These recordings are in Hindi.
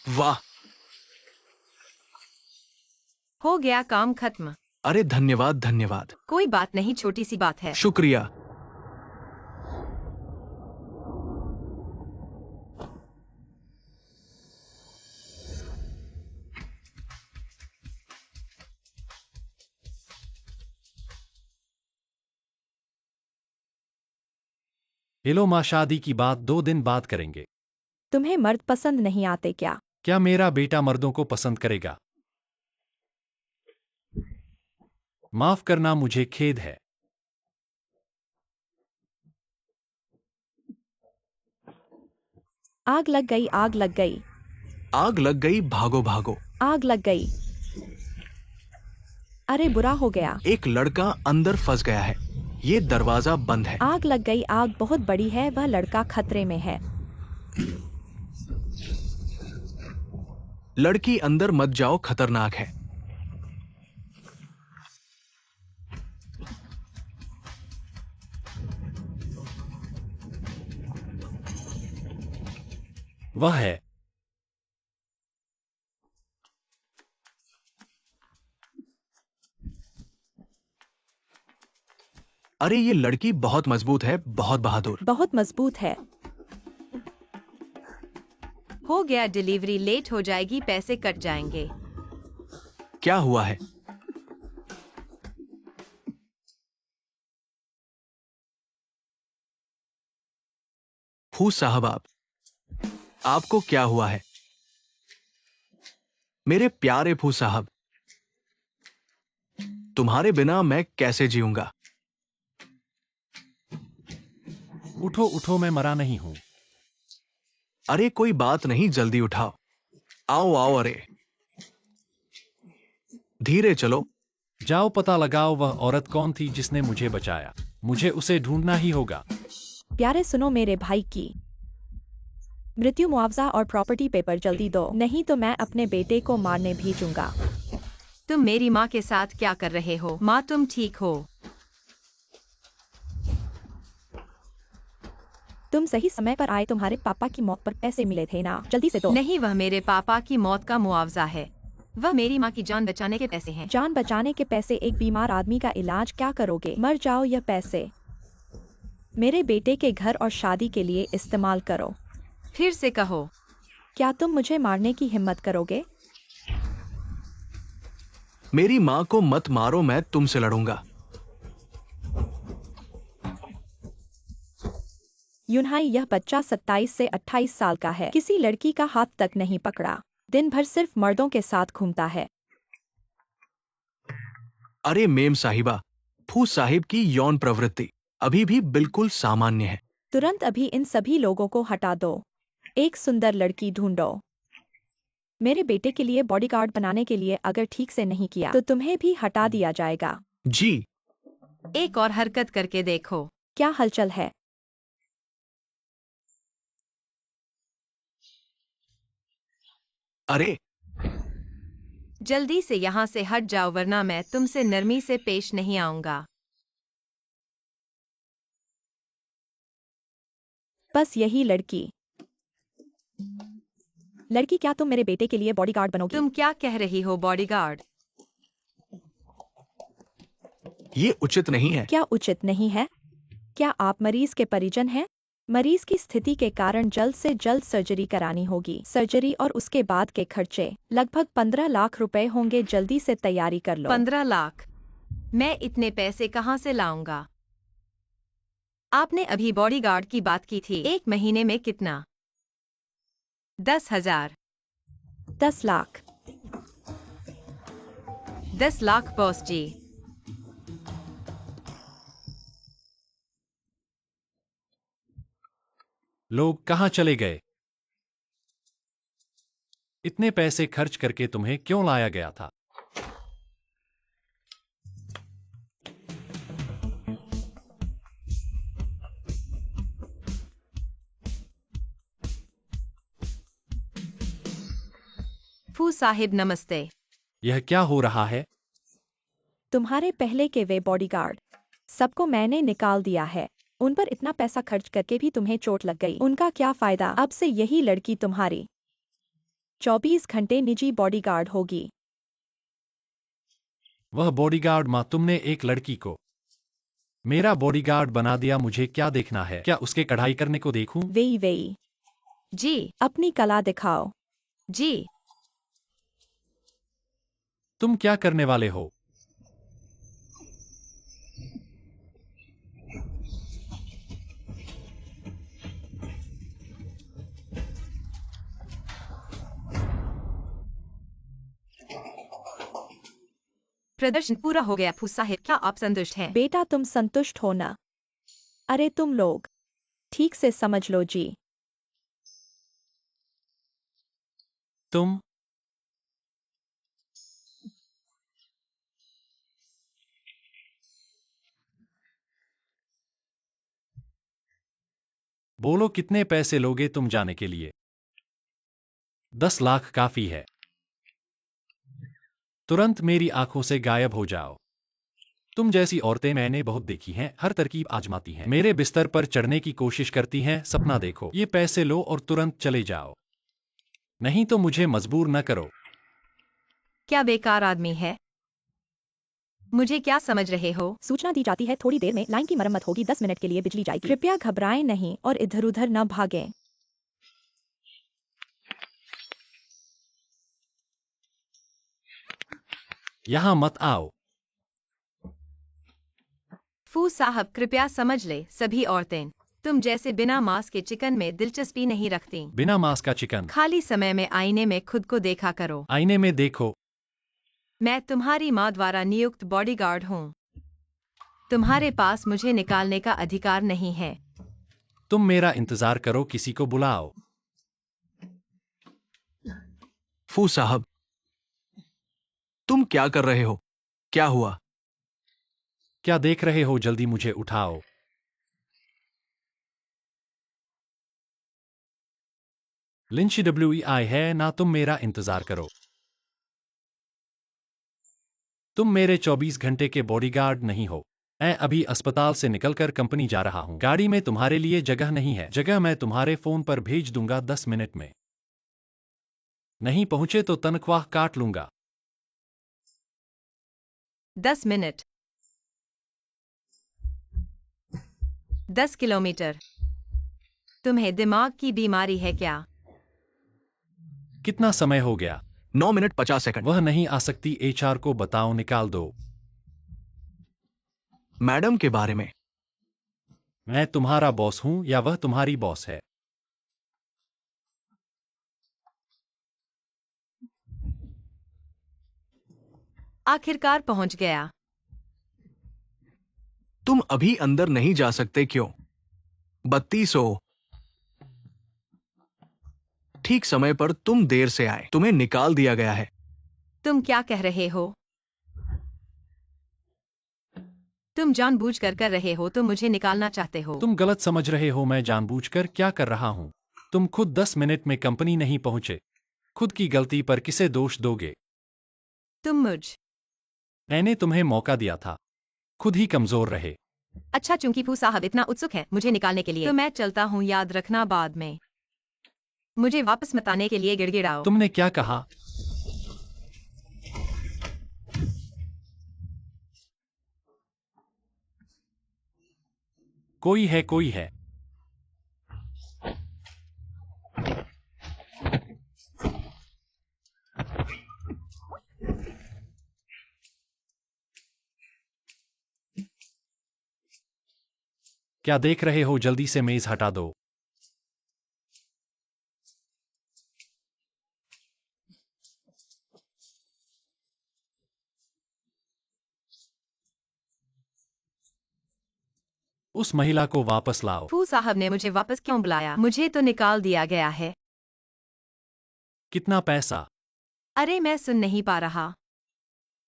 वाह। हो गया काम खत्म। अरे धन्यवाद धन्यवाद। कोई बात नहीं, छोटी सी बात है। शुक्रिया। हेलो माँ, शादी की बात 2 दिन बाद करेंगे। तुम्हें मर्द पसंद नहीं आते क्या? क्या मेरा बेटा मर्दों को पसंद करेगा? माफ करना, मुझे खेद है। आग लग गई, आग लग गई। आग लग गई, भागो भागो। आग लग गई। अरे बुरा हो गया। एक लड़का अंदर फंस गया है। ये दरवाजा बंद है। आग लग गई, आग बहुत बड़ी है, वह लड़का खतरे में है। लड़की अंदर मत जाओ, खतरनाक है। वह है। अरे ये लड़की बहुत मजबूत है, बहुत बहादुर। बहुत मजबूत है। हो गया, डिलीवरी लेट हो जाएगी, पैसे कट जाएंगे। क्या हुआ है? फू साहब, आपको क्या हुआ है? मेरे प्यारे फू साहब, तुम्हारे बिना मैं कैसे जीऊंगा? उठो उठो, मैं मरा नहीं हूं। अरे कोई बात नहीं, जल्दी उठाओ। आओ आओ, अरे धीरे चलो। जाओ पता लगाओ वह औरत कौन थी जिसने मुझे बचाया। मुझे उसे ढूंढना ही होगा। प्यारे सुनो, मेरे भाई की मृत्यु मुआवजा और प्रॉपर्टी पेपर जल्दी दो, नहीं तो मैं अपने बेटे को मारने भेजूंगा। तुम मेरी माँ के साथ क्या कर रहे हो? माँ तुम ठीक हो? तुम सही समय पर आए, तुम्हारे पापा की मौत पर पैसे मिले थे ना, जल्दी से दो। नहीं, वह मेरे पापा की मौत का मुआवजा है। वह मेरी माँ की जान बचाने के पैसे हैं। जान बचाने के पैसे? एक बीमार आदमी का इलाज क्या करोगे? मर जाओ, यह पैसे मेरे बेटे के घर और शादी के लिए इस्तेमाल करो। फिर से कहो। क्या तुम मुझे मारने की हिम्मत करोगे? मेरी माँ को मत मारो, मैं तुमसे लड़ूंगा। यूनहाई, यह बच्चा 27 से 28 साल का है, किसी लड़की का हाथ तक नहीं पकड़ा, दिन भर सिर्फ मर्दों के साथ घूमता है। अरे मेम साहिबा, फू साहिब की यौन प्रवृत्ति अभी भी बिल्कुल सामान्य है। तुरंत अभी इन सभी लोगों को हटा दो। एक सुंदर लड़की ढूंढो। मेरे बेटे के लिए बॉडीगार्ड बनाने के लिए अगर ठीक से नहीं किया तो तुम्हें भी हटा दिया जाएगा। जी। एक और हरकत करके देखो। क्या हलचल है? अरे जल्दी से यहाँ से हट जाओ, वरना मैं तुमसे नरमी से पेश नहीं आऊंगा। बस यही लड़की। लड़की, क्या तुम मेरे बेटे के लिए बॉडीगार्ड बनोगी? तुम क्या कह रही हो? बॉडीगार्ड? ये उचित नहीं है। क्या उचित नहीं है? क्या आप मरीज के परिजन हैं? मरीज की स्थिति के कारण जल्द से जल्द सर्जरी करानी होगी। सर्जरी और उसके बाद के खर्चे लगभग 15 लाख रुपए होंगे, जल्दी से तैयारी कर लो। 15 लाख? मैं इतने पैसे कहाँ से लाऊंगा? आपने अभी बॉडीगार्ड की बात की थी। 1 महीने में कितना? 10,000? 10 लाख। 10 लाख बॉस जी। लोग कहाँ चले गए? इतने पैसे खर्च करके तुम्हें क्यों लाया गया था? फू साहिब नमस्ते। यह क्या हो रहा है? तुम्हारे पहले के वे बॉडीगार्ड सबको मैंने निकाल दिया है। उन पर इतना पैसा खर्च करके भी तुम्हें चोट लग गई, उनका क्या फायदा? अब से यही लड़की तुम्हारी। 24 घंटे निजी बॉडीगार्ड होगी। वह बॉडीगार्ड माँ, तुमने एक लड़की को मेरा बॉडीगार्ड बना दिया। मुझे क्या देखना है? क्या उसके कढ़ाई करने को देखूं? वेई जी अपनी कला दिखाओ। जी। तुम क्या करने वाले हो? प्रदर्शन पूरा हो गया। फूस साहिब, क्या आप संतुष्ट हैं? बेटा तुम संतुष्ट हो ना? अरे तुम लोग ठीक से समझ लो जी। तुम बोलो, कितने पैसे लोगे तुम जाने के लिए? 10 लाख काफी है। तुरंत मेरी आंखों से गायब हो जाओ। तुम जैसी औरतें मैंने बहुत देखी हैं, हर तरकीब आजमाती हैं, मेरे बिस्तर पर चढ़ने की कोशिश करती हैं। सपना देखो, ये पैसे लो और तुरंत चले जाओ, नहीं तो मुझे मजबूर न करो। क्या बेकार आदमी है? मुझे क्या समझ रहे हो? सूचना दी जाती है थोड़ी देर में लाइन की मरम्मत होगी, 10 मिनट के लिए बिजली जाएगी। कृपया घबराएं नहीं और इधर उधर न भागें। यहां मत आओ। फूस साहब, कृपया समझ ले, सभी औरतें तुम जैसे बिना मांस के चिकन में दिलचस्पी नहीं रखती। बिना मांस का चिकन? खाली समय में आईने में खुद को देखा करो। आईने में देखो। मैं तुम्हारी माँ द्वारा नियुक्त बॉडीगार्ड हूँ। तुम्हारे पास मुझे निकालने का अधिकार नहीं है। तुम मेरा इंतजार करो, किसी को बुलाओ। फू साहब, तुम क्या कर रहे हो? क्या हुआ? क्या देख रहे हो? जल्दी मुझे उठाओ। लिंच WEI है ना? तुम मेरा इंतजार करो। तुम मेरे 24 घंटे के बॉडीगार्ड नहीं हो। मैं अभी अस्पताल से निकलकर कंपनी जा रहा हूं। गाड़ी में तुम्हारे लिए जगह नहीं है। जगह मैं तुम्हारे फोन पर भेज दूंगा 10 मिनट में। नहीं पहुंचे तो तनख्वाह काट लूंगा। 10 मिनट। 10 किलोमीटर। तुम्हें दिमाग की बीमारी है क्या? कितना समय हो गया? 9 मिनट 50 सेकंड। वह नहीं आ सकती। HR को बताओ, निकाल दो। मैडम के बारे में। मैं तुम्हारा बॉस हूं या वह तुम्हारी बॉस है? आखिरकार पहुंच गया। तुम अभी अंदर नहीं जा सकते क्यों? 3200। ठीक समय पर तुम देर से आए, तुम्हें निकाल दिया गया है। तुम क्या कह रहे हो? तुम जानबूझकर कर रहे हो? तुम मुझे निकालना चाहते हो? तुम गलत समझ रहे हो। मैं जानबूझकर क्या कर रहा हूं? तुम खुद 10 मिनट में कंपनी नहीं पहुंचे। खुद की गलती पर किसे दोष दोगे? तुम मैंने तुम्हें मौका दिया था, खुद ही कमजोर रहे। अच्छा, चूंकि फू साहब इतना उत्सुक हैं मुझे निकालने के लिए, तो मैं चलता हूँ। याद रखना, बाद में मुझे वापस मत आने के लिए गिड़गिड़ाओ। तुमने क्या कहा? कोई है, कोई है। क्या देख रहे हो? जल्दी से मेज हटा दो। उस महिला को वापस लाओ। फू साहब ने मुझे वापस क्यों बुलाया? मुझे तो निकाल दिया गया है। कितना पैसा? अरे मैं सुन नहीं पा रहा।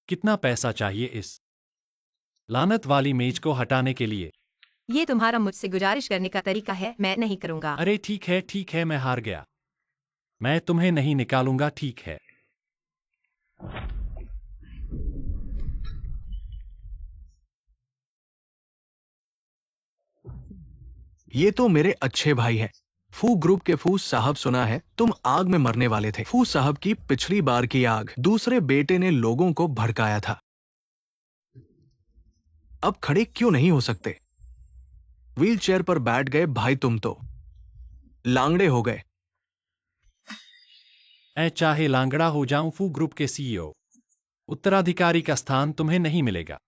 कितना पैसा चाहिए इस लानत वाली मेज को हटाने के लिए? ये तुम्हारा मुझसे गुजारिश करने का तरीका है? मैं नहीं करूंगा। अरे ठीक है, ठीक है, मैं हार गया। मैं तुम्हें नहीं निकालूंगा, ठीक है। ये तो मेरे अच्छे भाई हैं। फू ग्रुप के फू साहब, सुना है तुम आग में मरने वाले थे। फू साहब की पिछली बार की आग दूसरे बेटे ने लोगों को भड़काया था। अब खड़े क्यों नहीं हो सकते? व्हीलचेयर पर बैठ गए भाई, तुम तो लांगड़े हो गए। मैं चाहे लांगड़ा हो जाऊं फू ग्रुप के सीईओ, उत्तराधिकारी का स्थान तुम्हें नहीं मिलेगा।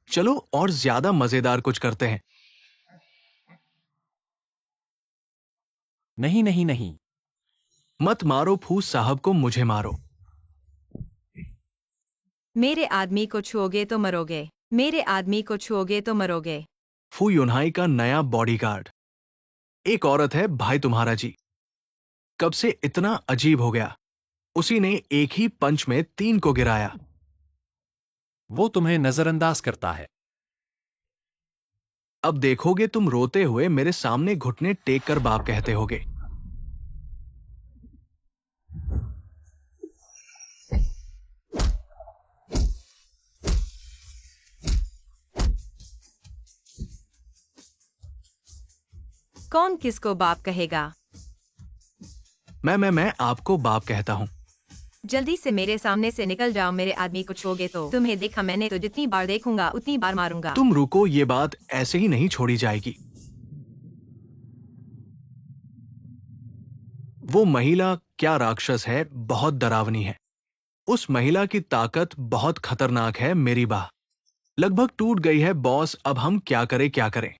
चलो और ज्यादा मजेदार कुछ करते हैं। नहीं नहीं नहीं। मत मारो फू साहब को, मुझे मारो। मेरे आदमी को छुओगे तो मरोगे। मेरे आदमी को छुओगे तो मरोगे। फू यूनहाई का नया बॉडीगार्ड एक औरत है भाई तुम्हारा जी। कब से इतना अजीब हो गया? उसी ने एक ही पंच में 3 को गिराया। वो तुम्हें नजरअंदाज करता है। अब देखोगे तुम रोते हुए मेरे सामने घुटने टेक कर बाप कहते होगे। कौन किसको बाप कहेगा? मैं आपको बाप कहता हूं। जल्दी से मेरे सामने से निकल जाओ। मेरे आदमी को छुओगे तो तुम्हें देखा मैंने, तो जितनी बार देखूंगा उतनी बार मारूंगा। तुम रुको, ये बात ऐसे ही नहीं छोड़ी जाएगी। वो महिला क्या राक्षस है, बहुत डरावनी है। उस महिला की ताकत बहुत खतरनाक है। मेरी बाह लगभग टूट गई है बॉस, अब हम क्या करें क्या करें?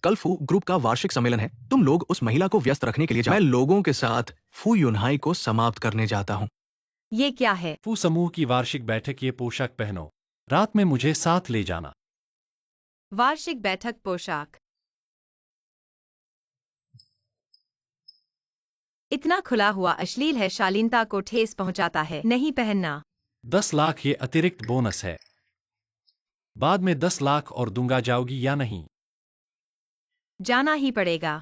कल फू ग्रुप का वार्षिक सम्मेलन है। तुम लोग उस महिला को व्यस्त रखने के लिए जाओ। मैं लोगों के साथ फू यूनहाई को समाप्त करने जाता हूं। ये क्या है? फू समूह की वार्षिक बैठक, ये पोशाक पहनो। रात में मुझे साथ ले जाना। वार्षिक बैठक पोशाक? इतना खुला हुआ अश्लील है, शालीनता को ठेस पहुंचाता है। नहीं पहनना। 10 लाख ये अतिरिक्त बोनस है। बाद में 10 लाख और दूंगा, जाओगी या नहीं? जाना ही पड़ेगा।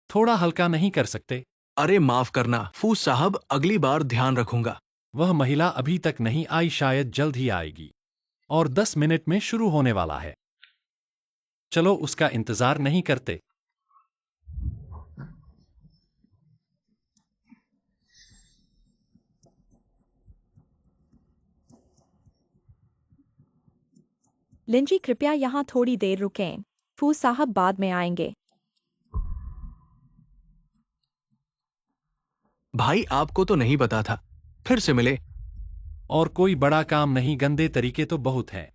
थोड़ा हल्का नहीं कर सकते? अरे माफ करना फू साहब, अगली बार ध्यान रखूंगा। वह महिला अभी तक नहीं आई, शायद जल्द ही आएगी और 10 मिनट में शुरू होने वाला है। चलो उसका इंतजार नहीं करते। लिंजी कृपया यहाँ थोड़ी देर रुकें। फू साहब बाद में आएंगे। भाई आपको तो नहीं पता था, फिर से मिले। और कोई बड़ा काम नहीं, गंदे तरीके तो बहुत हैं।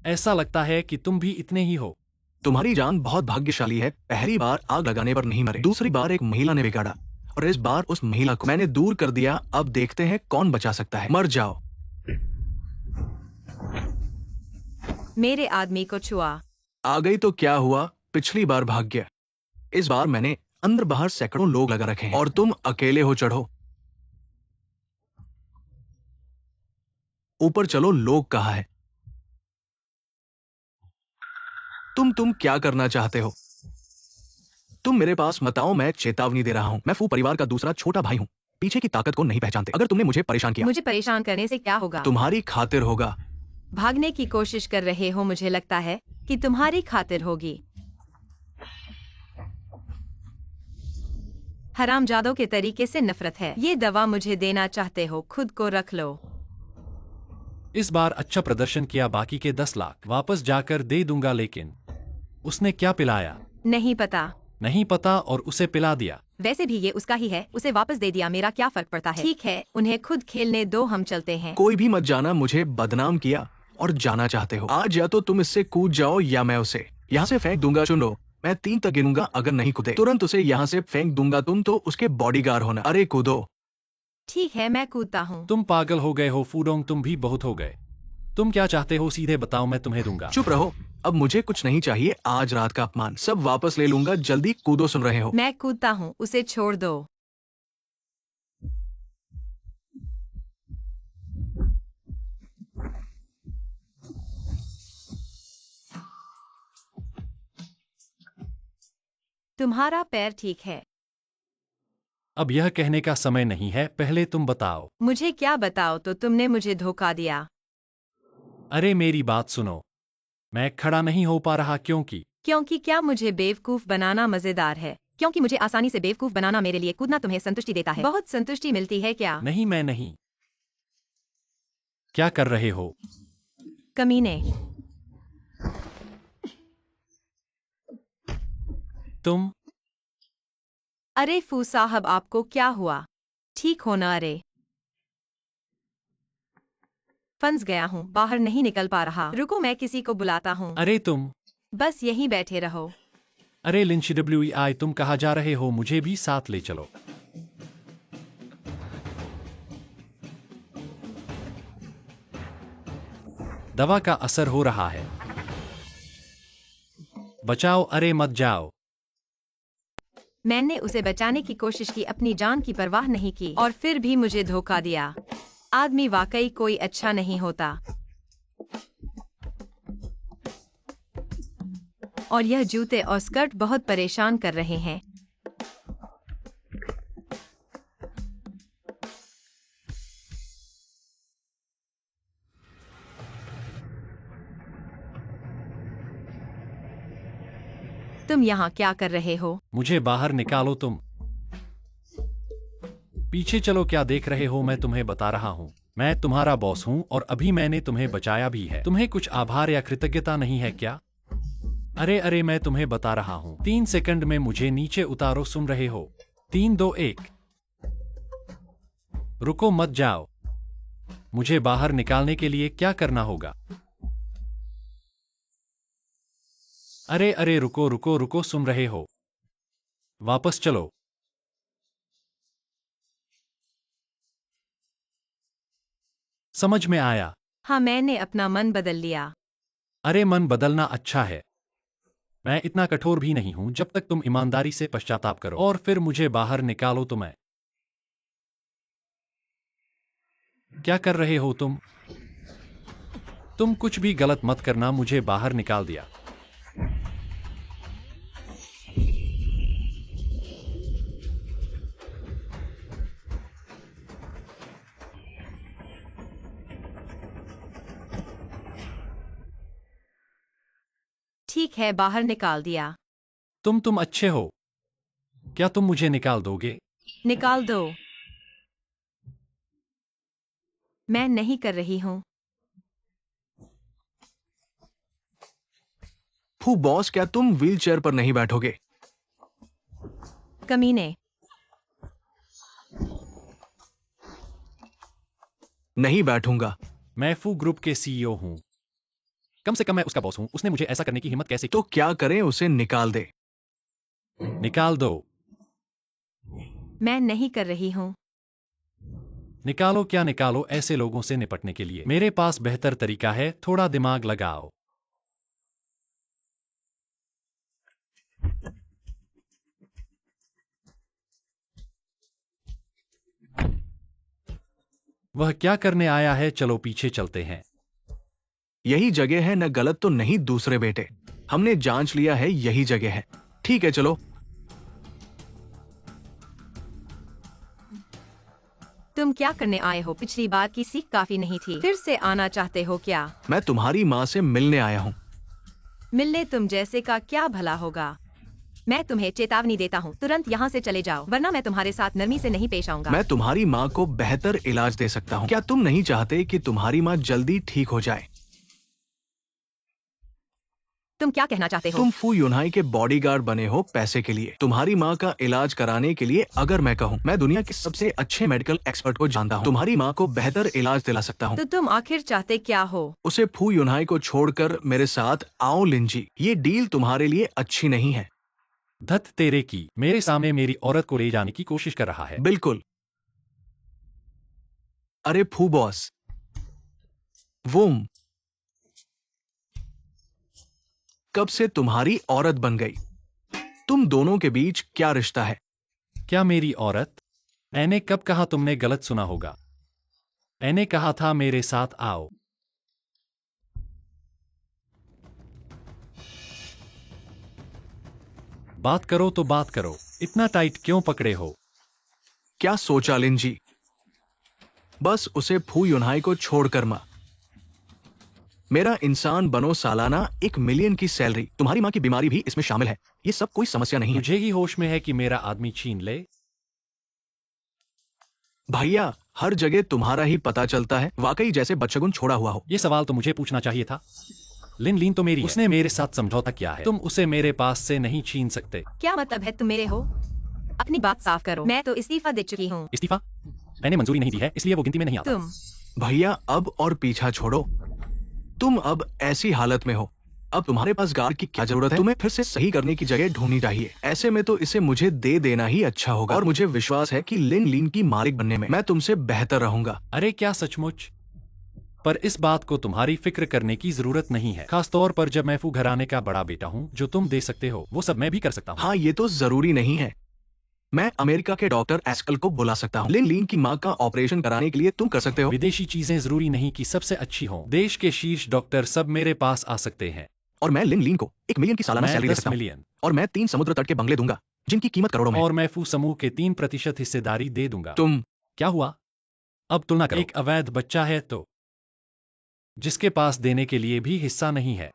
ऐसा लगता है कि तुम भी इतने ही हो। तुम्हारी जान बहुत भाग्यशाली है। पहली बार आग लगाने पर नहीं मरे, दूसरी बार एक महिला ने बिगाड़ा, और इस बार उस महिला को मैंने दूर कर दिया। अब देखते हैं कौन बचा सकता है। मर जाओ। मेरे आदमी को छुआ। आ गई तो क्या हुआ, पिछली बार भाग्य। इस बार मैंने अंदर बाहर सैकड़ों लोग लगा रखे हैं और तुम अकेले हो। चढ़ो ऊपर, चलो। लोग कहाँ है? तुम क्या करना चाहते हो? तुम मेरे पास मत आओ, मैं चेतावनी दे रहा हूं। मैं फू परिवार का दूसरा छोटा भाई हूं। पीछे की ताकत को नहीं पहचानते। अगर तुमने मुझे परेशान किया, मुझे परेशान करने से क्या होगा? तुम्हारी खातिर होगा। भागने की कोशिश कर रहे हो, मुझे लगता है कि तुम्हारी खातिर होगी। हरामजादों के तरीके से नफरत है। ये दवा मुझे देना चाहते हो, खुद को रख लो। इस बार अच्छा प्रदर्शन किया, बाकी के 10 लाख वापस जाकर दे दूंगा। लेकिन उसने क्या पिलाया? नहीं पता। नहीं पता और उसे पिला दिया। वैसे भी ये उसका ही है, उसे वापस दे दिया, मेरा क्या फर्क पड़ता है? ठीक है, उन्हें खुद खेलने दो, हम चलते हैं। कोई भी मत जाना, मुझे बदनाम किया और जाना चाहते हो। आज या तो तुम इससे कूद जाओ या मैं उसे यहाँ से फेंक दूंगा। चुन लो, मैं 3 तक गिनूंगा। अगर नहीं कूदे तुरंत उसे यहाँ से फेंक दूंगा। तुम तो उसके बॉडीगार्ड होना। अरे कूदो। ठीक है, मैं कूदता हूँ। तुम पागल हो गए हो फूडोंग, तुम भी बहुत हो गए। तुम क्या चाहते हो सीधे बताओ, मैं तुम्हें दूंगा। चुप रहो, अब मुझे कुछ नहीं चाहिए। आज रात का अपमान सब वापस ले लूंगा। जल्दी कूदो, सुन रहे हो? मैं कूदता हूँ, उसे छोड़ दो। तुम्हारा पैर ठीक है। अब यह कहने का समय नहीं है, पहले तुम बताओ। मुझे क्या बताओ, तो तुमने मुझे धोखा दिया। अरे मेरी बात सुनो। मैं खड़ा नहीं हो पा रहा क्योंकि क्या मुझे बेवकूफ बनाना मजेदार है? क्योंकि मुझे आसानी से बेवकूफ बनाना मेरे लिए कूदना तुम्हें संतुष्टि देता है। बहुत संतुष्टि मिलती है क्या? नहीं, मैं नहीं। क्या कर रहे हो? कमीने। तुम अरे फू साहब, आपको क्या हुआ? ठीक हो ना? अरे फंस गया हूँ, बाहर नहीं निकल पा रहा। रुको, मैं किसी को बुलाता हूँ। अरे तुम बस यहीं बैठे रहो। अरे लिंच WEI, तुम कहाँ जा रहे हो? मुझे भी साथ ले चलो। दवा का असर हो रहा है। बचाओ, अरे मत जाओ। मैंने उसे बचाने की कोशिश की, अपनी जान की परवाह नहीं की, और फिर भी मुझे धोखा दिया। आदमी वाकई कोई अच्छा नहीं होता। और यह जूते और स्कर्ट बहुत परेशान कर रहे हैं। तुम यहाँ क्या कर रहे हो? मुझे बाहर निकालो तुम। पीछे चलो, क्या देख रहे हो? मैं तुम्हें बता रहा हूँ। मैं तुम्हारा बॉस हूँ और अभी मैंने तुम्हें बचाया भी है। तुम्हें कुछ आभार या कृतज्ञता नहीं है क्या? अरे अरे, मैं तुम्हें बता रहा हूँ। 3 सेकंड में मुझे नीचे उतारो, सुन रहे हो? 3 2 1। रुको, मत जाओ। मुझे बाहर निकालने के लिए क्या करना होगा? अरे अरे, रुको रुको रुको, सुन रहे हो? वापस चलो। समझ में आया? हाँ, मैंने अपना मन बदल लिया। अरे मन बदलना अच्छा है। मैं इतना कठोर भी नहीं हूं। जब तक तुम ईमानदारी से पश्चाताप करो और फिर मुझे बाहर निकालो तो मैं। क्या कर रहे हो तुम? तुम कुछ भी गलत मत करना, मुझे बाहर निकाल दिया। ठीक है, बाहर निकाल दिया। तुम अच्छे हो। क्या तुम मुझे निकाल दोगे? निकाल दो। मैं नहीं कर रही हूँ। फू बॉस, क्या तुम व्हीलचेयर पर नहीं बैठोगे? कमीने। नहीं बैठूंगा। मैं फू ग्रुप के CEO हूं। कम से कम मैं उसका बॉस हूं। उसने मुझे ऐसा करने की हिम्मत कैसे की? तो क्या करें, उसे निकाल दे। निकाल दो। मैं नहीं कर रही हूँ। निकालो, क्या निकालो? ऐसे लोगों से निपटने के लिए मेरे पास बेहतर तरीका है, थोड़ा दिमाग लगाओ। वह क्या करने आया है? चलो पीछे चलते हैं। यही जगह है, न गलत तो नहीं दूसरे बेटे। हमने जांच लिया है, यही जगह है। ठीक है, चलो। तुम क्या करने आए हो? पिछली बार की सीख काफी नहीं थी, फिर से आना चाहते हो क्या? मैं तुम्हारी माँ से मिलने आया हूँ। मिलने तुम जैसे का क्या भला होगा? मैं तुम्हें चेतावनी देता हूँ, तुरंत यहाँ से चले जाओ, वरना मैं तुम्हारे साथ नरमी से नहीं पेश आऊंगा। मैं तुम्हारी माँ को बेहतर इलाज दे सकता हूँ। क्या तुम नहीं चाहते कि तुम्हारी माँ जल्दी ठीक हो जाए? तुम क्या कहना चाहते हो? तुम फू यूनहाई के बॉडीगार्ड बने हो पैसे के लिए। तुम्हारी माँ का इलाज कराने के लिए अगर मैं कहूँ, मैं दुनिया के सबसे अच्छे मेडिकल एक्सपर्ट को जानता हूँ। तुम्हारी माँ को बेहतर इलाज दिला सकता हूँ। तो तुम आखिर चाहते क्या हो? उसे फू यूनहाई को छोड़कर मेरे साथ आओ लिंजी। ये डील तुम्हारे लिए अच्छी नहीं है। धत तेरे की, मेरे सामने मेरी औरत को ले जाने की कोशिश कर रहा है। बिल्कुल। अरे फू बॉस, वूम कब से तुम्हारी औरत बन गई? तुम दोनों के बीच क्या रिश्ता है? क्या मेरी औरत? मैंने कब कहा? तुमने गलत सुना होगा। मैंने कहा था मेरे साथ आओ। बात करो तो बात करो, इतना टाइट क्यों पकड़े हो? क्या सोचा लिन जी? बस उसे फू युनहाई को छोड़कर मां। मेरा इंसान बनो सालाना 1 मिलियन की सैलरी, तुम्हारी मां की बीमारी भी इसमें शामिल है। ये सब कोई समस्या नहीं है। तुझे ही होश में है कि मेरा आदमी छीन ले? भैया, हर जगह तुम्हारा ही पता चलता है, वाकई जैसे बच्चगुन छोड़ा हुआ हो। ये सवाल तो मुझे पूछना चाहिए था। लिन तो मेरी है। उसने मेरे साथ समझौता किया है, तुम उसे मेरे पास से नहीं छीन सकते। क्या मतलब है तुम मेरे हो? अपनी बात साफ करो। मैं तो इस्तीफा दे चुकी हूँ। इस्तीफा? मैंने मंजूरी नहीं दी है, इसलिए वो गिनती में नहीं आता। तुम भैया, अब और पीछा छोड़ो। तुम अब ऐसी हालत में हो, अब तुम्हारे पास गार्ड की क्या जरूरत है? तुम्हें फिर से सही करने की जगह ढूंढनी चाहिए। ऐसे में तो इसे मुझे दे देना ही अच्छा होगा, और मुझे विश्वास है कि लिन की मालिक बनने में मैं तुमसे बेहतर रहूंगा। अरे क्या सचमुच? पर इस बात को तुम्हारी फिक्र करने की जरूरत नहीं है, खास तौर पर जब मैं फू घराने का बड़ा बेटा हूँ। जो तुम दे सकते हो वो सब मैं भी कर सकता हूँ। हाँ, ये तो जरूरी नहीं है। मैं अमेरिका के डॉक्टर एस्कल को बुला सकता हूँ। लिन की माँ का ऑपरेशन कराने के लिए तुम कर सकते हो। विदेशी चीजें जरूरी नहीं कि सबसे अच्छी हों। देश के शीर्ष डॉक्टर सब मेरे पास आ सकते हैं। और मैं लिन को 1 मिलियन की सालाना मैं सैलरी दे 10 सकता हूँ। मिलियन। और मैं 3 समुद्र तट के बंगले दूंगा, जिनकी कीमत करोड़ों में है। और मैं फू समूह के 3% हिस्सेदारी दे दूंगा। तुम क्या हुआ? अब तुलना करो। एक अवैध बच्चा है तो जिसके पास देने के लिए भी हिस्सा नहीं है।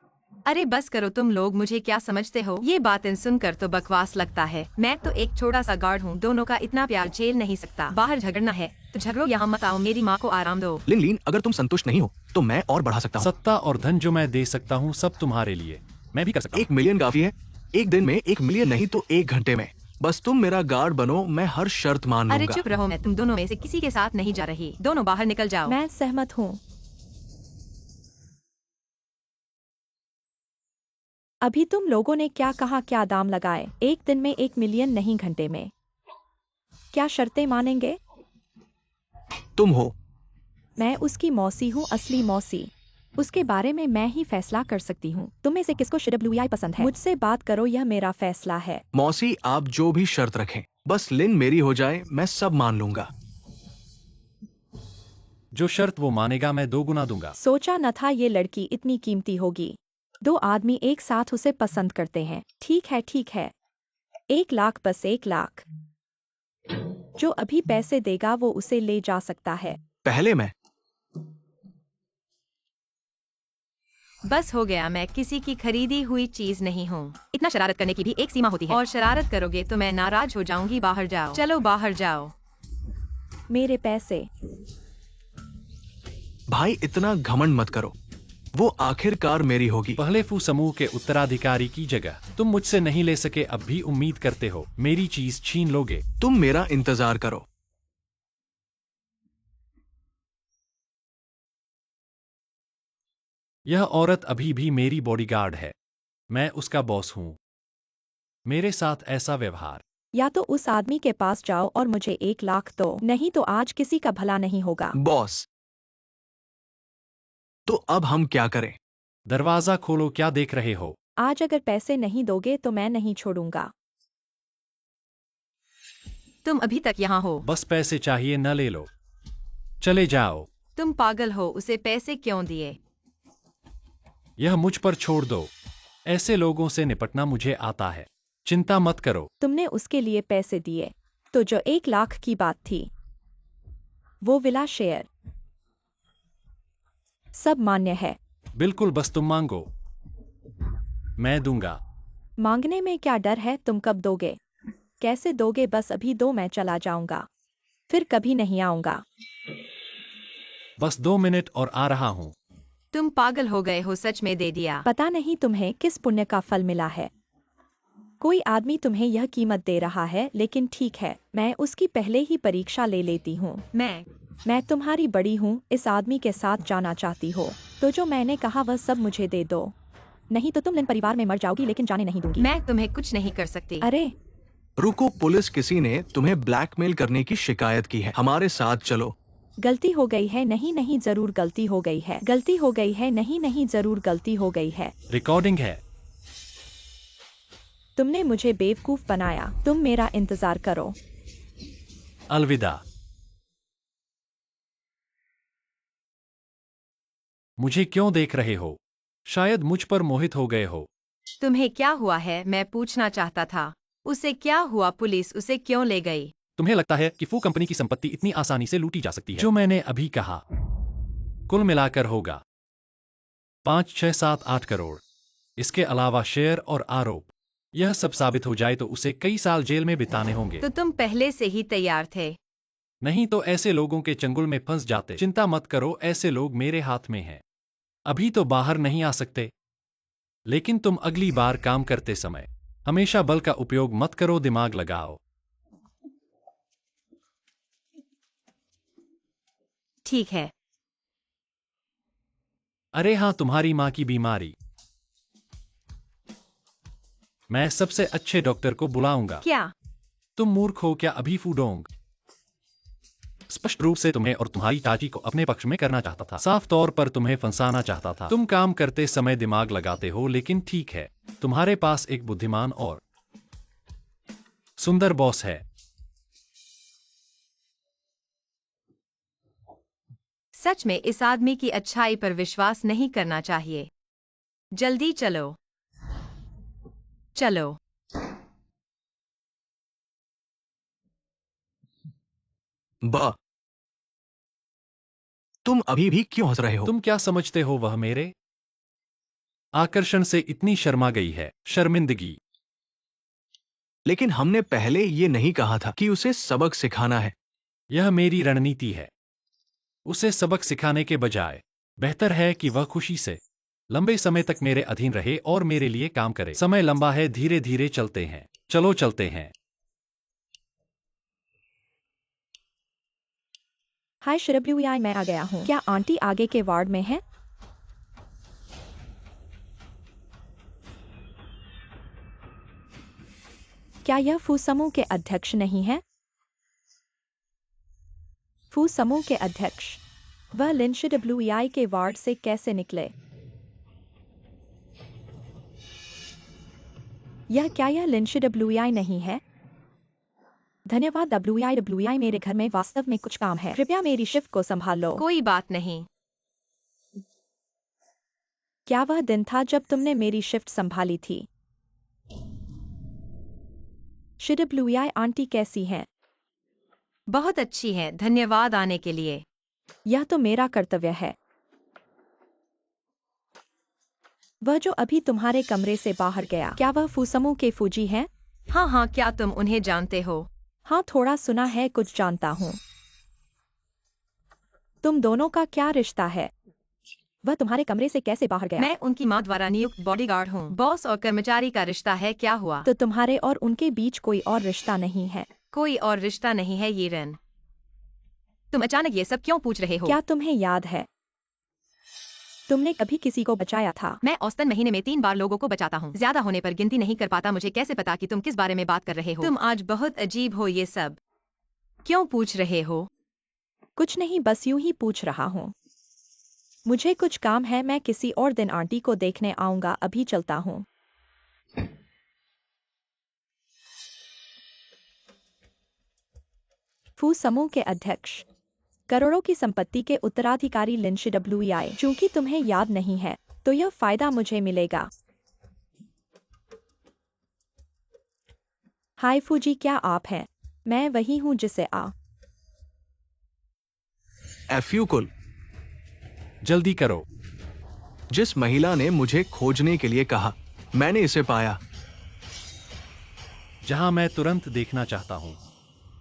अरे बस करो, तुम लोग मुझे क्या समझते हो? ये बातें सुनकर तो बकवास लगता है। मैं तो एक छोटा सा गार्ड हूँ, दोनों का इतना प्यार झेल नहीं सकता। बाहर झगड़ना है तो झगड़ो, यहाँ मत आओ। मेरी माँ को आराम दो। लिन, अगर तुम संतुष्ट नहीं हो तो मैं और बढ़ा सकता हूँ। सत्ता और धन जो मैं दे सकता हूँ सब तुम्हारे लिए मैं भी कर सकता हूँ। 1 मिलियन काफी है। एक दिन में 1 मिलियन नहीं तो 1 घंटे में। बस तुम मेरा गार्ड बनो, मैं हर शर्त मान अरे लूंगा। चुप रहो, मैं तुम दोनों में से किसी के साथ नहीं जा रही। दोनों बाहर निकल जाओ। मैं सहमत हूँ। अभी तुम लोगों ने क्या कहा, क्या दाम लगाए? एक दिन में 1 मिलियन नहीं, घंटे में। क्या शर्तें मानेंगे? तुम हो। मैं उसकी मौसी हूँ, असली मौसी। उसके बारे में मैं ही फैसला कर सकती हूँ। तुम में से किसको शिडब्ल्यूआई पसंद है? मुझसे बात करो, यह मेरा फैसला है। मौसी, आप जो भी शर्त रखें, बस लिन मेरी हो जाए, मैं सब मान लूंगा। जो शर्त वो मानेगा मैं 2 गुना दूंगा। सोचा न था ये लड़की इतनी कीमती होगी। 2 आदमी एक साथ उसे पसंद करते हैं। ठीक है ठीक है, 1 लाख, बस 1 लाख। जो अभी पैसे देगा वो उसे ले जा सकता है। पहले मैं। बस हो गया, मैं किसी की खरीदी हुई चीज नहीं हूँ। इतना शरारत करने की भी एक सीमा होती है, और शरारत करोगे तो मैं नाराज हो जाऊंगी। बाहर जाओ, चलो बाहर जाओ। मेरे पैसे। भाई, इतना घमंड मत करो, वो आखिरकार मेरी होगी। पहले फू समूह के उत्तराधिकारी की जगह तुम मुझसे नहीं ले सके, अब भी उम्मीद करते हो मेरी चीज छीन लोगे। तुम मेरा इंतजार करो। यह औरत अभी भी मेरी बॉडीगार्ड है, मैं उसका बॉस हूँ। मेरे साथ ऐसा व्यवहार। या तो उस आदमी के पास जाओ और मुझे 1 लाख दो, नहीं तो आज किसी का भला नहीं होगा। बॉस, तो अब हम क्या करें? दरवाजा खोलो, क्या देख रहे हो? आज अगर पैसे नहीं दोगे तो मैं नहीं छोड़ूंगा। तुम अभी तक यहाँ हो? बस पैसे चाहिए, न ले लो, चले जाओ। तुम पागल हो, उसे पैसे क्यों दिए? यह मुझ पर छोड़ दो, ऐसे लोगों से निपटना मुझे आता है, चिंता मत करो। तुमने उसके लिए पैसे दिए तो जो 1 लाख की बात थी, वो विला शेयर, सब मान्य है। बिल्कुल, बस तुम मांगो, मैं दूंगा। मांगने में क्या डर है? तुम कब दोगे? कैसे दोगे? बस अभी दो, मैं चला जाऊंगा, फिर कभी नहीं आऊंगा। बस 2 मिनट और आ रहा हूँ। तुम पागल हो गए हो, सच में दे दिया। पता नहीं तुम्हें किस पुण्य का फल मिला है। कोई आदमी तुम्हें यह कीमत दे रहा है, लेकिन ठीक है, मैं उसकी पहले ही परीक्षा ले लेती हूँ। मैं तुम्हारी बड़ी हूँ, इस आदमी के साथ जाना चाहती हो तो जो मैंने कहा वह सब मुझे दे दो, नहीं तो तुम लिन परिवार में मर जाओगी, लेकिन जाने नहीं दूंगी। मैं तुम्हें कुछ नहीं कर सकती। अरे रुको, पुलिस किसी ने तुम्हें ब्लैकमेल करने की शिकायत की है, हमारे साथ चलो। गलती हो गई है। नहीं नहीं, जरूर गलती हो गई है। गलती हो गई है। नहीं नहीं, जरूर गलती हो गई है। रिकॉर्डिंग है। तुमने मुझे बेवकूफ बनाया। तुम मेरा इंतजार करो। अलविदा। मुझे क्यों देख रहे हो? शायद मुझ पर मोहित हो गए हो। तुम्हें क्या हुआ है, मैं पूछना चाहता था। उसे क्या हुआ? पुलिस उसे क्यों ले गई? तुम्हें लगता है कि फू कंपनी की संपत्ति इतनी आसानी से लूटी जा सकती है? जो मैंने अभी कहा कुल मिलाकर होगा 5, 6, 7, 8 करोड़। इसके अलावा शेयर और आरोप। यह सब साबित हो जाए तो उसे कई साल जेल में बिताने होंगे। तो तुम पहले से ही तैयार थे। नहीं तो ऐसे लोगों के चंगुल में फंस जाते। चिंता मत करो, ऐसे लोग मेरे हाथ में हैं। अभी तो बाहर नहीं आ सकते, लेकिन तुम अगली बार काम करते समय हमेशा बल का उपयोग मत करो, दिमाग लगाओ। ठीक है। अरे हाँ, तुम्हारी माँ की बीमारी। मैं सबसे अच्छे डॉक्टर को बुलाऊंगा। क्या? तुम मूर्ख हो क्या? अभी फूडोंग स्पष्ट रूप से तुम्हें और तुम्हारी चाची को अपने पक्ष में करना चाहता था। साफ तौर पर तुम्हें फंसाना चाहता था। तुम काम करते समय दिमाग लगाते हो, लेकिन ठीक है, तुम्हारे पास एक बुद्धिमान और सुंदर बॉस है। सच में इस आदमी की अच्छाई पर विश्वास नहीं करना चाहिए। जल्दी चलो। चलो। बा, तुम अभी भी क्यों हंस रहे हो? तुम क्या समझते हो वह मेरे आकर्षण से इतनी शर्मा गई है? शर्मिंदगी। लेकिन हमने पहले ये नहीं कहा था कि उसे सबक सिखाना है। यह मेरी रणनीति है। उसे सबक सिखाने के बजाय बेहतर है कि वह खुशी से लंबे समय तक मेरे अधीन रहे और मेरे लिए काम करे। समय लंबा है, धीरे धीरे चलते हैं। चलो चलते हैं। हाय श्रब्ल्यूआई, मैं आ गया हूँ। क्या आंटी आगे के वार्ड में है? क्या यह फू समूह के अध्यक्ष नहीं है? फू समूह के अध्यक्ष, वह लिंच डब्ल्यूआई के वार्ड से कैसे निकले? क्या यह लिंच डब्ल्यूआई नहीं है? धन्यवाद डब्ल्यूआई, मेरे घर में वास्तव में कुछ काम है। कृपया मेरी शिफ्ट को संभाल लो। कोई बात नहीं। क्या वह दिन था जब तुमने मेरी शिफ्ट संभाली थी? डब्ल्यूआई आंटी कैसी हैं? बहुत अच्छी है, धन्यवाद आने के लिए। यह तो मेरा कर्तव्य है। वह जो अभी तुम्हारे कमरे से बाहर गया, क्या वह फू समूह के फूजी हैं? हाँ हाँ, क्या तुम उन्हें जानते हो? हाँ, थोड़ा सुना है, कुछ जानता हूँ। तुम दोनों का क्या रिश्ता है? वह तुम्हारे कमरे से कैसे बाहर गया? मैं उनकी माँ द्वारा नियुक्त बॉडीगार्ड हूँ। बॉस और कर्मचारी का रिश्ता है, क्या हुआ? तो तुम्हारे और उनके बीच कोई और रिश्ता नहीं है? कोई और रिश्ता नहीं है येरन। तुम अचानक ये सब क्यों पूछ रहे हो? क्या तुम्हें याद है तुमने कभी किसी को बचाया था? मैं औसतन महीने में 3 बार लोगों को बचाता हूँ। ज्यादा होने पर गिनती नहीं कर पाता। मुझे कैसे पता कि तुम किस बारे में बात कर रहे हो? तुम आज बहुत अजीब हो। ये सब क्यों पूछ रहे हो? कुछ नहीं, बस यूं ही पूछ रहा हूँ। मुझे कुछ काम है, मैं किसी और दिन आंटी को देखने आऊंगा। अभी चलता हूँ। फू समूह के अध्यक्ष, करोड़ों की संपत्ति के उत्तराधिकारी लिंच डब्ल्यूआई। चूंकि तुम्हें याद नहीं है, तो यह फायदा मुझे मिलेगा। हाय फूजी, क्या आप हैं? मैं वही हूँ जिसे एफयू कुल। जल्दी करो। जिस महिला ने मुझे खोजने के लिए कहा, मैंने इसे पाया। जहां मैं तुरंत देखना चाहता हूं।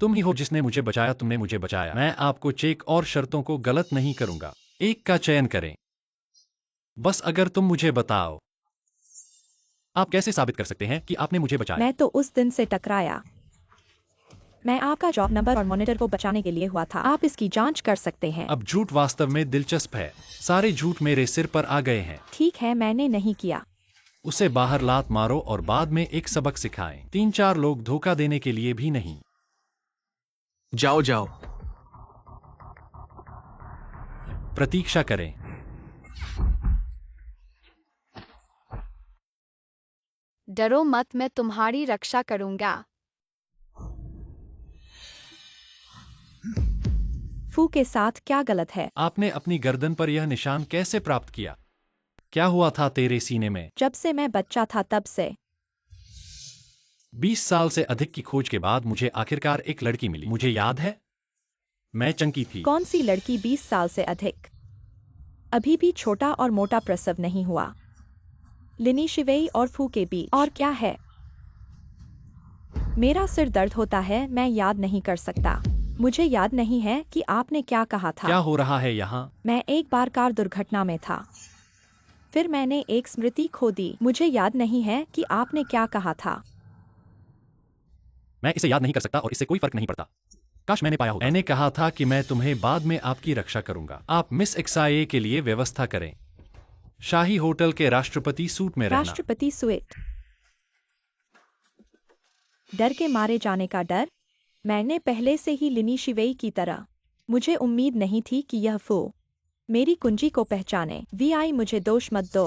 तुम ही हो जिसने मुझे बचाया। तुमने मुझे बचाया। मैं आपको चेक और शर्तों को गलत नहीं करूंगा। एक का चयन करें। बस अगर तुम मुझे बताओ। आप कैसे साबित कर सकते हैं कि आपने मुझे बचाया? मैं तो उस दिन से टकराया। मैं आपका जॉब नंबर और मॉनिटर को बचाने के लिए हुआ था। आप इसकी जांच कर सकते हैं। अब झूठ वास्तव में दिलचस्प है। सारे झूठ मेरे सिर पर आ गए हैं। ठीक है, मैंने नहीं किया। उसे बाहर लात मारो और बाद में एक सबक सिखाएं। 3-4 लोग धोखा देने के लिए भी नहीं। जाओ जाओ। प्रतीक्षा करें। डरो मत, मैं तुम्हारी रक्षा करूंगा। फू के साथ क्या गलत है? आपने अपनी गर्दन पर यह निशान कैसे प्राप्त किया? क्या हुआ था तेरे सीने में? जब से मैं बच्चा था तब से। 20 साल से अधिक की खोज के बाद मुझे आखिरकार एक लड़की मिली। मुझे याद है, मैं चंकी थी। कौन सी लड़की 20 साल से अधिक? अभी भी छोटा और मोटा प्रसव नहीं हुआ। लिनी शिवेई और फू के बीच और क्या है? मेरा सिर दर्द होता है, मैं याद नहीं कर सकता। मुझे याद नहीं है कि आपने क्या कहा था। क्या हो रहा है यहाँ? मैं एक बार कार दुर्घटना में था, फिर मैंने एक स्मृति खो दी। मुझे याद नहीं है कि आपने क्या कहा था। मैं इसे याद नहीं कर सकता और इससे कोई फर्क नहीं पड़ता। काश मैंने पाया होता। मैंने कहा था कि मैं तुम्हें बाद में आपकी रक्षा करूंगा। आप मिस एक्साए के लिए व्यवस्था करें। शाही होटल के राष्ट्रपति सूट में रहना। राष्ट्रपति स्वीट। डर के मारे जाने का डर? मैंने पहले से ही लिनी शिवेई की तरह। मुझे उम्मीद नहीं थी कि यह फू मेरी कुंजी को पहचाने। वीआई, मुझे दोष मत दो।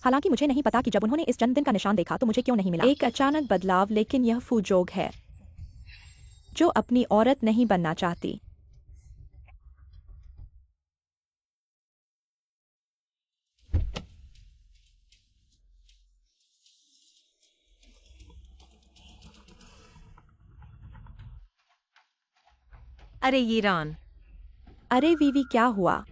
हालांकि मुझे नहीं पता कि जब उन्होंने इस जन्मदिन का निशान देखा तो मुझे क्यों नहीं मिला। एक अचानक बदलाव, लेकिन यह फू जोग है जो अपनी औरत नहीं बनना चाहती। अरे यीरान, अरे वीवी, क्या हुआ?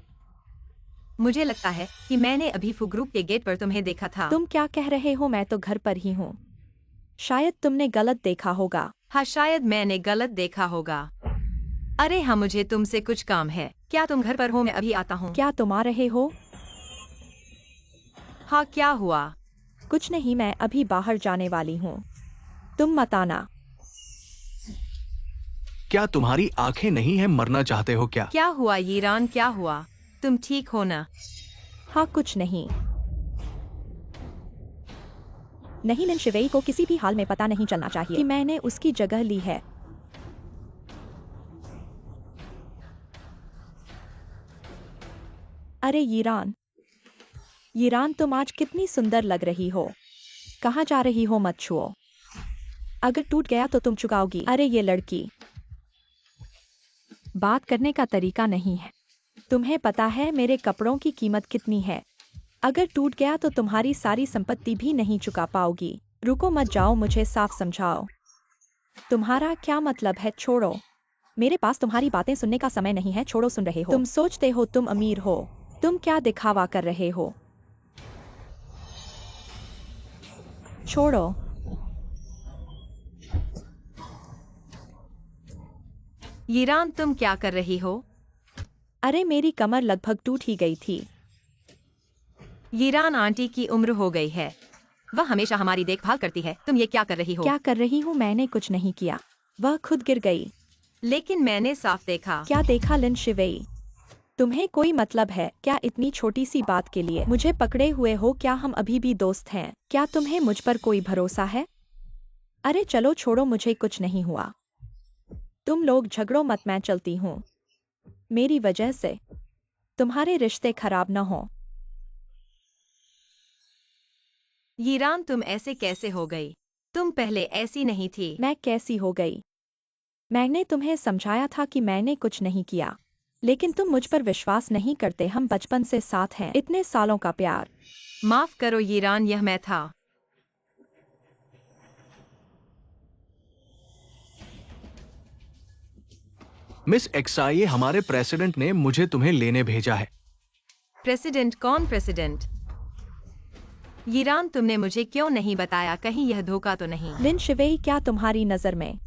मुझे लगता है कि मैंने अभी फू ग्रुप के गेट पर तुम्हें देखा था। तुम क्या कह रहे हो? मैं तो घर पर ही हूँ। शायद तुमने गलत देखा होगा। हाँ, शायद मैंने गलत देखा होगा। अरे हाँ, मुझे तुमसे कुछ काम है। क्या तुम घर पर हो? मैं अभी आता हूँ। क्या तुम आ रहे हो? हाँ, क्या हुआ? कुछ नहीं, मैं अभी बाहर जाने वाली हूँ। तुम मत आना। क्या तुम्हारी आंखें नहीं है? मरना चाहते हो क्या? क्या हुआ यीरान, क्या हुआ? तुम ठीक हो ना? हाँ, कुछ नहीं। नहीं, लिन शिवेई को किसी भी हाल में पता नहीं चलना चाहिए कि मैंने उसकी जगह ली है। अरे यीरान, यीरान, तुम आज कितनी सुंदर लग रही हो। कहाँ जा रही हो? मत छुओ। अगर टूट गया तो तुम चुकाओगी। अरे ये लड़की, बात करने का तरीका नहीं है। तुम्हें पता है मेरे कपड़ों की कीमत कितनी है? अगर टूट गया तो तुम्हारी सारी संपत्ति भी नहीं चुका पाओगी। रुको, मत जाओ, मुझे साफ समझाओ। तुम्हारा क्या मतलब है? छोड़ो, मेरे पास तुम्हारी बातें सुनने का समय नहीं है। छोड़ो, सुन रहे हो? तुम सोचते हो तुम अमीर हो। तुम क्या दिखावा कर रहे हो? छोड़ो। यीरान, तुम क्या कर रही हो? अरे मेरी कमर लगभग टूट ही गई थी। यीरान आंटी की उम्र हो गई है, वह हमेशा हमारी देखभाल करती है। तुम ये क्या कर रही हो? क्या कर रही हूँ? मैंने कुछ नहीं किया, वह खुद गिर गई। लेकिन मैंने साफ देखा। क्या देखा लिन शिवेई? तुम्हें कोई मतलब है क्या इतनी छोटी सी बात के लिए मुझे पकड़े हुए हो? क्या हम अभी भी दोस्त हैं? क्या तुम्हें मुझ पर कोई भरोसा है? अरे चलो छोड़ो, मुझे कुछ नहीं हुआ। तुम लोग झगड़ो मत, मैं चलती हूँ। मेरी वजह से तुम्हारे रिश्ते खराब न हो। यीरान, तुम ऐसे कैसे हो गई? तुम पहले ऐसी नहीं थी। मैं कैसी हो गई? मैंने तुम्हें समझाया था कि मैंने कुछ नहीं किया, लेकिन तुम मुझ पर विश्वास नहीं करते। हम बचपन से साथ हैं, इतने सालों का प्यार। माफ करो यीरान, यह मैं था। मिस एक्साए, हमारे प्रेसिडेंट ने मुझे तुम्हें लेने भेजा है। प्रेसिडेंट? कौन प्रेसिडेंट? यीरान, तुमने मुझे क्यों नहीं बताया? कहीं यह धोखा तो नहीं? लिन शिवेई, क्या तुम्हारी नजर में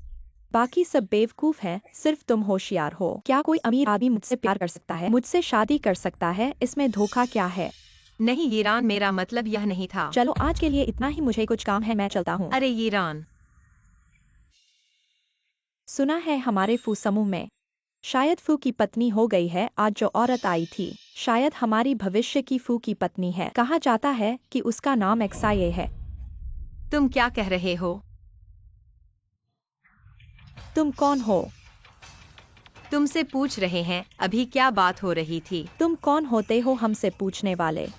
बाकी सब बेवकूफ हैं? सिर्फ तुम होशियार हो। क्या कोई अमीर आदमी मुझसे प्यार कर सकता है, मुझसे शादी कर सकता है? इसमें धोखा क्या है? नहीं यीरान, मेरा मतलब यह नहीं था। चलो आज के लिए इतना ही, मुझे कुछ काम है, मैं चलता हूँ। अरे यीरान, सुना है हमारे फू समूह में शायद फू की पत्नी हो गई है। आज जो औरत आई थी शायद हमारी भविष्य की फू की पत्नी है। कहा जाता है कि उसका नाम एक्साये है। तुम क्या कह रहे हो? तुम कौन हो? तुमसे पूछ रहे हैं, अभी क्या बात हो रही थी? तुम कौन होते हो हमसे पूछने वाले?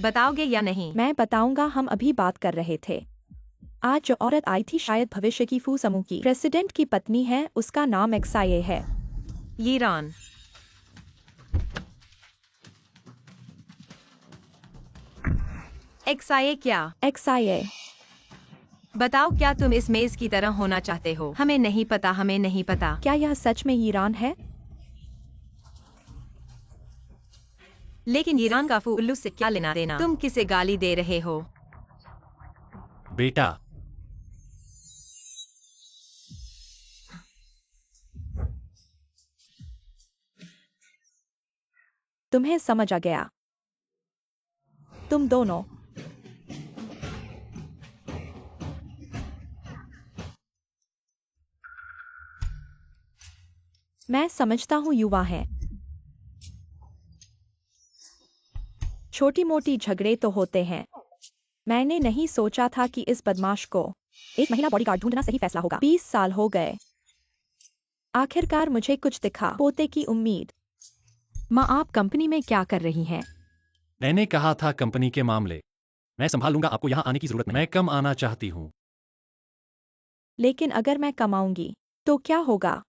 बताओगे या नहीं? मैं बताऊंगा, हम अभी बात कर रहे थे। आज जो औरत आई थी शायद भविष्य की फू समूह की प्रेसिडेंट की पत्नी है। उसका नाम एक्साये है। यीरान, XIA क्या? XIA। बताओ, क्या तुम इस मेज की तरह होना चाहते हो? हमें नहीं पता, हमें नहीं पता। क्या यह सच में ईरान है? लेकिन ईरान का उल्लू से क्या लेना देना? तुम किसे गाली दे रहे हो? बेटा, तुम्हें समझ आ गया। तुम दोनों। मैं समझता हूँ युवा हैं। छोटी मोटी झगड़े तो होते हैं। मैंने नहीं सोचा था कि इस बदमाश को एक महिला बॉडीगार्ड ढूंढना सही फैसला होगा। 20 साल हो गए। आखिरकार मुझे कुछ दिखा। पोते की उम्मीद। माँ, आप कंपनी में क्या कर रही हैं? मैंने कहा था कंपनी के मामले मैं संभाल लूंगा, आपको यहाँ आने की जरूरत नहीं। मैं कम आना चाहती हूँ। लेकिन अगर मैं कमाऊंगी तो क्या होगा?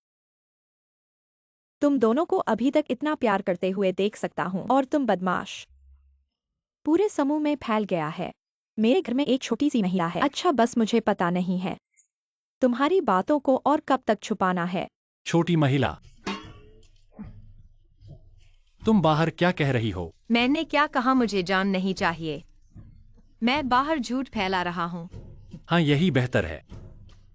तुम दोनों को अभी तक इतना प्यार करते हुए देख सकता हूँ और तुम बदमाश पूरे समूह में फैल गया है। मेरे घर में एक छोटी सी महिला है। अच्छा, बस मुझे पता नहीं है तुम्हारी बातों को और कब तक छुपाना है। छोटी महिला, तुम बाहर क्या कह रही हो? मैंने क्या कहा? मुझे जान नहीं चाहिए। मैं बाहर झूठ फैला रहा हूँ। हाँ, यही बेहतर है।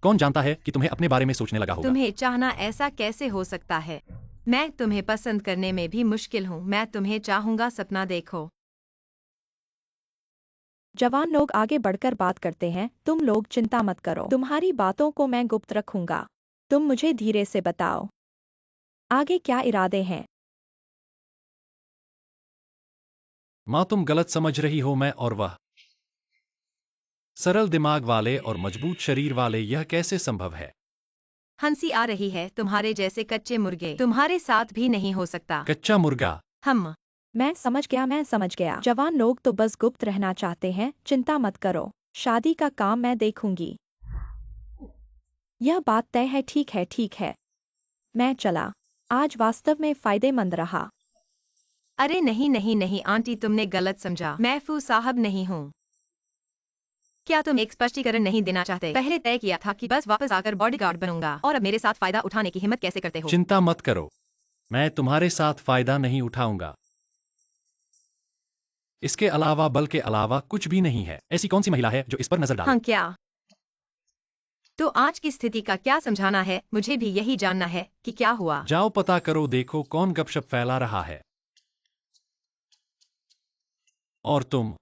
कौन जानता है कि तुम्हें अपने बारे में सोचने लगा होगा। तुम्हें चाहना ऐसा कैसे हो सकता है? मैं तुम्हें पसंद करने में भी मुश्किल हूँ। मैं तुम्हें चाहूंगा, सपना देखो। जवान लोग आगे बढ़कर बात करते हैं। तुम लोग चिंता मत करो, तुम्हारी बातों को मैं गुप्त रखूंगा। तुम मुझे धीरे से बताओ आगे क्या इरादे हैं। माँ, तुम गलत समझ रही हो। मैं और वह सरल दिमाग वाले और मजबूत शरीर वाले, यह कैसे संभव है? हंसी आ रही है? तुम्हारे जैसे कच्चे मुर्गे तुम्हारे साथ भी नहीं हो सकता। कच्चा मुर्गा? हम मैं समझ गया, मैं समझ गया। जवान लोग तो बस गुप्त रहना चाहते हैं। चिंता मत करो, शादी का काम मैं देखूंगी। यह बात तय है। ठीक है, ठीक है। मैं चला। आज वास्तव में फायदेमंद रहा। अरे नहीं नहीं नहीं आंटी, तुमने गलत समझा। मैं फू साहब नहीं हूँ। क्या तुम एक स्पष्टीकरण नहीं देना चाहते? पहले तय किया था कि बस वापस आकर बॉडीगार्ड बनूंगा, और अब मेरे साथ फायदा उठाने की हिम्मत कैसे करते हो? चिंता मत करो, मैं तुम्हारे साथ फायदा नहीं उठाऊंगा। इसके अलावा, बल के अलावा कुछ भी नहीं है। ऐसी कौन सी महिला है जो इस पर नजर डाले? हाँ, क्या? तो आज की स्थिति का क्या समझाना है? मुझे भी यही जानना है कि क्या हुआ। जाओ पता करो, देखो कौन गपशप फैला रहा है। और तुम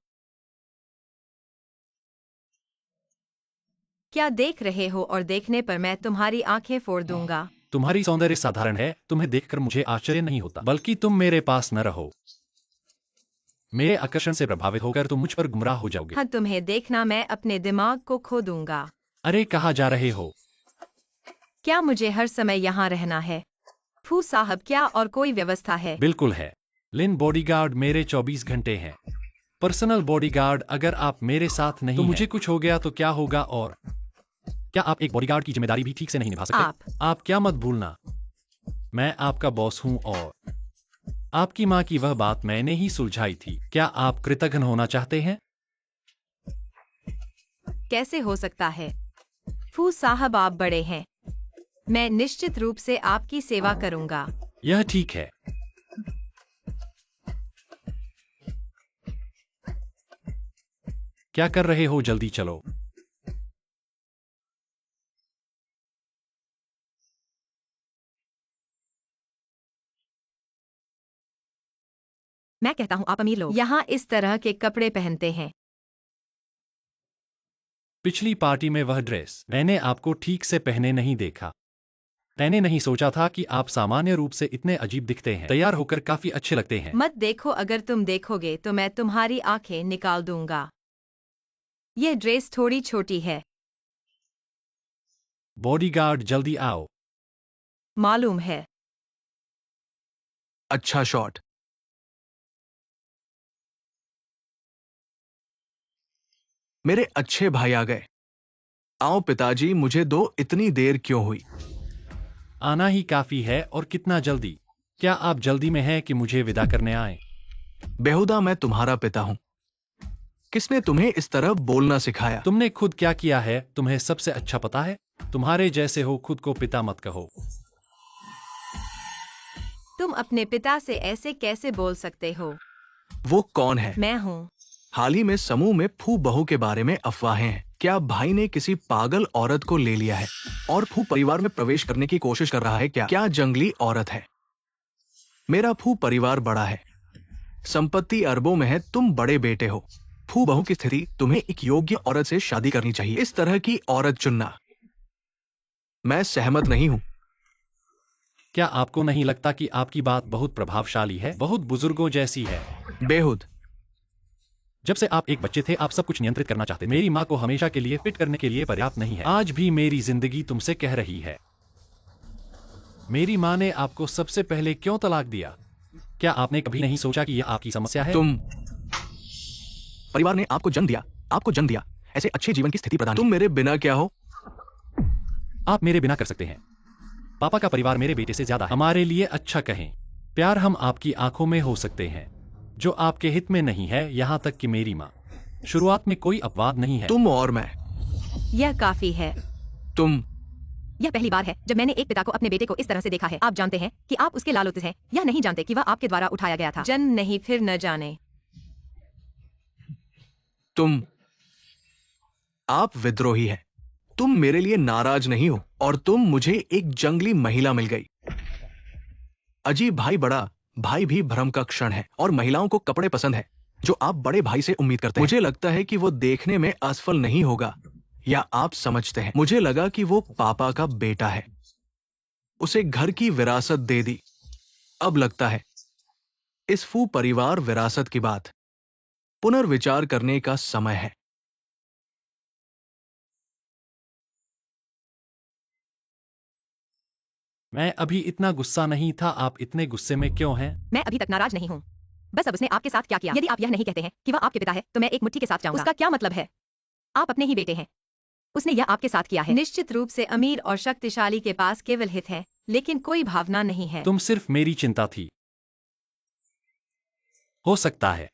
क्या देख रहे हो? और देखने पर मैं तुम्हारी आंखें फोड़ दूंगा। तुम्हारी सौंदर्य साधारण है। तुम्हें देखकर मुझे आश्चर्य नहीं होता, बल्कि तुम मेरे पास न रहो। मेरे आकर्षण से प्रभावित होकर तुम मुझ पर गुमराह हो जाओगे। हाँ, तुम्हें देखना, मैं अपने दिमाग को खो दूंगा। अरे, कहाँ जा रहे हो? क्या मुझे हर समय यहाँ रहना है? फू साहब, क्या और कोई व्यवस्था है? बिल्कुल है। लिन, बॉडीगार्ड मेरे 24 घंटे हैं। Personal bodyguard. अगर आप मेरे साथ नहीं तो मुझे कुछ हो गया तो क्या होगा? और क्या आप एक बॉडीगार्ड की जिम्मेदारी भी ठीक से नहीं निभा सकते? आप क्या मत भूलना, मैं आपका बॉस हूं, और आपकी माँ की वह बात मैंने ही सुलझाई थी। क्या आप कृतघ्न होना चाहते हैं? कैसे हो सकता है? फू साहब, आप बड़े हैं। मैं निश्चित रूप से आपकी सेवा करूंगा। यह ठीक है। क्या कर रहे हो? जल्दी चलो। मैं कहता हूँ, आप अमीर लोग यहाँ इस तरह के कपड़े पहनते हैं। पिछली पार्टी में वह ड्रेस मैंने आपको ठीक से पहने नहीं देखा। मैंने नहीं सोचा था कि आप सामान्य रूप से इतने अजीब दिखते हैं। तैयार होकर काफी अच्छे लगते हैं। मत देखो, अगर तुम देखोगे तो मैं तुम्हारी आंखें निकाल दूंगा। ये ड्रेस थोड़ी छोटी है। बॉडीगार्ड, जल्दी आओ। मालूम है। अच्छा शॉट। मेरे अच्छे भाई आ गए। आओ पिताजी, मुझे दो, इतनी देर क्यों हुई? आना ही काफी है, और कितना जल्दी? क्या आप जल्दी में हैं कि मुझे विदा करने आए? बेहुदा मैं तुम्हारा पिता हूं। किसने तुम्हें इस तरह बोलना सिखाया? तुमने खुद क्या किया है तुम्हें सबसे अच्छा पता है। तुम्हारे जैसे हो खुद को पिता मत कहो। तुम अपने पिता से ऐसे कैसे बोल सकते हो? वो कौन है? मैं हूँ। हाल ही में समूह में फू बहू के बारे में अफवाहें हैं। क्या भाई ने किसी पागल औरत को ले लिया है और फू परिवार में प्रवेश करने की कोशिश कर रहा है? क्या जंगली औरत है? मेरा फू परिवार बड़ा है, संपत्ति अरबों में है, तुम बड़े बेटे हो। फू बहू की स्थिति, तुम्हें एक योग्य औरत से शादी करनी चाहिए। इस तरह की औरत चुनना मैं सहमत नहीं हूँ। क्या आपको नहीं लगता कि आपकी बात बहुत प्रभावशाली है, बहुत बुजुर्गों जैसी है? बेहुद। जब से आप एक बच्चे थे आप सब कुछ नियंत्रित करना चाहते। मेरी माँ को हमेशा के लिए फिट करने के लिए पर्याप्त नहीं है। आज भी मेरी जिंदगी तुमसे कह रही है। मेरी माँ ने आपको सबसे पहले क्यों तलाक दिया? क्या आपने कभी नहीं सोचा कि यह आपकी समस्या है? परिवार ने आपको जन्म दिया, ऐसे अच्छे जीवन की स्थिति प्रदान की। तुम मेरे बिना क्या हो? आप मेरे बिना कर सकते हैं। पापा का परिवार मेरे बेटे से ज्यादा है। हमारे लिए अच्छा कहें। प्यार हम आपकी आंखों में हो सकते हैं, जो आपके हित में नहीं है, यहाँ तक कि मेरी माँ। शुरुआत में कोई अपवाद नहीं है। तुम और मैं। यह काफी है। यह पहली बार है जब मैंने एक पिता को अपने बेटे को इस तरह से देखा है। आप जानते हैं कि आप उसके लाल हैं या नहीं जानते कि वह आपके द्वारा उठाया गया था। जन्म नहीं, फिर न जाने। आप विद्रोही हैं। तुम मेरे लिए नाराज नहीं हो और तुम मुझे एक जंगली महिला मिल गई। अजीब भाई भी भ्रम का क्षण है और महिलाओं को कपड़े पसंद है जो आप बड़े भाई से उम्मीद करते हैं। मुझे लगता है कि वो देखने में असफल नहीं होगा, या आप समझते हैं। मुझे लगा कि वो पापा का बेटा है, उसे घर की विरासत दे दी। अब लगता है इस फू परिवार विरासत की बात पुनर्विचार करने का समय है। मैं अभी इतना गुस्सा नहीं था। आप इतने गुस्से में क्यों हैं? मैं अभी तक नाराज नहीं हूँ। बस अब उसने आपके साथ क्या किया। यदि आप यह नहीं कहते हैं कि वह आपके पिता है तो मैं एक मुट्ठी के साथ जाऊंगा। उसका क्या मतलब है? आप अपने ही बेटे हैं। उसने यह आपके साथ किया है। निश्चित रूप से अमीर और शक्तिशाली के पास केवल हित है, लेकिन कोई भावना नहीं है। तुम सिर्फ मेरी चिंता थी। हो सकता है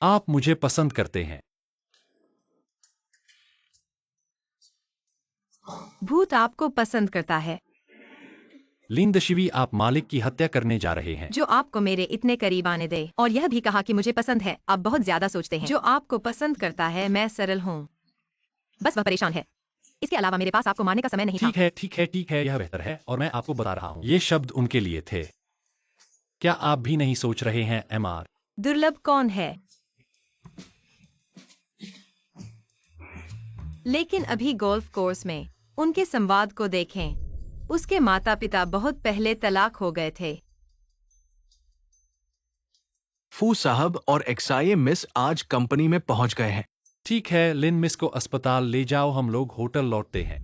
आप मुझे पसंद करते हैं। भूत आपको पसंद करता है। लिंदशिवी, आप मालिक की हत्या करने जा रहे हैं। जो आपको मेरे इतने करीब आने दे। और यह भी कहा कि मुझे पसंद है। आप बहुत ज्यादा सोचते हैं। जो आपको पसंद करता है, मैं सरल हूँ। बस वह परेशान है। इसके अलावा मेरे पास आपको मारने का समय नहीं था। ठीक है, यह बेहतर है और मैं आपको बता रहा हूँ। ये शब्द उनके लिए थे। क्या आप भी नहीं सोच रहे हैं? एमआर दुर्लभ कौन है? लेकिन अभी गोल्फ कोर्स में उनके संवाद को देखें। उसके माता पिता बहुत पहले तलाक हो गए थे। फू साहब और एक्साए मिस आज कंपनी में पहुंच गए हैं। ठीक है, लिन मिस को अस्पताल ले जाओ, हम लोग होटल लौटते हैं।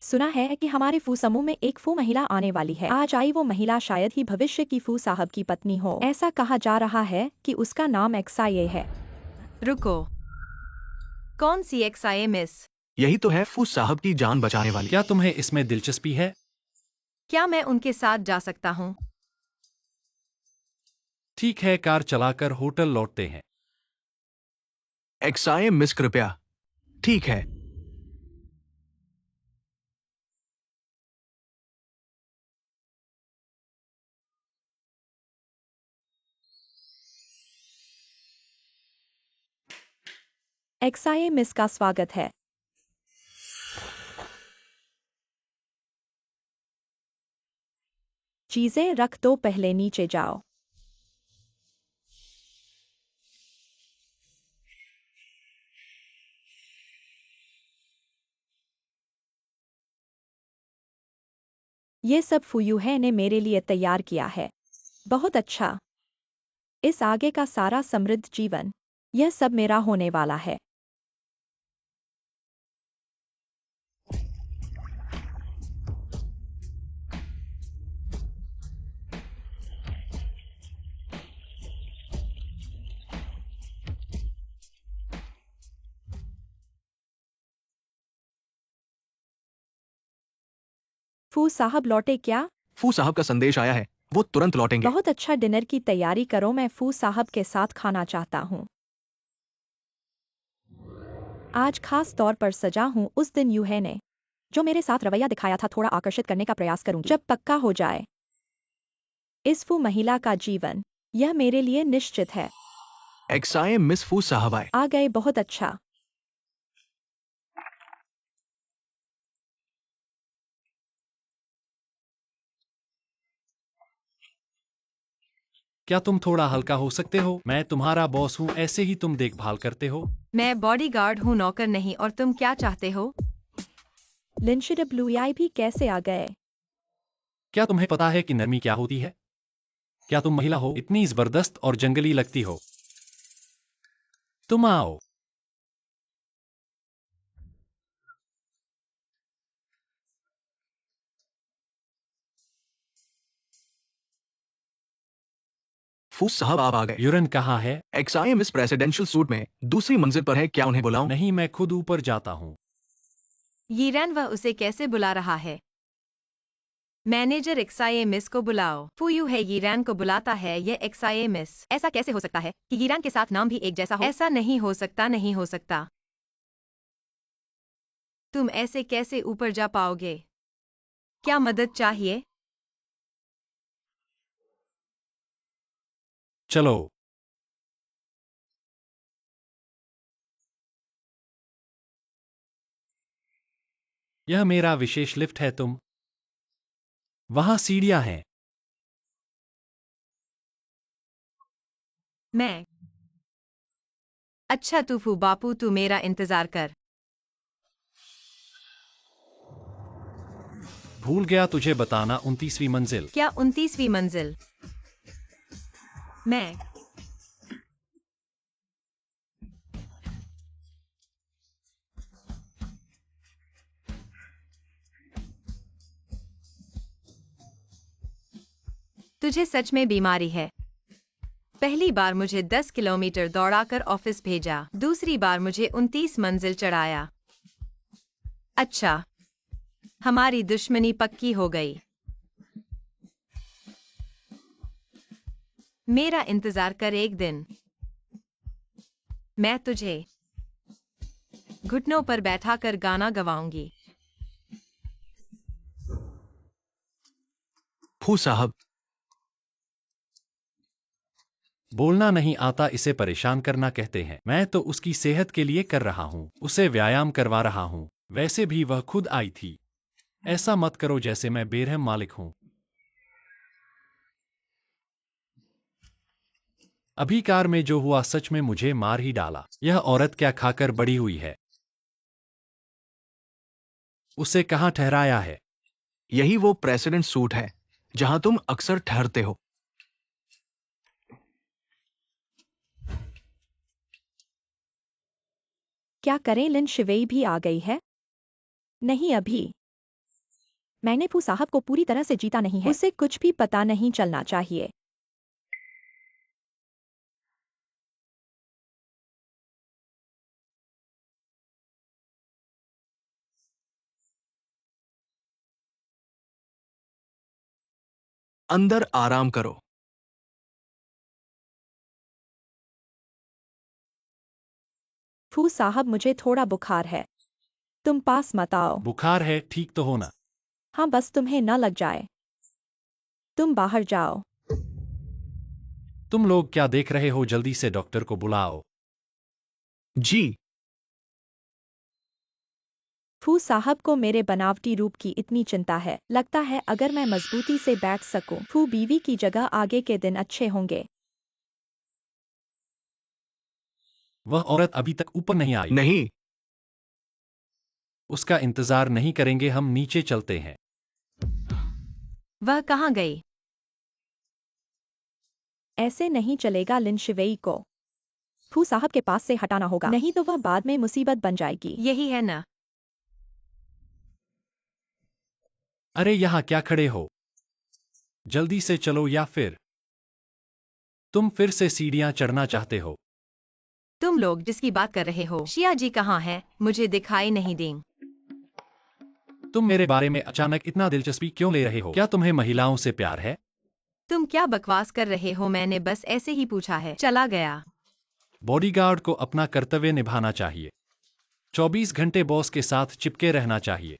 सुना है कि हमारे फू समूह में एक फू महिला आने वाली है। आज आई वो महिला शायद ही भविष्य की फू साहब की पत्नी हो। ऐसा कहा जा रहा है कि उसका नाम एक्साए है। रुको, कौन सी एक्साए मिस? यही तो है फू साहब की जान बचाने वाली। क्या तुम्हें इसमें दिलचस्पी है? क्या मैं उनके साथ जा सकता हूँ? ठीक है, कार चलाकर होटल लौटते हैं। एक्साए मिस कृपया। ठीक है। एक्साए मिस का स्वागत है। चीजें रख दो, पहले नीचे जाओ। ये सब फुयूहे ने मेरे लिए तैयार किया है। बहुत अच्छा। इस आगे का सारा समृद्ध जीवन, यह सब मेरा होने वाला है। फू साहब लौटे क्या? फू साहब का संदेश आया है वो तुरंत लौटेंगे। बहुत अच्छा, डिनर की तैयारी करो, मैं फू साहब के साथ खाना चाहता हूँ। आज खास तौर पर सजा हूँ। उस दिन यूहे ने जो मेरे साथ रवैया दिखाया था, थोड़ा आकर्षित करने का प्रयास करूंगी। जब पक्का हो जाए इस फू महिला का जीवन, यह मेरे लिए निश्चित है। XI मिस फू साहब आए। आ गए, बहुत अच्छा। क्या तुम थोड़ा हल्का हो सकते हो? मैं तुम्हारा बॉस हूँ, ऐसे ही तुम देखभाल करते हो। मैं बॉडीगार्ड हूँ, नौकर नहीं। और तुम क्या चाहते हो? लिंशिड ब्लूआई भी कैसे आ गए? क्या तुम्हें पता है कि नरमी क्या होती है? क्या तुम महिला हो? इतनी जबरदस्त और जंगली लगती हो। तुम आओ। फू साहब आप आ गए। यूरन कहाँ है? XI मिस प्रेसिडेंशियल सूट में दूसरी मंजिल पर है, क्या उन्हें बुलाऊं? नहीं, मैं खुद ऊपर जाता हूँ। यीरन, वह उसे कैसे बुला रहा है? मैनेजर XI मिस को बुलाओ। फूयू है यीरन को बुलाता है, यह XI मिस। ऐसा कैसे हो सकता है कि यीरन के साथ नाम भी एक जैसा हो? ऐसा नहीं हो सकता, नहीं हो सकता। तुम ऐसे कैसे ऊपर जा पाओगे? क्या मदद चाहिए? चलो। यह मेरा विशेष लिफ्ट है। तुम वहां सीढ़ियां हैं। मैं। अच्छा तूफू बापू, तू मेरा इंतजार कर। भूल गया तुझे बताना, 29वीं मंजिल। क्या 29वीं मंजिल? मैं। तुझे सच में बीमारी है। पहली बार मुझे 10 किलोमीटर दौड़ाकर ऑफिस भेजा, दूसरी बार मुझे 29 मंजिल चढ़ाया। अच्छा, हमारी दुश्मनी पक्की हो गई। मेरा इंतजार कर, एक दिन मैं तुझे घुटनों पर बैठाकर गाना गवाऊंगी। फू साहब, बोलना नहीं आता, इसे परेशान करना कहते हैं। मैं तो उसकी सेहत के लिए कर रहा हूँ, उसे व्यायाम करवा रहा हूँ। वैसे भी वह खुद आई थी। ऐसा मत करो जैसे मैं बेरहम मालिक हूँ। अभी कार में जो हुआ, सच में मुझे मार ही डाला। यह औरत क्या खाकर बड़ी हुई है? उसे कहाँ ठहराया है? यही वो प्रेसिडेंट सूट है जहां तुम अक्सर ठहरते हो। क्या करें, लिन शिवेई भी आ गई है? नहीं अभी। मैंने फू साहब को पूरी तरह से जीता नहीं है, उसे कुछ भी पता नहीं चलना चाहिए। अंदर आराम करो। फू साहब, मुझे थोड़ा बुखार है, तुम पास मत आओ। बुखार है? ठीक तो होना। हाँ, बस तुम्हें न लग जाए। तुम बाहर जाओ। तुम लोग क्या देख रहे हो? जल्दी से डॉक्टर को बुलाओ। जी। फू साहब को मेरे बनावटी रूप की इतनी चिंता है। लगता है अगर मैं मजबूती से बैठ सकूं, फू बीवी की जगह आगे के दिन अच्छे होंगे। वह औरत अभी तक ऊपर नहीं आई। नहीं, उसका इंतजार नहीं करेंगे, हम नीचे चलते हैं। वह कहाँ गई? ऐसे नहीं चलेगा, लिन शिवेई को फू साहब के पास से हटाना होगा, नहीं तो वह बाद में मुसीबत बन जाएगी। यही है ना? अरे यहाँ क्या खड़े हो? जल्दी से चलो, या फिर तुम फिर से सीढ़ियां चढ़ना चाहते हो? तुम लोग जिसकी बात कर रहे हो, शिया जी कहाँ है? मुझे दिखाई नहीं दें। तुम मेरे बारे में अचानक इतना दिलचस्पी क्यों ले रहे हो? क्या तुम्हें महिलाओं से प्यार है? तुम क्या बकवास कर रहे हो? मैंने बस ऐसे ही पूछा है। चला गया। बॉडीगार्ड को अपना कर्तव्य निभाना चाहिए। 24 घंटे बॉस के साथ चिपके रहना चाहिए।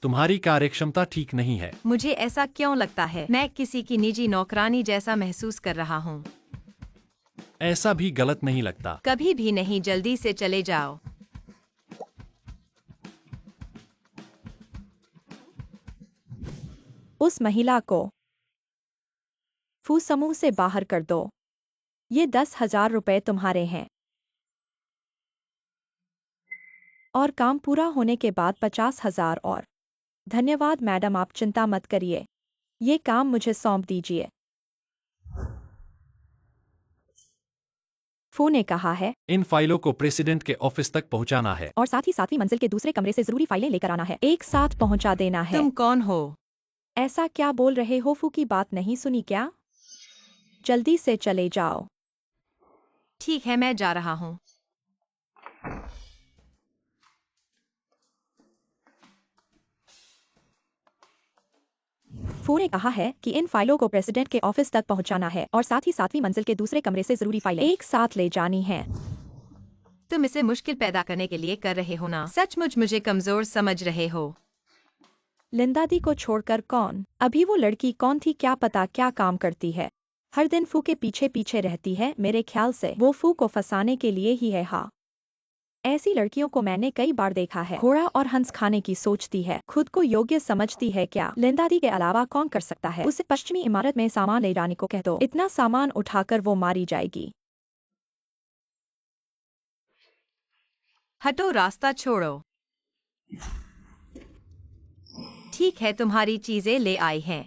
तुम्हारी कार्यक्षमता ठीक नहीं है। मुझे ऐसा क्यों लगता है? मैं किसी की निजी नौकरानी जैसा महसूस कर रहा हूँ। ऐसा भी गलत नहीं लगता। कभी भी नहीं। जल्दी से चले जाओ। उस महिला को फू समूह से बाहर कर दो। ये 10,000 रुपए तुम्हारे हैं। और काम पूरा होने के बाद 50,000 और। धन्यवाद मैडम, आप चिंता मत करिए। ये काम मुझे सौंप दीजिए। फू ने कहा है। इन फाइलों को प्रेसिडेंट के ऑफिस तक पहुंचाना है। और साथ ही 7वीं मंजिल के दूसरे कमरे से जरूरी फाइलें लेकर आना है। एक साथ पहुंचा देना है। तुम कौन हो? ऐसा क्या बोल रहे हो? फू की बात नहीं सुनी क्या? जल्दी से चले जाओ। ठीक है, मैं जा रहा हूँ। फू ने कहा है कि इन फाइलों को प्रेसिडेंट के ऑफिस तक पहुंचाना है और साथ ही 7वीं मंजिल के दूसरे कमरे से जरूरी फाइलें एक साथ ले जानी है। तुम इसे मुश्किल पैदा करने के लिए कर रहे हो ना? सचमुच मुझे कमजोर समझ रहे हो? लिंदा दी को छोड़कर कौन? अभी वो लड़की कौन थी? क्या पता क्या काम करती है। हर दिन फू के पीछे पीछे रहती है। मेरे ख्याल से वो फू को फंसाने के लिए ही है। हाँ, ऐसी लड़कियों को मैंने कई बार देखा है। घोड़ा और हंस खाने की सोचती है। खुद को योग्य समझती है क्या? लिंदा दी के अलावा कौन कर सकता है? उसे पश्चिमी इमारत में सामान ले जाने को कह दो। इतना सामान उठाकर वो मारी जाएगी। हटो, रास्ता छोड़ो। ठीक है, तुम्हारी चीजें ले आई हैं।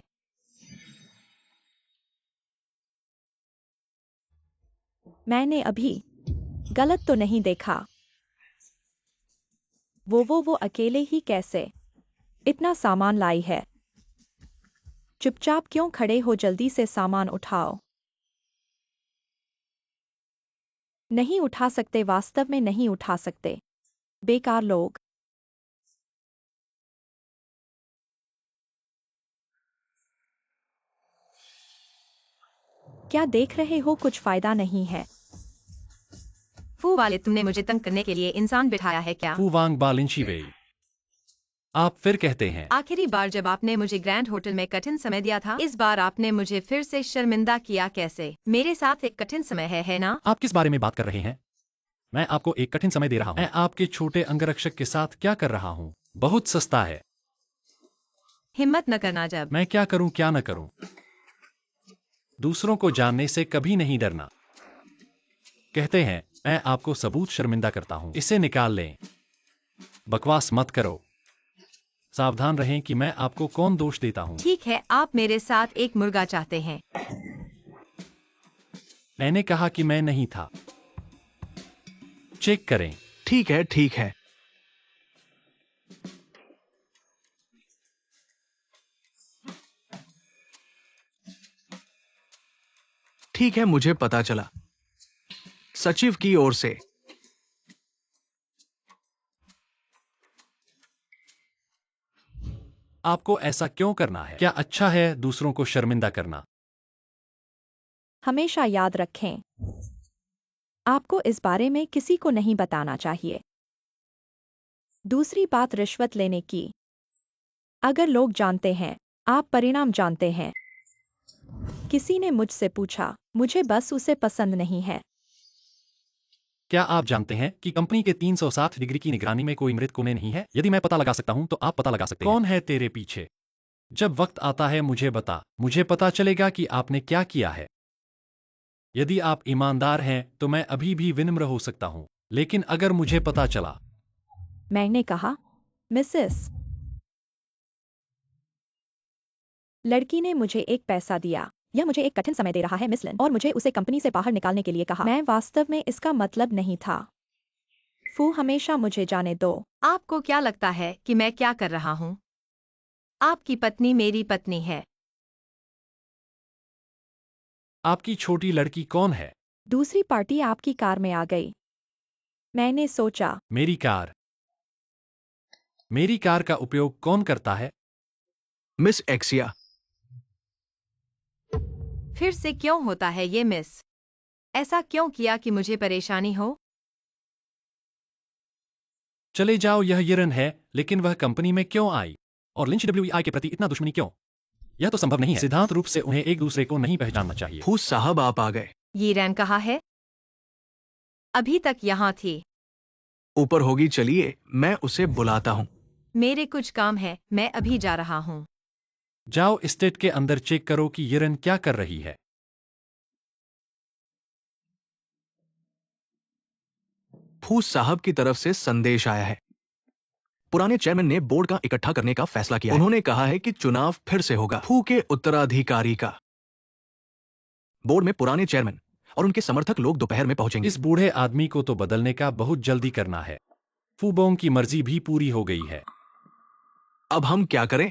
मैंने अभी गलत तो नहीं देखा? वो अकेले ही कैसे इतना सामान लाई है? चुपचाप क्यों खड़े हो? जल्दी से सामान उठाओ। नहीं उठा सकते, वास्तव में नहीं उठा सकते। बेकार लोग। क्या देख रहे हो? कुछ फायदा नहीं है। फू वाले, तुमने मुझे तंग करने के लिए इंसान बिठाया है क्या? फूवांग बालिंशीवेई, आप फिर कहते हैं। आखिरी बार जब आपने मुझे ग्रैंड होटल में कठिन समय दिया था, इस बार आपने मुझे फिर से शर्मिंदा किया। कैसे? मेरे साथ एक कठिन समय है ना? आप किस बारे में बात कर रहे हैं? मैं आपको एक कठिन समय दे रहा हूं। मैं आपके छोटे अंगरक्षक के साथ क्या कर रहा हूं? बहुत सस्ता है। हिम्मत न करना। जब मैं क्या करूं क्या न करूं? दूसरों को जानने से कभी नहीं डरना। कहते हैं, मैं आपको सबूत शर्मिंदा करता हूं। इसे निकाल लें। बकवास मत करो। सावधान रहें कि मैं आपको कौन दोष देता हूं। ठीक है, आप मेरे साथ एक मुर्गा चाहते हैं। मैंने कहा कि मैं नहीं था। चेक करें। ठीक है, ठीक है। ठीक है, मुझे पता चला। सचिव की ओर से। आपको ऐसा क्यों करना है? क्या अच्छा है दूसरों को शर्मिंदा करना? हमेशा याद रखें, आपको इस बारे में किसी को नहीं बताना चाहिए। दूसरी बात, रिश्वत लेने की। अगर लोग जानते हैं, आप परिणाम जानते हैं। किसी ने मुझसे पूछा, मुझे बस उसे पसंद नहीं है। क्या आप जानते हैं कि कंपनी के 360 डिग्री की निगरानी में कोई मृत कोने नहीं है? यदि मैं पता लगा सकता हूं तो आप पता लगा सकते हैं। कौन है तेरे पीछे? जब वक्त आता है मुझे बता। मुझे पता चलेगा कि आपने क्या किया है। यदि आप ईमानदार हैं तो मैं अभी भी विनम्र हो सकता हूं, लेकिन अगर मुझे पता चला। मैंने कहा, मिसेस। लड़की ने मुझे एक पैसा दिया। यह मुझे एक कठिन समय दे रहा है मिस लिन, और मुझे उसे कंपनी से बाहर निकालने के लिए कहा। मैं वास्तव में इसका मतलब नहीं था। फू, हमेशा मुझे जाने दो। आपको क्या लगता है कि मैं क्या कर रहा हूँ? आपकी पत्नी मेरी पत्नी है। आपकी छोटी लड़की कौन है? दूसरी पार्टी आपकी कार में आ गई। मैंने सोचा, मेरी कार। मेरी कार का उपयोग कौन करता है? मिस एक्सिया। फिर से क्यों होता है ये मिस? ऐसा क्यों किया कि मुझे परेशानी हो? चले जाओ, यह यिरन है, लेकिन वह कंपनी में क्यों आई? और लिंच डब्ल्यूई के प्रति इतना दुश्मनी क्यों? यह तो संभव नहीं है। सिद्धांत रूप से उन्हें एक दूसरे को नहीं पहचानना चाहिए। फूस साहब आप आ गए। यिरन कहाँ है? अभी तक यहाँ थी। ऊपर होगी, चलिए मैं उसे बुलाता हूँ। मेरे कुछ काम है, मैं अभी जा रहा हूँ। जाओ स्टेट के अंदर चेक करो कि यिरन क्या कर रही है। फूस साहब की तरफ से संदेश आया है। पुराने चेयरमैन ने बोर्ड का इकट्ठा करने का फैसला किया है। उन्होंने कहा है कि चुनाव फिर से होगा। फू के उत्तराधिकारी का। बोर्ड में पुराने चेयरमैन और उनके समर्थक लोग दोपहर में पहुंचेंगे। इस बूढ़े आदमी को तो बदलने का बहुत जल्दी करना है। फूबोंग की मर्जी भी पूरी हो गई है। अब हम क्या करें?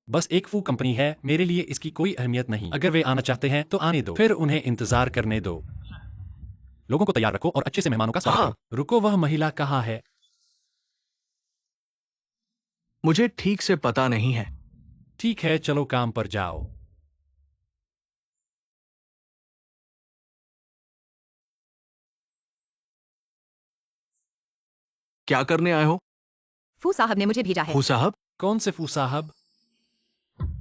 बस एक फू कंपनी है, मेरे लिए इसकी कोई अहमियत नहीं। अगर वे आना चाहते हैं तो आने दो, फिर उन्हें इंतजार करने दो। लोगों को तैयार रखो और अच्छे से मेहमानों का स्वागत हाँ। करो। रुको, वह महिला कहाँ है? मुझे ठीक से पता नहीं है। ठीक है, चलो काम पर जाओ। क्या करने आए हो? फू साहब ने मुझे भेजा है। फू साहब? कौन से फू साहब?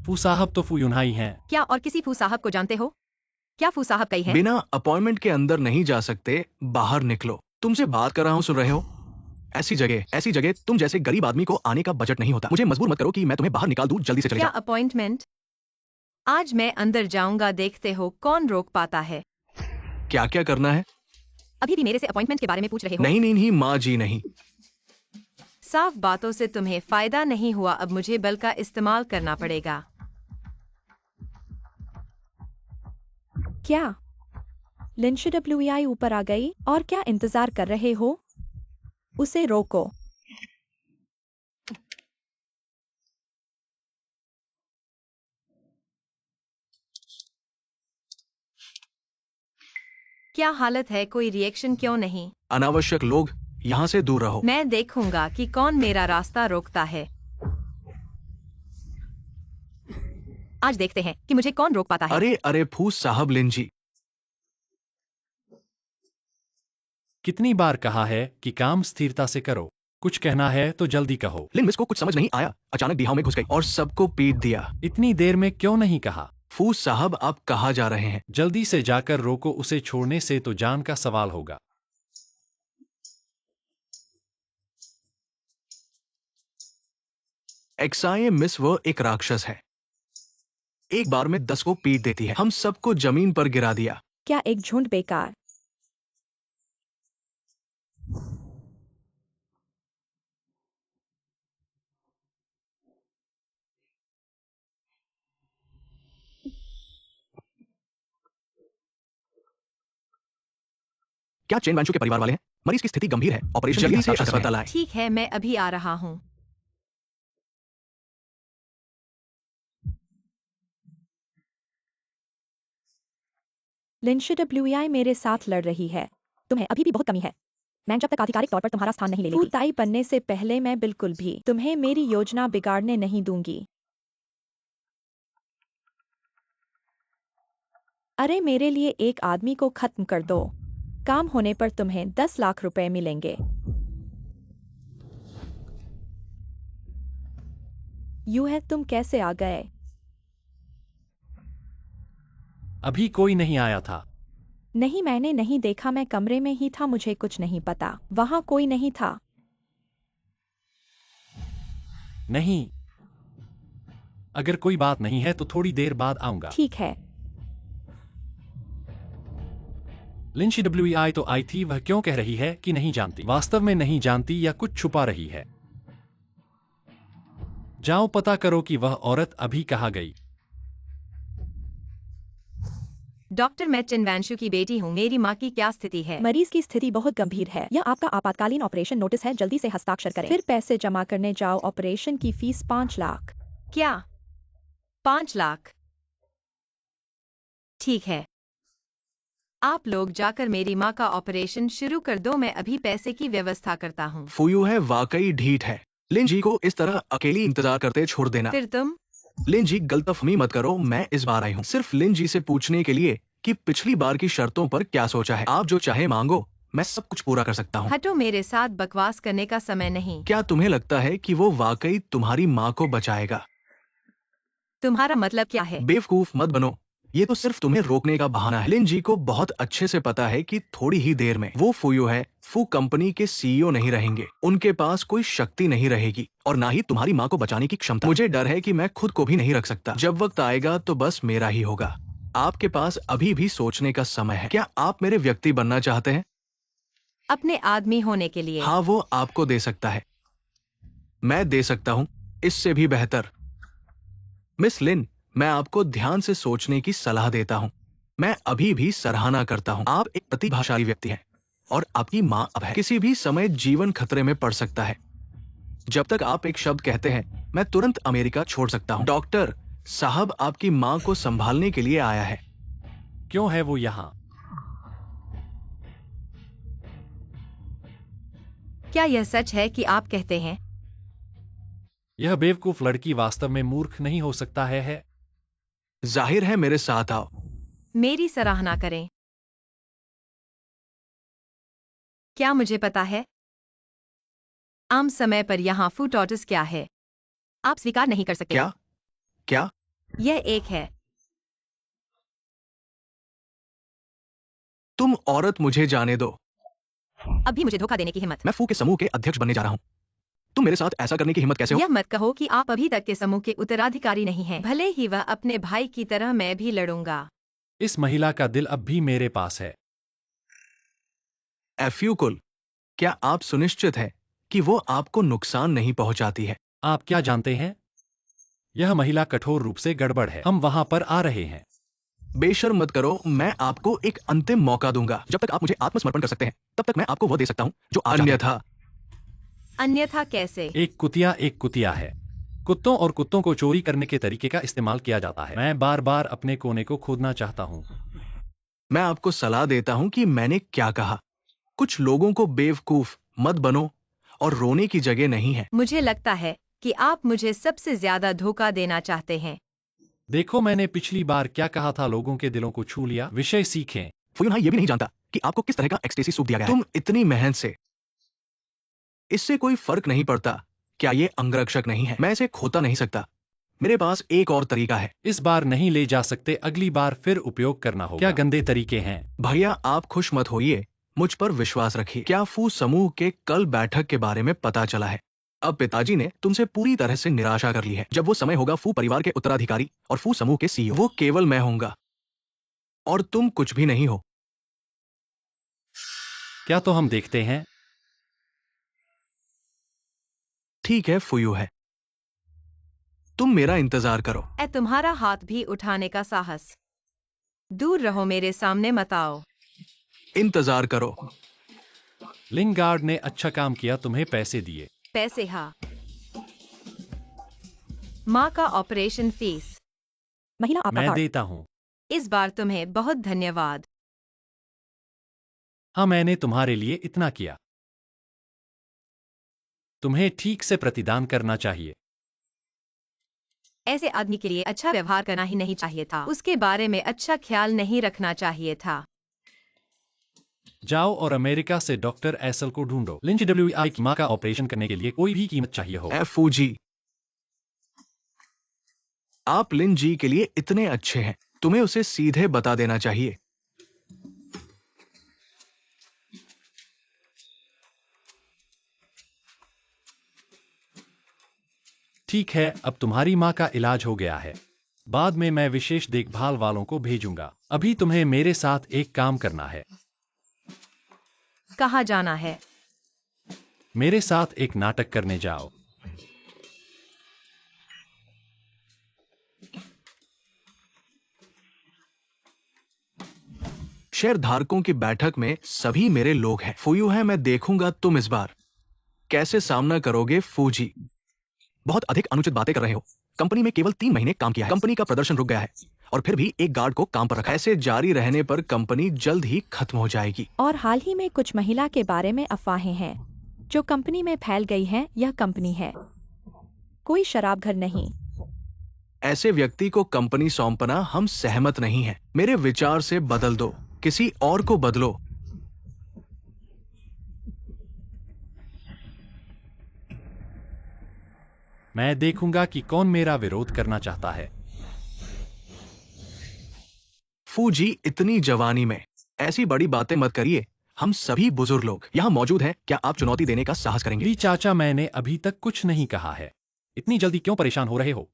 फू साहब तो फू यूनहाई हैं। क्या और किसी फू साहब को जानते हो? क्या फू साहब कई है? बिना अपॉइंटमेंट के अंदर नहीं जा सकते, बाहर निकलो। तुमसे बात कर रहा हूँ, सुन रहे हो? ऐसी जगह तुम जैसे गरीब आदमी को आने का बजट नहीं होता। मुझे मजबूर मत करो कि मैं तुम्हें बाहर निकाल दूं। जल्दी से चले क्या जाओ। अपॉइंटमेंट? आज मैं अंदर जाऊंगा, देखते हो कौन रोक पाता है। क्या क्या करना है? अभी भी मेरे से अपॉइंटमेंट के बारे में पूछ रहे हो? नहीं नहीं नहीं माँ जी, नहीं। साफ बातों से तुम्हें फायदा नहीं हुआ, अब मुझे बल का इस्तेमाल करना पड़ेगा। क्या लिंच डब्ल्यूई ऊपर आ गई? और क्या इंतजार कर रहे हो? उसे रोको। क्या हालत है? कोई रिएक्शन क्यों नहीं? अनावश्यक लोग, यहाँ से दूर रहो। मैं देखूंगा कि कौन मेरा रास्ता रोकता है। आज देखते हैं कि मुझे कौन रोक पाता है। अरे अरे फूस साहब, लिंजी। कितनी बार कहा है कि काम स्थिरता से करो। कुछ कहना है तो जल्दी कहो। लिन मिस को कुछ समझ नहीं आया, अचानक बिहाव में घुस गई और सबको पीट दिया। इतनी देर में क्यों नहीं कहा? फूस साहब, आप कहाँ जा रहे हैं? जल्दी से जाकर रोको, उसे छोड़ने से तो जान का सवाल होगा। एक्साए मिस वो एक राक्षस है। एक बार में 10 को पीट देती है। हम सबको जमीन पर गिरा दिया। क्या एक झुंड बेकार? क्या चेन वैंशु के परिवार वाले हैं? मरीज की स्थिति गंभीर है, ऑपरेशन जल्दी से अस्पताल आए। ठीक है, मैं अभी आ रहा हूँ। लिंच डब्ल्यूई मेरे साथ लड़ रही है। तुम्हें अभी भी बहुत कमी है। मैं जब तक आधिकारिक तौर पर तुम्हारा स्थान नहीं ले लेती, ताई बनने से पहले मैं बिल्कुल भी तुम्हें मेरी योजना बिगाड़ने नहीं दूंगी। अरे मेरे लिए एक आदमी को खत्म कर दो। काम होने पर तुम्हें 10 लाख रुपए मिलेंगे। यूं है, तुम कैसे आ गए? अभी कोई नहीं आया था। नहीं, मैंने नहीं देखा, मैं कमरे में ही था, मुझे कुछ नहीं पता। वहां कोई नहीं था। नहीं, अगर कोई बात नहीं है तो थोड़ी देर बाद आऊंगा। ठीक है। लिंच डब्ल्यूई तो आई थी, वह क्यों कह रही है कि नहीं जानती? वास्तव में नहीं जानती या कुछ छुपा रही है? जाओ पता करो कि वह औरत अभी कहाँ गई। डॉक्टर, मैं चिन वैंशु की बेटी हूँ। मेरी माँ की क्या स्थिति है? मरीज की स्थिति बहुत गंभीर है। यह आपका आपातकालीन ऑपरेशन नोटिस है, जल्दी से हस्ताक्षर करें। फिर पैसे जमा करने जाओ। ऑपरेशन की फीस 5 लाख। क्या 5 लाख? ठीक है, आप लोग जाकर मेरी माँ का ऑपरेशन शुरू कर दो, मैं अभी पैसे की व्यवस्था करता हूँ। फुयू है वाकई ढीठ है। लिन जी को इस तरह अकेली इंतजार करते छोड़ देना। फिर तुम लिन जी, गलतफहमी मत करो, मैं इस बार आई हूँ सिर्फ लिन जी से पूछने के लिए कि पिछली बार की शर्तों पर क्या सोचा है। आप जो चाहे मांगो, मैं सब कुछ पूरा कर सकता हूँ। हटो, मेरे साथ बकवास करने का समय नहीं। क्या तुम्हें लगता है कि वो वाकई तुम्हारी माँ को बचाएगा? तुम्हारा मतलब क्या है? बेवकूफ मत बनो, ये तो सिर्फ तुम्हें रोकने का बहाना है। लिन जी को बहुत अच्छे से पता है कि थोड़ी ही देर में वो फुयो है, फू कंपनी के सीईओ नहीं रहेंगे। उनके पास कोई शक्ति नहीं रहेगी और ना ही तुम्हारी माँ को बचाने की क्षमता। मुझे डर है कि मैं खुद को भी नहीं रख सकता। जब वक्त आएगा तो बस मेरा ही होगा। आपके पास अभी भी सोचने का समय है। क्या आप मेरे व्यक्ति बनना चाहते हैं? अपने आदमी होने के लिए? हाँ, वो आपको दे सकता है। मैं दे सकता हूँ, इससे भी बेहतर। मिस लिन, मैं आपको ध्यान से सोचने की सलाह देता हूँ। मैं अभी भी सराहना करता हूँ। आप एक प्रतिभाशाली व्यक्ति हैं और आपकी माँ अब है। किसी भी समय जीवन खतरे में पड़ सकता है। जब तक आप एक शब्द कहते हैं, मैं तुरंत अमेरिका छोड़ सकता हूँ। डॉक्टर साहब आपकी माँ को संभालने के लिए आया है। क्यों है वो यहाँ? क्या यह सच है कि आप कहते हैं? यह बेवकूफ लड़की वास्तव में मूर्ख नहीं हो सकता है? जाहिर है, मेरे साथ आओ। मेरी सराहना करें। क्या मुझे पता है? आम समय पर यहाँ फूड ऑर्डर्स क्या है? आप स्वीकार नहीं कर सकते। क्या? क्या? यह एक है। तुम औरत, मुझे जाने दो। अभी मुझे धोखा देने की हिम्मत? मैं फू के समूह के अध्यक्ष बनने जा रहा हूँ। तुम मेरे साथ ऐसा करने की हिम्मत कैसे हो? यह मत कहो कि आप अभी तक के समूह के उत्तराधिकारी नहीं हैं। भले ही वह अपने भाई की तरह, मैं भी लड़ूंगा। इस महिला का दिल अब भी मेरे पास है। एफ्यू कुल, क्या आप सुनिश्चित है कि वो आपको नुकसान नहीं पहुंचाती है? आप क्या जानते हैं? यह महिला कठोर रूप से गड़बड़ है। हम वहां पर आ रहे हैं। बेशर्म मत करो, मैं आपको एक अंतिम मौका दूंगा। जब तक आप मुझे आत्मसमर्पण कर सकते हैं, तब तक मैं आपको वो दे सकता हूं जो आप चाहते हैं। अन्यथा कैसे? एक कुतिया है। कुत्तों और कुत्तों को चोरी करने के तरीके का इस्तेमाल किया जाता है। मैं बार बार अपने कोने को खोदना चाहता हूँ। मैं आपको सलाह देता हूं कि मैंने क्या कहा। कुछ लोगों को बेवकूफ मत बनो और रोने की जगह नहीं है। मुझे लगता है कि आप मुझे सबसे ज्यादा धोखा देना चाहते हैं। देखो, मैंने पिछली बार क्या कहा था, लोगों के दिलों को छू लिया। विषय सीखें। फुयुन ये भी नहीं जानता कि आपको किस तरह का एक्सटेसी सूप दिया गया है। तुम इतनी मेहनत से, इससे कोई फर्क नहीं पड़ता। क्या ये अंगरक्षक नहीं है? मैं इसे खोता नहीं सकता। मेरे पास एक और तरीका है। इस बार नहीं ले जा सकते, अगली बार फिर उपयोग करना होगा। क्या गंदे तरीके हैं? भैया, आप खुश मत होइए, मुझ पर विश्वास रखिए। क्या फू समूह के कल बैठक के बारे में पता चला है? अब पिताजी ने तुमसे पूरी तरह से निराशा कर ली है। जब वो समय होगा फू परिवार के उत्तराधिकारी और फू समूह के सीईओ, वो केवल मैं होऊंगा और तुम कुछ भी नहीं हो। क्या तो हम देखते हैं। ठीक है, फुयू है। तुम मेरा इंतजार करो। तुम्हारा हाथ भी उठाने का साहस? दूर रहो, मेरे सामने मत आओ। इंतजार करो। लिंगार्ड ने अच्छा काम किया, तुम्हें पैसे दिए। पैसे? हाँ। माँ का ऑपरेशन फीस? महिला आपका मैं कार्ड। देता हूँ। इस बार तुम्हें बहुत धन्यवाद। हाँ, मैंने तुम्हारे लिए इतना किया। तुम्हें ठीक से प्रतिदान करना चाहिए। ऐसे आदमी के लिए अच्छा व्यवहार करना ही नहीं चाहिए था। उसके बारे में अच्छा ख्याल नहीं रखना चाहिए था। जाओ और अमेरिका से डॉक्टर एसल को ढूंढो। लिंच डब्ल्यूआई की माँ का ऑपरेशन करने के लिए कोई भी कीमत चाहिए हो। फू जी, आप लिन जी के लिए इतने अच्छे हैं, तुम्हें उसे सीधे बता देना चाहिए। ठीक है, अब तुम्हारी माँ का इलाज हो गया है। बाद में मैं विशेष देखभाल वालों को भेजूंगा। अभी तुम्हें मेरे साथ एक काम करना है। कहाँ जाना है? मेरे साथ एक नाटक करने जाओ। शेयर धारकों की बैठक में सभी मेरे लोग हैं। फुयू है, मैं देखूंगा तुम इस बार कैसे सामना करोगे। फू जी, बहुत अधिक अनुचित बातें कर रहे हो। कंपनी में केवल 3 महीने काम किया है, कंपनी का प्रदर्शन रुक गया है और फिर भी एक गार्ड को काम पर रखा है। ऐसे जारी रहने पर कंपनी जल्द ही खत्म हो जाएगी। और हाल ही में कुछ महिला के बारे में अफवाहें हैं जो कंपनी में फैल गई हैं। यह कंपनी है, कोई शराब घर नहीं। ऐसे व्यक्ति को कंपनी सौंपना हम सहमत नहीं हैं। मेरे विचार से बदल दो, किसी और को बदलो। मैं देखूंगा कि कौन मेरा विरोध करना चाहता है। फूजी, इतनी जवानी में ऐसी बड़ी बातें मत करिए। हम सभी बुजुर्ग लोग यहाँ मौजूद हैं। क्या आप चुनौती देने का साहस करेंगे? ली चाचा, मैंने अभी तक कुछ नहीं कहा है। इतनी जल्दी क्यों परेशान हो रहे हो?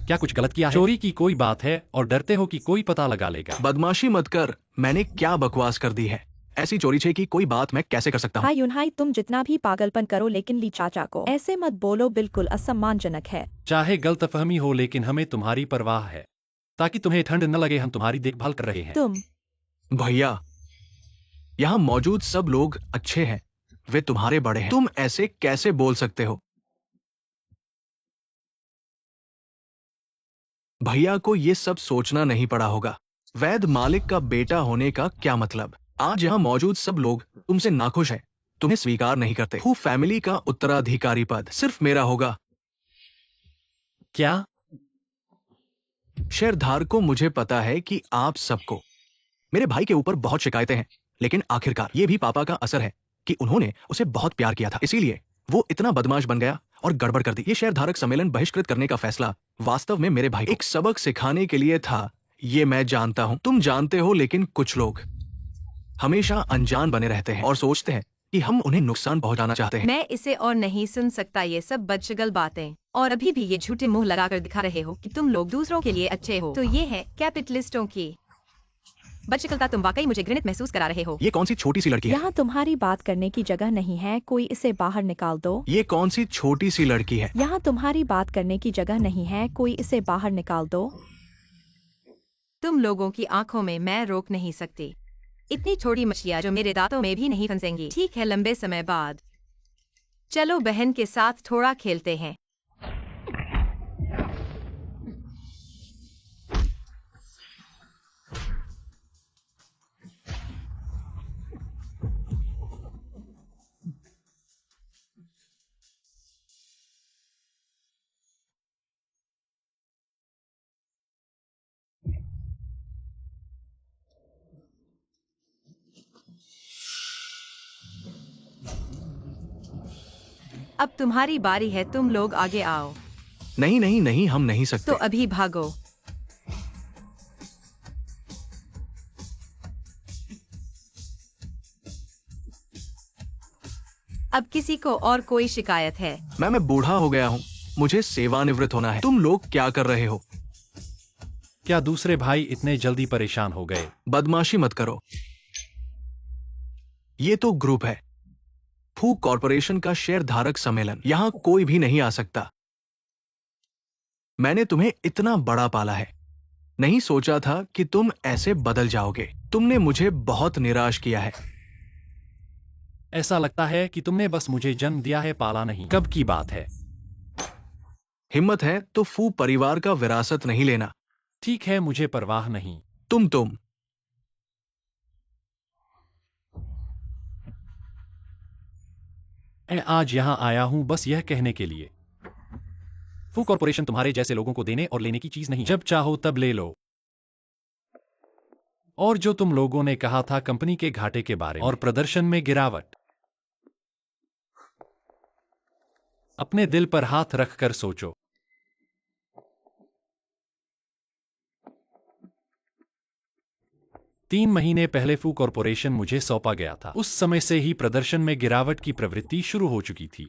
क्या कुछ गलत किया है? चोरी की कोई बात है और डरते हो कि कोई पता लगा लेगा? बदमाशी मत कर। मैंने क्या बकवास कर दी है? ऐसी चोरी छे की कोई बात मैं कैसे कर सकता हूँ? हाय यूनहाई, तुम जितना भी पागलपन करो लेकिन ली चाचा को ऐसे मत बोलो, बिल्कुल असम्मानजनक है। चाहे गलतफहमी हो, लेकिन हमें तुम्हारी परवाह है। ताकि तुम्हें ठंड न लगे, हम तुम्हारी देखभाल कर रहे हैं। तुम भैया, यहाँ मौजूद सब लोग अच्छे हैं। वे तुम्हारे बड़े हैं। तुम ऐसे कैसे बोल सकते हो? भैया को ये सब सोचना नहीं पड़ा होगा। वैद मालिक का बेटा होने का क्या मतलब? आज यहाँ मौजूद सब लोग तुमसे नाखुश हैं, तुम्हें स्वीकार नहीं करते। हूँ फैमिली का उत्तराधिकारी पद सिर्फ मेरा होगा। क्या? शेयरधारकों, मुझे पता है कि आप सबको मेरे भाई के ऊपर बहुत शिकायतें हैं, लेकिन आखिरकार ये भी पापा का असर है कि उन्होंने उसे बहुत प्यार किया था, इसीलिए वो इतना बदमाश बन गया और गड़बड़ कर दी। ये शेयरधारक सम्मेलन बहिष्कृत करने का फैसला वास्तव में मेरे भाई को एक सबक सिखाने के लिए था। ये मैं जानता हूं, तुम जानते हो, लेकिन कुछ लोग हमेशा अनजान बने रहते हैं और सोचते हैं कि हम उन्हें नुकसान पहुंचाना चाहते हैं। मैं इसे और नहीं सुन सकता, ये सब बदशगल बातें। और अभी भी ये झूठे मुंह लगाकर दिखा रहे हो कि तुम लोग दूसरों के लिए अच्छे हो। तो ये है कैपिटलिस्टों की बदशकलता। तुम वाकई मुझे घृणित महसूस करा रहे हो। ये कौन सी छोटी सी लड़की है? यहाँ तुम्हारी बात करने की जगह नहीं है, कोई इसे बाहर निकाल दो। ये कौन सी छोटी सी लड़की है? यहाँ तुम्हारी बात करने की जगह नहीं है, कोई इसे बाहर निकाल दो। तुम लोगों की आंखों में मैं रोक नहीं सकती। इतनी छोटी मछलियां जो मेरे दांतों में भी नहीं फंसेंगी। ठीक है, लंबे समय बाद। चलो बहन के साथ थोड़ा खेलते हैं। अब तुम्हारी बारी है, तुम लोग आगे आओ। नहीं नहीं नहीं, हम नहीं सकते। तो अभी भागो। अब किसी को और कोई शिकायत है? मैं बूढ़ा हो गया हूँ, मुझे सेवानिवृत्त होना है। तुम लोग क्या कर रहे हो? क्या दूसरे भाई इतने जल्दी परेशान हो गए? बदमाशी मत करो। ये तो ग्रुप है, फू कॉरपोरेशन का शेयरधारक सम्मेलन। यहां कोई भी नहीं आ सकता। मैंने तुम्हें इतना बड़ा पाला है, नहीं सोचा था कि तुम ऐसे बदल जाओगे। तुमने मुझे बहुत निराश किया है। ऐसा लगता है कि तुमने बस मुझे जन्म दिया है, पाला नहीं। कब की बात है? हिम्मत है तो फू परिवार का विरासत नहीं लेना। ठीक है, मुझे परवाह नहीं। तुम मैं आज यहाँ आया हूँ बस यह कहने के लिए, फू कॉरपोरेशन तुम्हारे जैसे लोगों को देने और लेने की चीज नहीं। जब चाहो तब ले लो। और जो तुम लोगों ने कहा था कंपनी के घाटे के बारे में और प्रदर्शन में गिरावट, अपने दिल पर हाथ रखकर सोचो। तीन महीने पहले फू कॉरपोरेशन मुझे सौंपा गया था। उस समय से ही प्रदर्शन में गिरावट की प्रवृत्ति शुरू हो चुकी थी।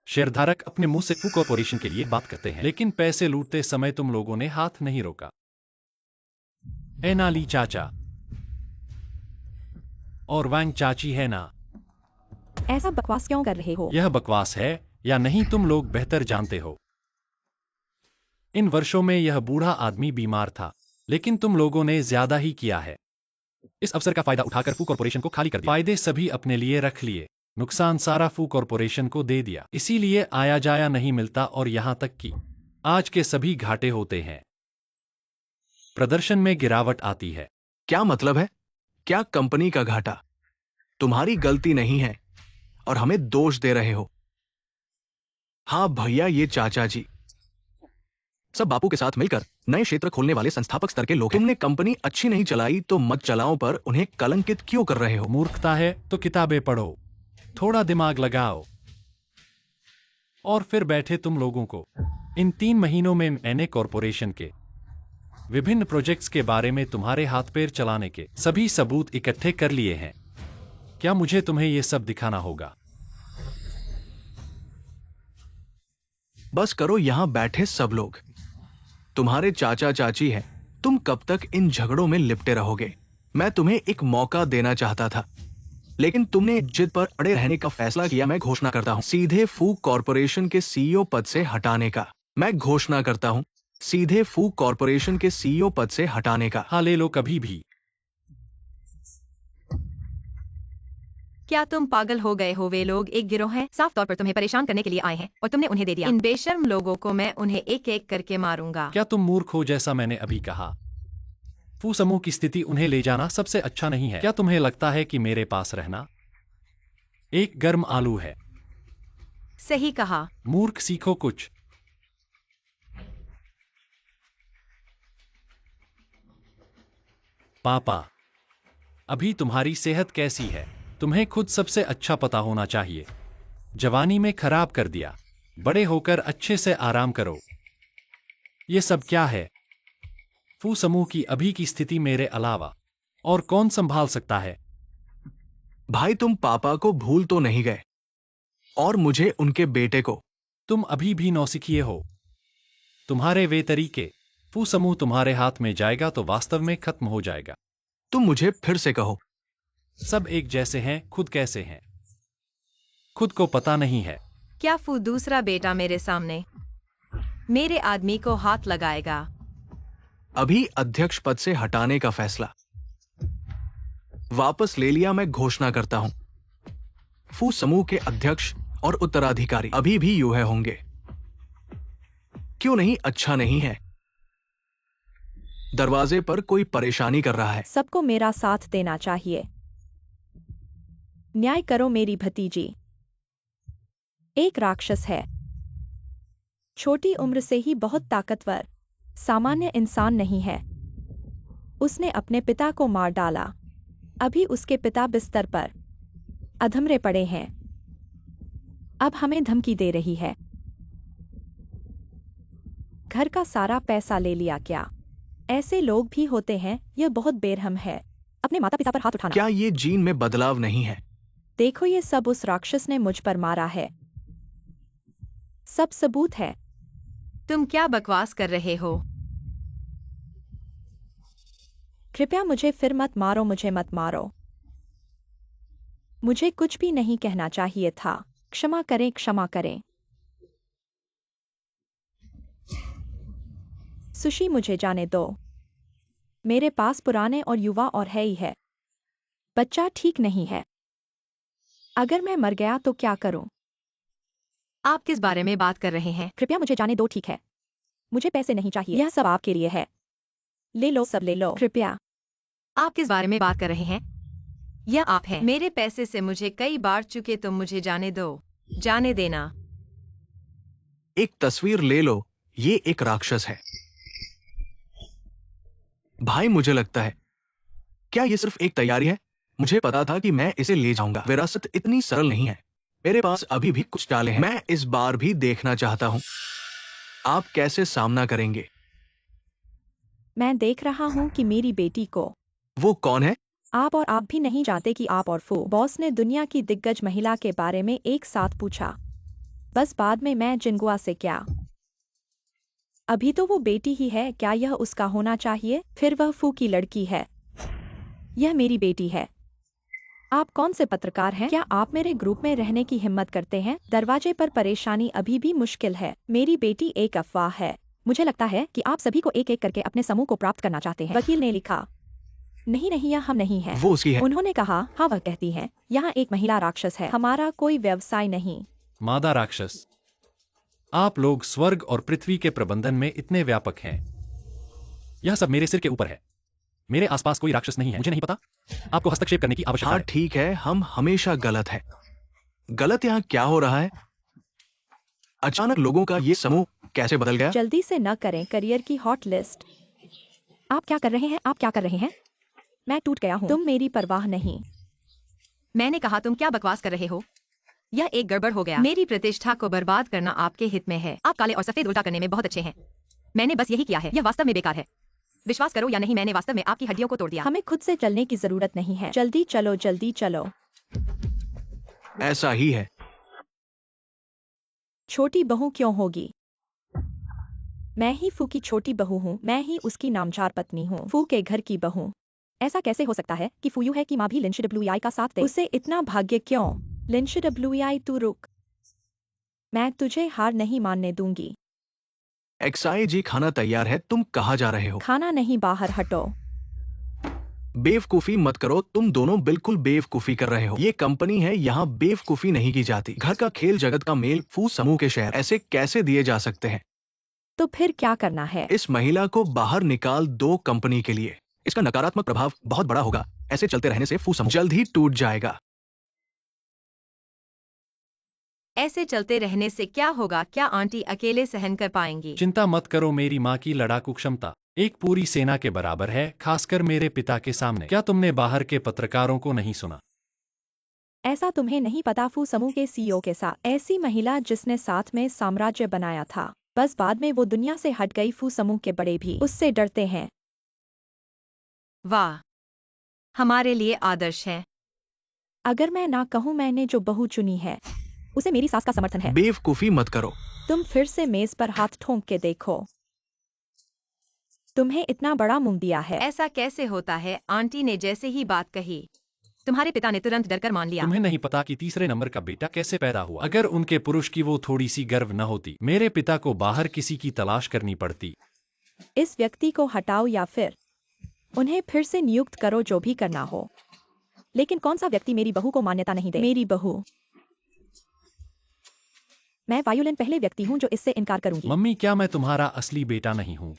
शेयरधारक अपने मुंह से फू कॉरपोरेशन के लिए बात करते हैं, लेकिन पैसे लूटते समय तुम लोगों ने हाथ नहीं रोका। एनाली चाचा और वांग चाची है ना? ऐसा बकवास क्यों कर रहे हो? यह बकवास है या नहीं, तुम लोग बेहतर जानते हो। इन वर्षों में यह बूढ़ा आदमी बीमार था, लेकिन तुम लोगों ने ज्यादा ही किया है। इस अवसर का फायदा उठाकर फू कॉरपोरेशन को खाली कर दिया। फायदे सभी अपने लिए रख लिए, नुकसान सारा फू कॉरपोरेशन को दे दिया। इसीलिए आया जाया नहीं मिलता और यहां तक कि आज के सभी घाटे होते हैं। प्रदर्शन में गिरावट आती है। क्या मतलब है? क्या कंपनी का घाटा? तुम्हारी गलती नहीं है और हमें दोष दे रहे हो। हाँ भैया, ये चाचा जी सब बापू के साथ मिलकर नए क्षेत्र खोलने वाले संस्थापक स्तर के लोग हैं। तुमने कंपनी अच्छी नहीं चलाई तो मत चलाओ, पर उन्हें कलंकित क्यों कर रहे हो? मूर्खता है तो किताबें पढ़ो, थोड़ा दिमाग लगाओ और फिर बैठे तुम लोगों को। इन 3 महीनों में मैंने कॉरपोरेशन के विभिन्न प्रोजेक्ट्स के बारे में तुम्हारे हाथ पैर चलाने के सभी सबूत इकट्ठे कर लिए हैं। क्या मुझे तुम्हें ये सब दिखाना होगा? बस करो, यहां बैठे सब लोग तुम्हारे चाचा चाची हैं। तुम कब तक इन झगड़ों में लिपटे रहोगे? मैं तुम्हें एक मौका देना चाहता था, लेकिन तुमने जिद पर अड़े रहने का फैसला किया। मैं घोषणा करता हूं सीधे फू कॉरपोरेशन के सीईओ पद से हटाने का। मैं घोषणा करता हूं सीधे फू कॉरपोरेशन के सीईओ पद से हटाने का। हाँ, ले लो कभी भी। क्या तुम पागल हो गए हो? वे लोग एक गिरोह है, साफ तौर पर तुम्हें परेशान करने के लिए आए हैं और तुमने उन्हें दे दिया। इन बेशर्म लोगों को मैं उन्हें एक एक करके मारूंगा। क्या तुम मूर्ख हो? जैसा मैंने अभी कहा, फू समूह की स्थिति उन्हें ले जाना सबसे अच्छा नहीं है। क्या तुम्हें लगता है कि मेरे पास रहना एक गर्म आलू है? सही कहा। मूर्ख, सीखो कुछ। पापा, अभी तुम्हारी सेहत कैसी है? तुम्हें खुद सबसे अच्छा पता होना चाहिए। जवानी में खराब कर दिया, बड़े होकर अच्छे से आराम करो। ये सब क्या है? फू समूह की अभी की स्थिति मेरे अलावा और कौन संभाल सकता है? भाई, तुम पापा को भूल तो नहीं गए, और मुझे उनके बेटे को। तुम अभी भी नौसिखिए हो। तुम्हारे वे तरीके, फू समूह तुम्हारे हाथ में जाएगा तो वास्तव में खत्म हो जाएगा। तुम मुझे फिर से कहो। सब एक जैसे हैं, खुद कैसे हैं? खुद को पता नहीं है। क्या फू दूसरा बेटा मेरे सामने मेरे आदमी को हाथ लगाएगा? अभी अध्यक्ष पद से हटाने का फैसला वापस ले लिया। मैं घोषणा करता हूं फू समूह के अध्यक्ष और उत्तराधिकारी अभी भी यूहे होंगे। क्यों नहीं? अच्छा नहीं है। दरवाजे पर कोई परेशानी कर रहा है। सबको मेरा साथ देना चाहिए। न्याय करो मेरी भतीजी। एक राक्षस है, छोटी उम्र से ही बहुत ताकतवर, सामान्य इंसान नहीं है। उसने अपने पिता को मार डाला। अभी उसके पिता बिस्तर पर अधमरे पड़े हैं। अब हमें धमकी दे रही है। घर का सारा पैसा ले लिया क्या? ऐसे लोग भी होते हैं, यह बहुत बेरहम है। अपने माता पिता पर हाथ उठाना। क्या ये जीन में बदलाव नहीं है? देखो, ये सब उस राक्षस ने मुझ पर मारा है। सब सबूत है। तुम क्या बकवास कर रहे हो? कृपया मुझे फिर मत मारो, मुझे मत मारो। मुझे कुछ भी नहीं कहना चाहिए था। क्षमा करें, क्षमा करें। सुशी, मुझे जाने दो। मेरे पास पुराने और युवा और है ही है। बच्चा ठीक नहीं है। अगर मैं मर गया तो क्या करूं? आप किस बारे में बात कर रहे हैं? कृपया मुझे जाने दो, ठीक है? मुझे पैसे नहीं चाहिए, यह सब आपके लिए है। ले लो, सब ले लो, कृपया। आप किस बारे में बात कर रहे हैं? यह आप हैं। मेरे पैसे से मुझे कई बार चुके, तुम मुझे जाने दो। जाने देना। एक तस्वीर ले लो। ये एक राक्षस है। भाई, मुझे लगता है, क्या ये सिर्फ एक तैयारी है? मुझे पता था कि मैं इसे ले जाऊंगा। विरासत इतनी सरल नहीं है। मेरे पास अभी भी कुछ चालें हैं। मैं इस बार भी देखना चाहता हूं आप कैसे सामना करेंगे। मैं देख रहा हूं कि मेरी बेटी को। वो कौन है? आप और आप भी नहीं जानते कि आप और फू। बॉस ने दुनिया की दिग्गज महिला के बारे में एक साथ पूछा। बस बाद में मैं जिनगुआ से क्या? अभी तो वो बेटी ही है, क्या यह उसका होना चाहिए? फिर वह फू की लड़की है। यह मेरी बेटी है। आप कौन से पत्रकार हैं? क्या आप मेरे ग्रुप में रहने की हिम्मत करते हैं? दरवाजे पर परेशानी अभी भी मुश्किल है। मेरी बेटी एक अफवाह है। मुझे लगता है कि आप सभी को एक एक करके अपने समूह को प्राप्त करना चाहते हैं। वकील ने लिखा। नहीं नहीं, यह हम नहीं है। वो उसकी है। उन्होंने कहा, हाँ वह कहती है, यहाँ एक महिला राक्षस है। हमारा कोई व्यवसाय नहीं। मादा राक्षस, आप लोग स्वर्ग और पृथ्वी के प्रबंधन में इतने व्यापक हैं। यह सब मेरे सिर के ऊपर है। मेरे आसपास कोई राक्षस नहीं है। मुझे नहीं पता। आपको हस्तक्षेप करने की आवश्यकता हाँ है। ठीक है, हम हमेशा गलत है। गलत यहाँ क्या हो रहा है? अचानक लोगों का ये समूह कैसे बदल गया? जल्दी से न करें करियर की हॉट लिस्ट। आप क्या कर रहे हैं? आप क्या कर रहे हैं? मैं टूट गया हूँ। तुम मेरी परवाह नहीं। मैंने कहा तुम क्या बकवास कर रहे हो? यह एक गड़बड़ हो गया। मेरी प्रतिष्ठा को बर्बाद करना आपके हित में है। आप काले और सफेद उल्टा करने में बहुत अच्छे हैं। मैंने बस यही किया है। यह वास्तव में बेकार है। विश्वास करो या नहीं, मैंने वास्तव में आपकी हड्डियों को तोड़ दिया। हमें खुद से चलने की जरूरत नहीं है। जल्दी चलो, जल्दी चलो। ऐसा ही है। छोटी बहू क्यों होगी? मैं ही फू की छोटी बहू हूँ। मैं ही उसकी नामचार पत्नी हूँ, फू के घर की बहू। ऐसा कैसे हो सकता है कि फूयू है कि माँ भी लिंच डब्ल्यूआई का साथ दे? उसे इतना भाग्य क्यों? लिंच डब्ल्यूआई तू रुक, मैं तुझे हार नहीं मानने दूंगी। एक्साई जी, खाना तैयार है। तुम कहाँ जा रहे हो? खाना नहीं, बाहर हटो। बेवकूफी मत करो। तुम दोनों बिल्कुल बेवकूफी कर रहे हो। ये कंपनी है, यहाँ बेवकूफी नहीं की जाती। घर का खेल, जगत का मेल, फू समूह के शेयर ऐसे कैसे दिए जा सकते हैं? तो फिर क्या करना है? इस महिला को बाहर निकाल दो कंपनी के लिए। इसका नकारात्मक प्रभाव बहुत बड़ा होगा। ऐसे चलते रहने से फू समूह जल्द ही टूट जाएगा। ऐसे चलते रहने से क्या होगा? क्या आंटी अकेले सहन कर पाएंगी? चिंता मत करो, मेरी माँ की लड़ाकू क्षमता एक पूरी सेना के बराबर है, खासकर मेरे पिता के सामने। क्या तुमने बाहर के पत्रकारों को नहीं सुना? ऐसा तुम्हें नहीं पता? फू समूह के सीईओ के साथ ऐसी महिला जिसने साथ में साम्राज्य बनाया था, बस बाद में वो दुनिया से हट गई। फू समूह के बड़े भी उससे डरते हैं। वाह, हमारे लिए आदर्श है। अगर मैं ना कहूँ, मैंने जो बहू चुनी है उसे मेरी सास का समर्थन है। बेवकूफी मत करो। तुम फिर से मेज पर हाथ ठोंक के देखो। तुम्हें इतना बड़ा मुंह दिया है। ऐसा कैसे होता है? आंटी ने जैसे ही बात कही, तुम्हारे पिता ने तुरंत डरकर मान लिया। तुम्हें नहीं पता कि तीसरे नंबर का बेटा कैसे पैदा हुआ? अगर उनके पुरुष की वो थोड़ी सी गर्व न होती, मेरे पिता को बाहर किसी की तलाश करनी पड़ती। इस व्यक्ति को हटाओ या फिर उन्हें फिर से नियुक्त करो, जो भी करना हो। लेकिन कौन सा व्यक्ति मेरी बहू को मान्यता नहीं दे? मेरी बहू। मैं वायुलिन पहले व्यक्ति हूँ जो इससे इनकार करूंगी। मम्मी, क्या मैं तुम्हारा असली बेटा नहीं हूँ?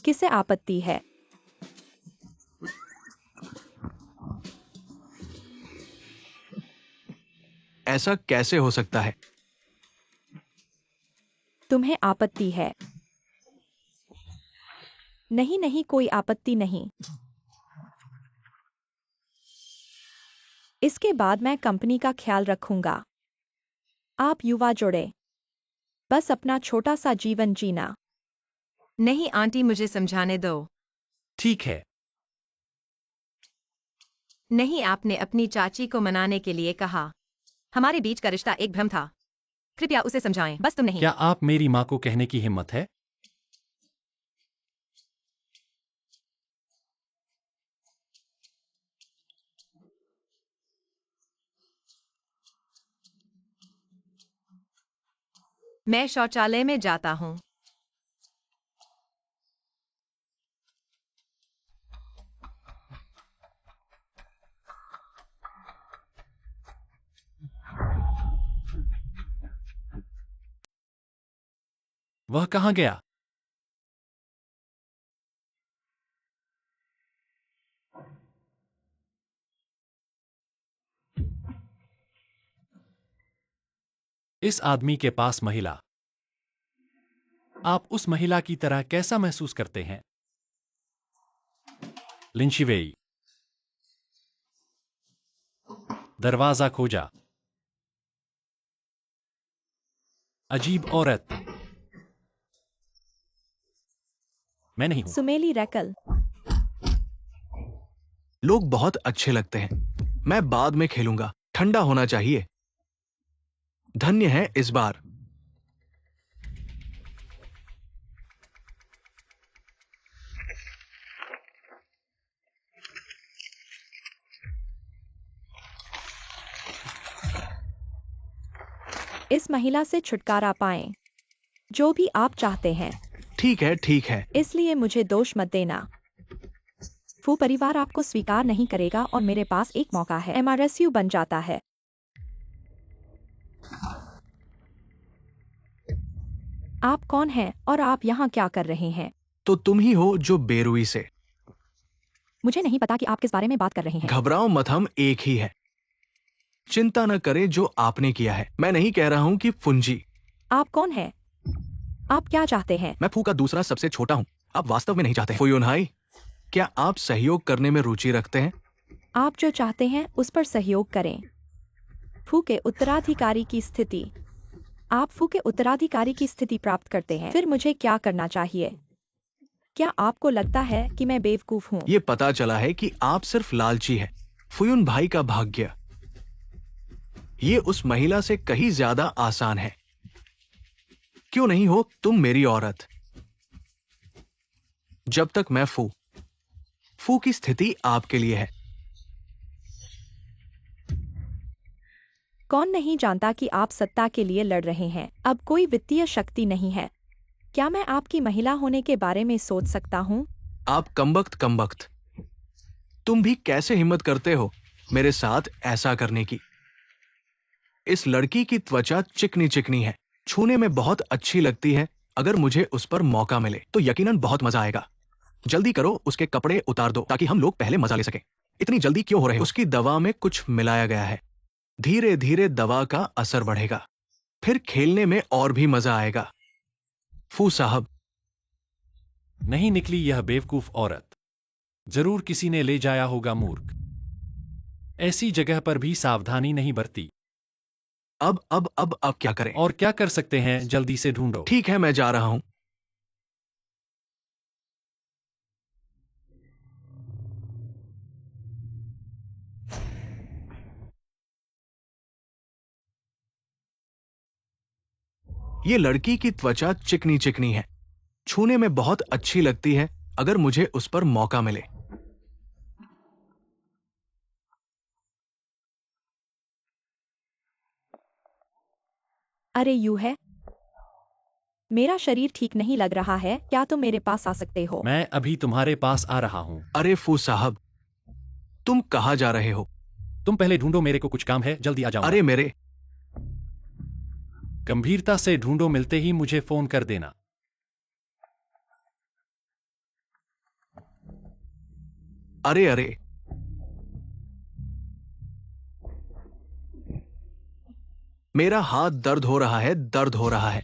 किसे आपत्ति है? ऐसा कैसे हो सकता है? तुम्हें आपत्ति है? नहीं नहीं, कोई आपत्ति नहीं। इसके बाद मैं कंपनी का ख्याल रखूंगा। आप युवा जोड़े, बस अपना छोटा सा जीवन जीना। नहीं आंटी, मुझे समझाने दो। ठीक है। नहीं, आपने अपनी चाची को मनाने के लिए कहा। हमारे बीच का रिश्ता एक भ्रम था। कृपया उसे समझाएं, बस तुम नहीं। क्या आप मेरी माँ को कहने की हिम्मत है? मैं शौचालय में जाता हूँ। वह कहाँ गया? इस आदमी के पास महिला। आप उस महिला की तरह कैसा महसूस करते हैं? लिंशिवेई। दरवाजा खोजा। अजीब औरत। मैं नहीं हूं। सुमेली रैकल। लोग बहुत अच्छे लगते हैं। मैं बाद में खेलूंगा। ठंडा होना चाहिए। धन्य है इस बार। इस महिला से छुटकारा पाएं, जो भी आप चाहते हैं। ठीक है, ठीक है। इसलिए मुझे दोष मत देना। फू परिवार आपको स्वीकार नहीं करेगा और मेरे पास एक मौका है। एमआरएसयू बन जाता है। आप कौन हैं और आप यहाँ क्या कर रहे हैं? तो तुम ही हो जो बेरुई से। मुझे नहीं पता कि आप किस बारे में बात कर रहे हैं। घबराओ मत, हम एक ही है। चिंता न करें जो आपने किया है। मैं नहीं कह रहा हूं कि फुंजी। आप कौन है? आप क्या चाहते हैं? मैं फू का दूसरा सबसे छोटा हूं। आप वास्तव में नहीं चाहते। फुयुनहाई, क्या आप सहयोग करने में रुचि रखते हैं? आप जो चाहते हैं उस पर सहयोग करें। फू के उत्तराधिकारी की स्थिति। आप फू के उत्तराधिकारी की स्थिति प्राप्त करते हैं, फिर मुझे क्या करना चाहिए? क्या आपको लगता है कि मैं बेवकूफ हूँ? ये पता चला है कि आप सिर्फ लालची हैं। फुयुन भाई का भाग्य, ये उस महिला से कहीं ज्यादा आसान है। क्यों नहीं हो तुम मेरी औरत? जब तक मैं फू की स्थिति आपके लिए है। कौन नहीं जानता कि आप सत्ता के लिए लड़ रहे हैं। अब कोई वित्तीय शक्ति नहीं है। क्या मैं आपकी महिला होने के बारे में सोच सकता हूँ? आप कमबख्त, तुम भी कैसे हिम्मत करते हो मेरे साथ ऐसा करने की? इस लड़की की त्वचा चिकनी चिकनी है, छूने में बहुत अच्छी लगती है। अगर मुझे उस पर मौका मिले तो यकीनन बहुत मजा आएगा। जल्दी करो, उसके कपड़े उतार दो ताकि हम लोग पहले मजा ले सकें। इतनी जल्दी क्यों हो रहे हो? उसकी दवा में कुछ मिलाया गया है। धीरे धीरे दवा का असर बढ़ेगा, फिर खेलने में और भी मजा आएगा। फू साहब, नहीं निकली यह बेवकूफ औरत। जरूर किसी ने ले जाया होगा, मूर्ख। ऐसी जगह पर भी सावधानी नहीं बरती। अब क्या करें? और क्या कर सकते हैं, जल्दी से ढूंढो। ठीक है, मैं जा रहा हूं। ये लड़की की त्वचा चिकनी चिकनी है, छूने में बहुत अच्छी लगती है। अगर मुझे उस पर मौका मिले। अरे यूं है, मेरा शरीर ठीक नहीं लग रहा है। क्या तुम मेरे पास आ सकते हो? मैं अभी तुम्हारे पास आ रहा हूँ। अरे फू साहब, तुम कहां जा रहे हो? तुम पहले ढूंढो, मेरे को कुछ काम है, जल्दी आ जाऊंगा। अरे मेरे गंभीरता से ढूंढो, मिलते ही मुझे फोन कर देना। अरे अरे, मेरा हाथ दर्द हो रहा है, दर्द हो रहा है।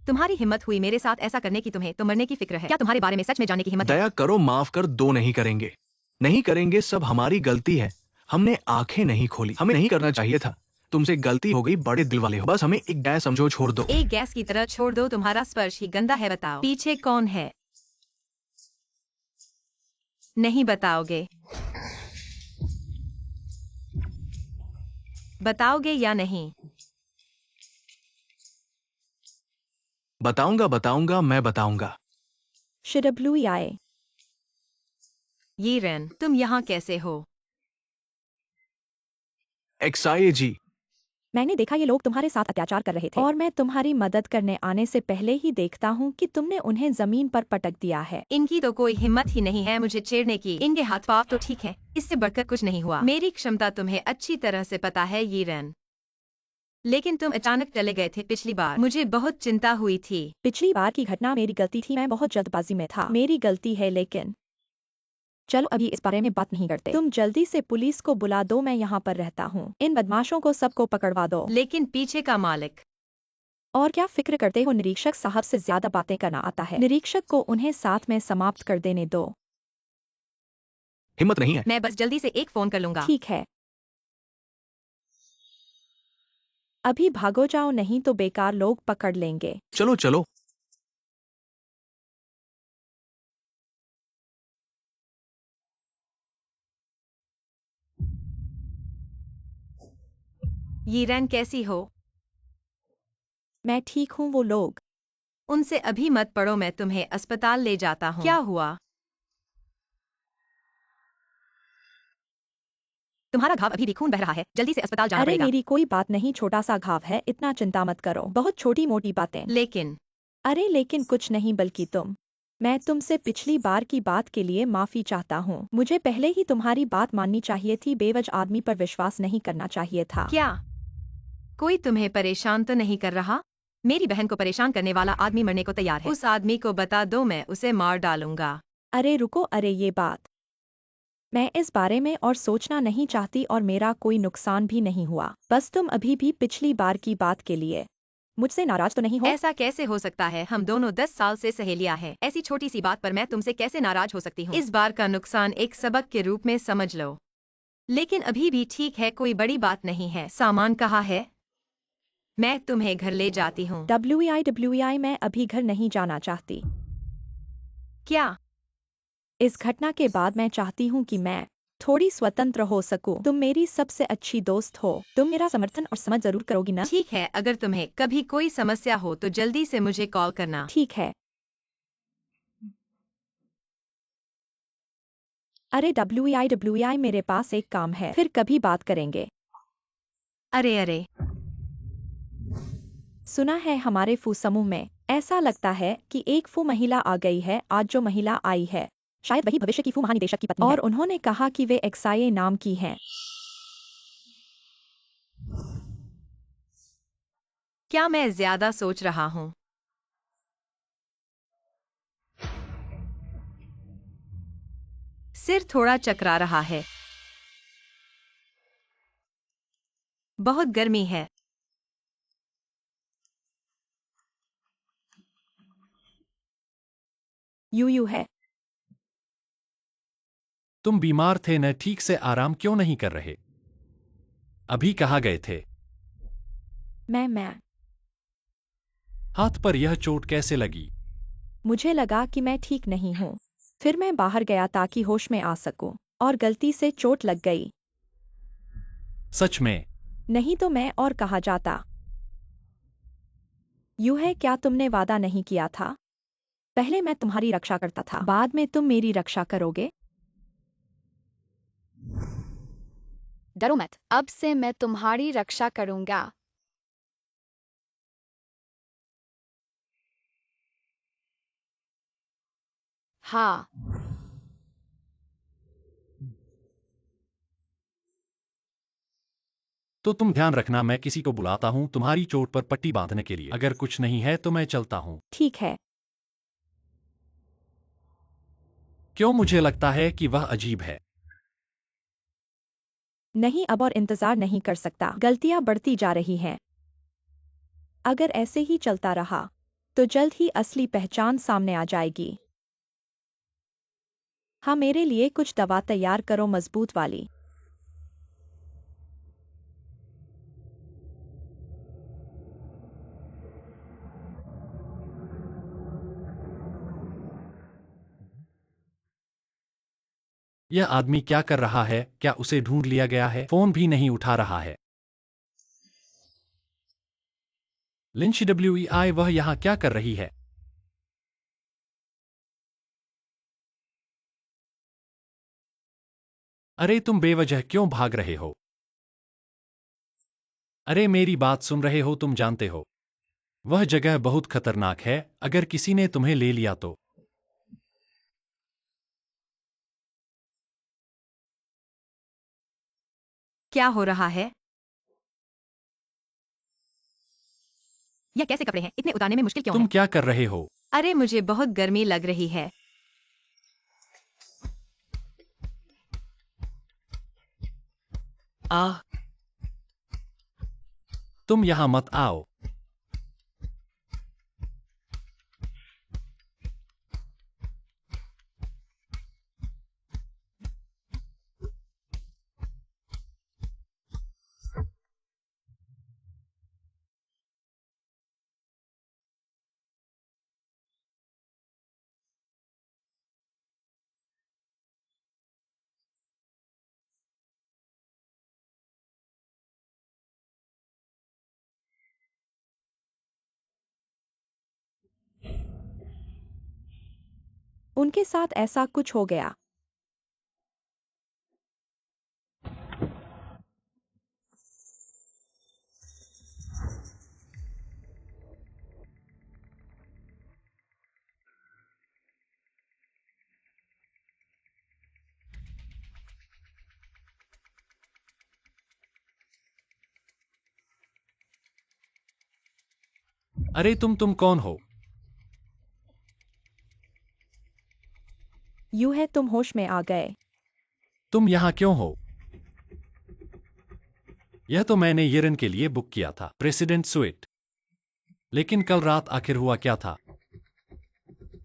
तुम्हारी हिम्मत हुई मेरे साथ ऐसा करने की। तुम्हें तो मरने की फिक्र है। क्या तुम्हारे बारे में सच में जानने की हिम्मत है? दया करो, माफ कर दो। नहीं करेंगे, नहीं करेंगे। सब हमारी गलती है। हमने आंखें नहीं खोली, हमें नहीं करना चाहिए था। तुमसे गलती हो गई, बड़े दिल वाले हो। बस हमें एक गैस समझो, छोड़ दो। एक गैस की तरह छोड़ दो। तुम्हारा स्पर्श ही गंदा है। बताओ, पीछे कौन है? नहीं बताओगे? बताओगे या नहीं? बताऊंगा, मैं बताऊंगा। शिडब्लू आए। ये रेन, तुम यहाँ कैसे हो? एक्साए जी, मैंने देखा ये लोग तुम्हारे साथ अत्याचार कर रहे थे और मैं तुम्हारी मदद करने आने से पहले ही देखता हूँ कि तुमने उन्हें जमीन पर पटक दिया है। इनकी तो कोई हिम्मत ही नहीं है मुझे छेड़ने की। इनके हाथ पांव तो ठीक है, इससे बढ़कर कुछ नहीं हुआ। मेरी क्षमता तुम्हें अच्छी तरह से पता है ये रेन, लेकिन तुम अचानक चले गए थे पिछली बार। मुझे बहुत चिंता हुई थी। पिछली बार की घटना मेरी गलती थी, मैं बहुत जल्दबाजी में था। मेरी गलती है, लेकिन चलो अभी इस बारे में बात नहीं करते। तुम जल्दी से पुलिस को बुला दो, मैं यहाँ पर रहता हूँ। इन बदमाशों को सबको पकड़वा दो। लेकिन पीछे का मालिक? और क्या फिक्र करते हो, निरीक्षक साहब से ज्यादा बातें करना आता है। निरीक्षक को उन्हें साथ में समाप्त कर देने दो। हिम्मत नहीं है। मैं बस जल्दी से एक फोन कर लूंगा। ठीक है, अभी भागो जाओ, नहीं तो बेकार लोग पकड़ लेंगे। चलो चलो। ये रेन कैसी हो? मैं ठीक हूँ। वो लोग उनसे अभी मत पढ़ो, मैं तुम्हें अस्पताल ले जाता हूँ। क्या हुआ? तुम्हारा घाव अभी भी खून बह रहा है, जल्दी से अस्पताल जाना अरे पड़ेगा। मेरी कोई बात नहीं, छोटा सा घाव है, इतना चिंता मत करो। बहुत छोटी मोटी बातें। लेकिन अरे लेकिन कुछ नहीं, बल्कि मैं तुमसे पिछली बार की बात के लिए माफी चाहता हूँ। मुझे पहले ही तुम्हारी बात माननी चाहिए थी। बेवजह आदमी पर विश्वास नहीं करना चाहिए था। क्या कोई तुम्हें परेशान तो नहीं कर रहा? मेरी बहन को परेशान करने वाला आदमी मरने को तैयार है। उस आदमी को बता दो, मैं उसे मार डालूंगा। अरे रुको, अरे ये बात मैं इस बारे में और सोचना नहीं चाहती और मेरा कोई नुकसान भी नहीं हुआ। बस तुम अभी भी पिछली बार की बात के लिए मुझसे नाराज तो नहीं हो? ऐसा कैसे हो सकता है? हम दोनों 10 साल से सहेलियां हैं। ऐसी छोटी सी बात पर मैं तुमसे कैसे नाराज हो सकती हूँ? इस बार का नुकसान एक सबक के रूप में समझ लो। लेकिन अभी भी ठीक है, कोई बड़ी बात नहीं है। सामान कहाँ है? मैं तुम्हें घर ले जाती हूँ। WEI मैं अभी घर नहीं जाना चाहती। क्या? इस घटना के बाद मैं चाहती हूँ कि मैं थोड़ी स्वतंत्र हो सकूं। तुम मेरी सबसे अच्छी दोस्त हो। तुम मेरा समर्थन और समझ जरूर करोगी ना? ठीक है, अगर तुम्हें कभी कोई समस्या हो तो जल्दी से मुझे कॉल करना। ठीक है। अरे WEI मेरे पास एक काम है, फिर कभी बात करेंगे। अरे अरे, सुना है हमारे फू समूह में ऐसा लगता है कि एक फू महिला आ गई है। आज जो महिला आई है शायद वही भविष्य की फू महानिदेशक की पत्नी है। और उन्होंने कहा कि वे XIA नाम की हैं। क्या मैं ज्यादा सोच रहा हूँ? सिर थोड़ा चकरा रहा है। बहुत गर्मी है। यूयू है। तुम बीमार थे न? ठीक से आराम क्यों नहीं कर रहे? अभी कहाँ गए थे? मैं हाथ पर यह चोट कैसे लगी? मुझे लगा कि मैं ठीक नहीं हूँ। फिर मैं बाहर गया ताकि होश में आ सकूं और गलती से चोट लग गई। सच में? नहीं तो मैं और कहा जाता। यूं है, क्या तुमने वादा नहीं किया था? पहले मैं तुम्हारी रक्षा करता था, बाद में तुम मेरी रक्षा करोगे। डरो मत, अब से मैं तुम्हारी रक्षा करूंगा। हाँ। तो तुम ध्यान रखना, मैं किसी को बुलाता हूँ तुम्हारी चोट पर पट्टी बांधने के लिए। अगर कुछ नहीं है तो मैं चलता हूँ। ठीक है। क्यों? मुझे लगता है कि वह अजीब है। नहीं, अब और इंतजार नहीं कर सकता। गलतियां बढ़ती जा रही हैं। अगर ऐसे ही चलता रहा तो जल्द ही असली पहचान सामने आ जाएगी। हाँ, मेरे लिए कुछ दवा तैयार करो, मजबूत वाली। यह आदमी क्या कर रहा है? क्या उसे ढूंढ लिया गया है? फोन भी नहीं उठा रहा है। लिंच WEI, वह यहाँ क्या कर रही है? अरे तुम बेवजह क्यों भाग रहे हो? अरे मेरी बात सुन रहे हो? तुम जानते हो वह जगह बहुत खतरनाक है। अगर किसी ने तुम्हें ले लिया तो। क्या हो रहा है? यह कैसे कपड़े हैं? इतने उतारने में मुश्किल क्यों तुम है? क्या कर रहे हो? अरे मुझे बहुत गर्मी लग रही है। आह, तुम यहाँ मत आओ। उनके साथ ऐसा कुछ हो गया। अरे तुम कौन हो? यूं है, तुम होश में आ गए। तुम यहाँ क्यों हो? यह तो मैंने येरन के लिए बुक किया था, प्रेसिडेंट स्वीट। लेकिन कल रात आखिर हुआ क्या था?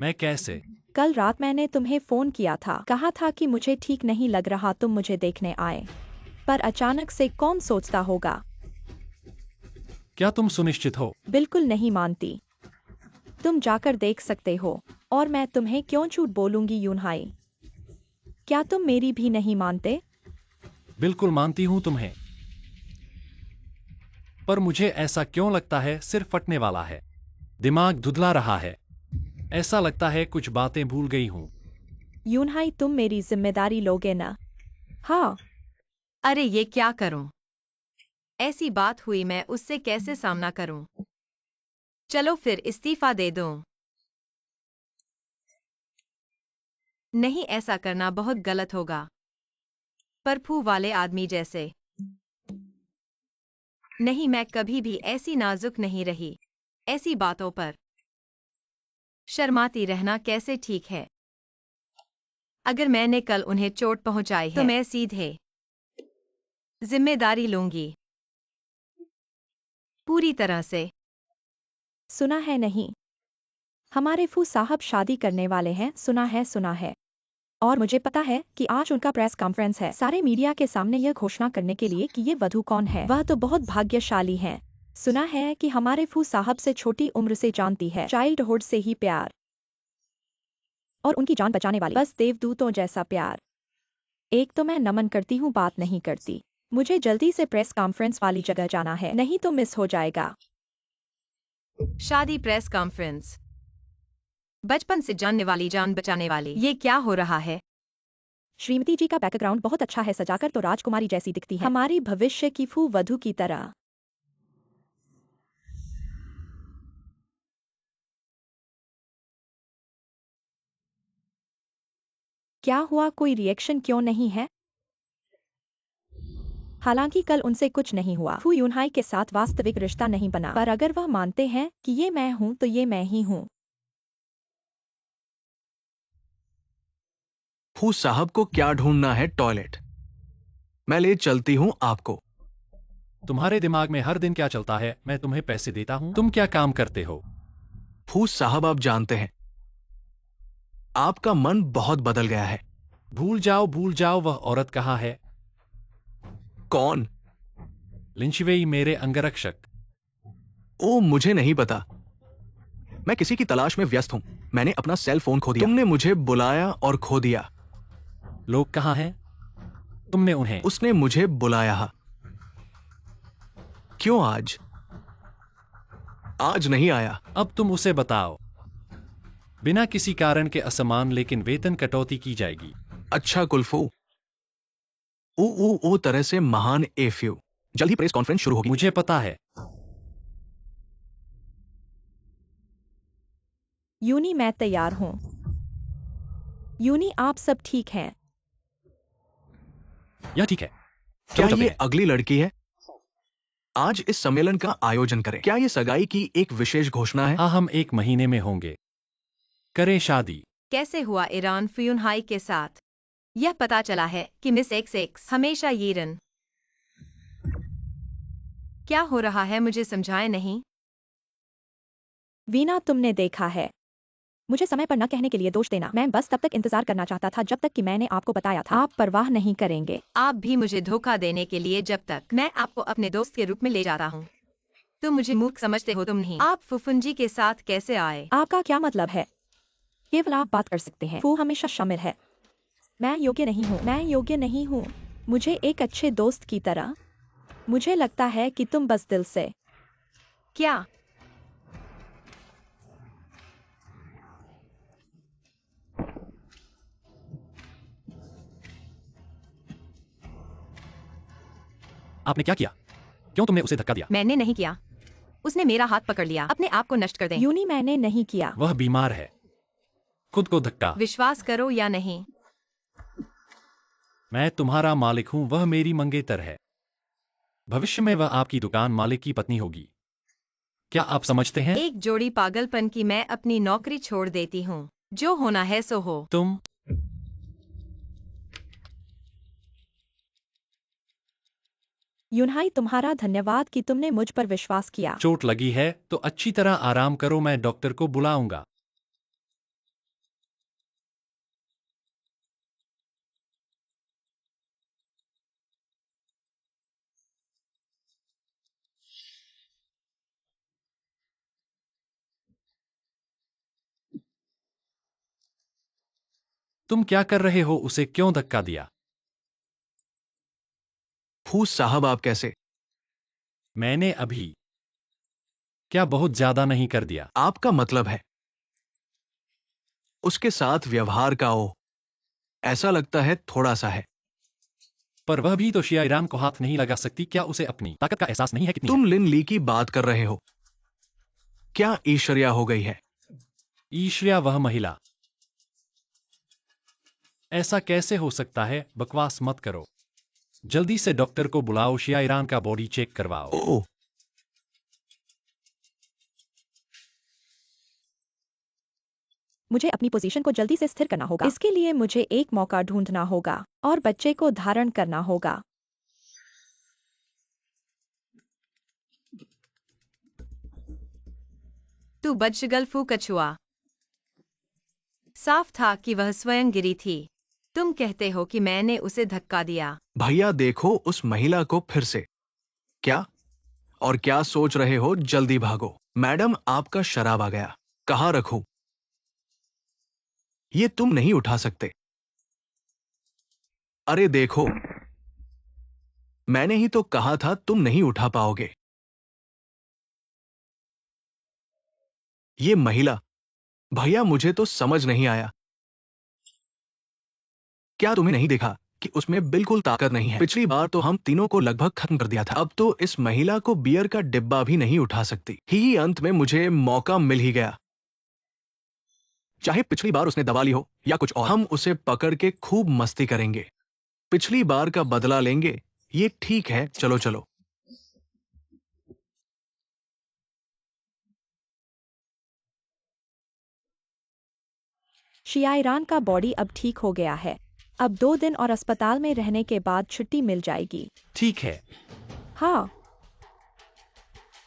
मैं कैसे? कल रात मैंने तुम्हें फोन किया था, कहा था कि मुझे ठीक नहीं लग रहा, तुम मुझे देखने आए। पर अचानक से कौन सोचता होगा? क्या तुम सुनिश्चित हो? बिल्कुल नहीं मानती। तुम जाकर देख सकते हो। और मैं तुम्हें क्यों झूठ बोलूंगी यूनहाई? क्या तुम मेरी भी नहीं मानते? बिल्कुल मानती हूं तुम्हें। पर मुझे ऐसा क्यों लगता है सिर फटने वाला है। दिमाग धुंधला रहा है। ऐसा लगता है कुछ बातें भूल गई हूं। यूनहाई, तुम मेरी जिम्मेदारी लोगे ना? हाँ। अरे ये क्या करूं? ऐसी बात हुई, मैं उससे कैसे सामना करूं? चलो फिर इस्तीफा दे दूं। नहीं, ऐसा करना बहुत गलत होगा। पर फू वाले आदमी जैसे। नहीं, मैं कभी भी ऐसी नाजुक नहीं रही। ऐसी बातों पर शर्माती रहना कैसे ठीक है? अगर मैंने कल उन्हें चोट पहुंचाई है तो मैं सीधे जिम्मेदारी लूंगी, पूरी तरह से। सुना है नहीं? हमारे फू साहब शादी करने वाले हैं, सुना है, सुना है। और मुझे पता है कि आज उनका प्रेस कॉन्फ्रेंस है, सारे मीडिया के सामने यह घोषणा करने के लिए कि ये वधू कौन है। वह तो बहुत भाग्यशाली हैं। सुना है कि हमारे फू साहब से छोटी उम्र से जानती है, चाइल्डहुड से ही प्यार। और उनकी जान बचाने वाली, बस देवदूतों जैसा प्यार। एक तो मैं नमन करती हूँ, बात नहीं करती। मुझे जल्दी से प्रेस कॉन्फ्रेंस वाली जगह जाना है, नहीं तो मिस हो जाएगा। शादी, प्रेस कॉन्फ्रेंस, बचपन से जानने वाली जान बचाने वाली, ये क्या हो रहा है? श्रीमती जी का बैकग्राउंड बहुत अच्छा है, सजाकर तो राजकुमारी जैसी दिखती है, हमारी भविष्य की फू वधू की तरह। क्या हुआ, कोई रिएक्शन क्यों नहीं है? हालांकि कल उनसे कुछ नहीं हुआ। फू यूनहाई के साथ वास्तविक रिश्ता नहीं बना, पर अगर वह मानते हैं कि ये मैं हूं तो ये मैं ही हूं। फू साहब को क्या ढूंढना है? टॉयलेट। मैं ले चलती हूं आपको। तुम्हारे दिमाग में हर दिन क्या चलता है? मैं तुम्हें पैसे देता हूं, तुम क्या काम करते हो? फू साहब, आप जानते हैं, आपका मन बहुत बदल गया है। भूल जाओ, वह औरत कहाँ है? कौन? लिंचवेई, मेरे अंगरक्षक। ओ, मुझे नहीं पता। मैं किसी की तलाश में व्यस्त हूं। मैंने अपना सेल फोन खो दिया। तुमने मुझे बुलाया और खो दिया। लोग कहाँ हैं? तुमने उन्हें? उसने मुझे बुलाया। क्यों आज? आज नहीं आया। अब तुम उसे बताओ। बिना किसी कारण के असमान लेकिन वेतन कटौती की जाएगी। अच्छा कुल्फू। ओ तरह से महान एफ्यू। जल्द ही प्रेस कॉन्फ्रेंस शुरू होगी। मुझे पता है। यूनी, मैं तैयार हूं। यूनी, आप सब ठीक हैं? यह ठीक है। क्या चलो चलते ये हैं। अगली लड़की है? आज इस सम्मेलन का आयोजन करें। क्या ये सगाई की एक विशेष घोषणा है? हाँ, हम 1 महीने में होंगे। करें शादी। कैसे हुआ ईरान फ्यूनहाई के साथ? यह पता चला है कि मिस XX हमेशा येरन। क्या हो रहा है, मुझे समझाए नहीं। वीना, तुमने देखा है। मुझे समय पर न कहने के लिए दोष देना। मैं बस तब तक इंतजार करना चाहता था जब तक कि मैंने आपको बताया था। आप परवाह नहीं करेंगे। आप भी मुझे धोखा देने के लिए, जब तक मैं आपको अपने दोस्त के रूप में ले जा रहा हूँ। तुम मुझे मूर्ख समझते हो, तुम नहीं। आप फुफुंजी के साथ कैसे आए? आपका क्या मतलब है? केवल आप बात कर सकते हैं। फू हमेशा शामिल है। मैं योग्य नहीं हूँ, मैं योग्य नहीं हूँ। मुझे एक अच्छे दोस्त की तरह। मुझे लगता है कि तुम बस दिल से। क्या? आपने क्या किया? क्यों तुमने उसे धक्का दिया? मैंने नहीं किया। उसने मेरा हाथ पकड़ लिया। अपने आप को नष्ट कर दें। यूनी, मैंने नहीं किया। वह बीमार है। खुद को धक्का। विश्वास करो या नहीं, मैं तुम्हारा मालिक हूं, वह मेरी मंगेतर है। भविष्य में वह आपकी दुकान मालिक की पत्नी होगी। क्या आप समझते हैं? एक जोड़ी पागलपन की। मैं अपनी नौकरी छोड़ देती हूँ। जो होना है सो हो। तुम यूनहाई, तुम्हारा धन्यवाद कि तुमने मुझ पर विश्वास किया। चोट लगी है तो अच्छी तरह आराम करो, मैं डॉक्टर को बुलाऊंगा। तुम क्या कर रहे हो? उसे क्यों धक्का दिया? फूस साहब, आप कैसे? मैंने अभी क्या बहुत ज्यादा नहीं कर दिया? आपका मतलब है उसके साथ व्यवहार का ऐसा लगता है थोड़ा सा है। पर वह भी तो शिया ईरान को हाथ नहीं लगा सकती। क्या उसे अपनी ताकत का एहसास नहीं है? कितनी तुम लिन ली की बात कर रहे हो? क्या ईश्वर्या हो गई है? ईश्वर्या वह महिला? ऐसा कैसे हो सकता है? बकवास मत करो। जल्दी से डॉक्टर को बुलाओ, शिया ईरान का बॉडी चेक करवाओ। ओह, मुझे अपनी पोजीशन को जल्दी से स्थिर करना होगा। इसके लिए मुझे एक मौका ढूंढना होगा और बच्चे को धारण करना होगा। तू बदशगल फू कछुआ। साफ था कि वह स्वयं गिरी थी। तुम कहते हो कि मैंने उसे धक्का दिया। भैया देखो उस महिला को फिर से। क्या? और क्या सोच रहे हो? जल्दी भागो। मैडम, आपका शराब आ गया। कहाँ रखूं? ये तुम नहीं उठा सकते। अरे देखो, मैंने ही तो कहा था तुम नहीं उठा पाओगे। ये महिला। भैया मुझे तो समझ नहीं आया। क्या तुम्हें नहीं देखा कि उसमें बिल्कुल ताकत नहीं है? पिछली बार तो हम तीनों को लगभग खत्म कर दिया था। अब तो इस महिला को बियर का डिब्बा भी नहीं उठा सकती। ही अंत में मुझे मौका मिल ही गया। चाहे पिछली बार उसने दबा ली हो या कुछ और, हम उसे पकड़ के खूब मस्ती करेंगे। पिछली बार का बदला लेंगे। ये ठीक है, चलो चलो। शिया ईरान का बॉडी अब ठीक हो गया है। अब 2 दिन और अस्पताल में रहने के बाद छुट्टी मिल जाएगी। ठीक है, हाँ,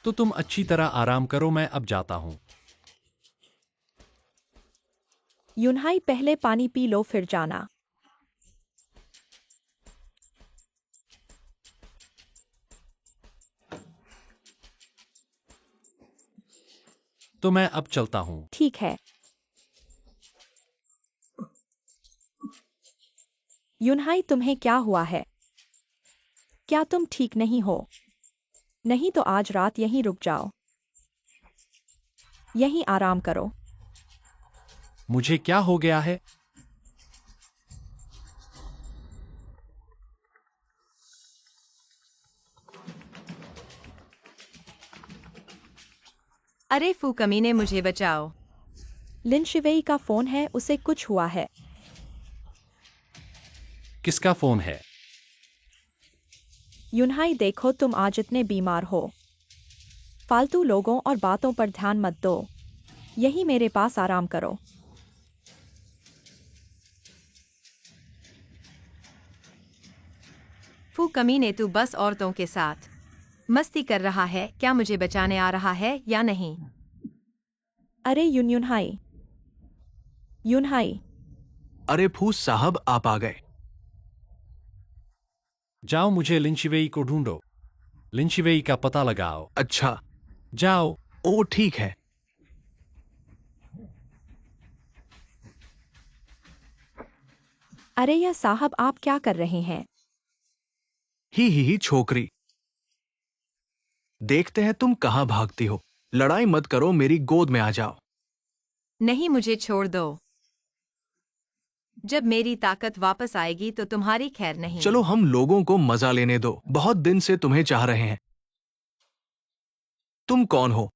तो तुम अच्छी तरह आराम करो, मैं अब जाता हूँ। यूनहाई, पहले पानी पी लो फिर जाना। तो मैं अब चलता हूँ। ठीक है। यूनहाई, तुम्हें क्या हुआ है? क्या तुम ठीक नहीं हो? नहीं तो आज रात यहीं रुक जाओ। यहीं आराम करो। मुझे क्या हो गया है? अरे फू कमीने, मुझे बचाओ। लिन शिवेई का फोन है, उसे कुछ हुआ है। किसका फोन है? यूनहाई देखो, तुम आज इतने बीमार हो। फालतू लोगों और बातों पर ध्यान मत दो। यही मेरे पास आराम करो। फू कमीने, तू बस औरतों के साथ मस्ती कर रहा है। क्या मुझे बचाने आ रहा है या नहीं? अरे यूनहाई, यूनहाई, अरे फूस साहब, आप आ गए। जाओ, मुझे लिंशिवेई को ढूंढो। लिंशिवेई का पता लगाओ। अच्छा। जाओ। ओ ठीक है। अरे या साहब, आप क्या कर रहे हैं? ही छोकरी। देखते हैं तुम कहां भागती हो। लड़ाई मत करो, मेरी गोद में आ जाओ। नहीं, मुझे छोड़ दो। जब मेरी ताकत वापस आएगी तो तुम्हारी खैर नहीं। चलो हम लोगों को मजा लेने दो। बहुत दिन से तुम्हें चाह रहे हैं। तुम कौन हो?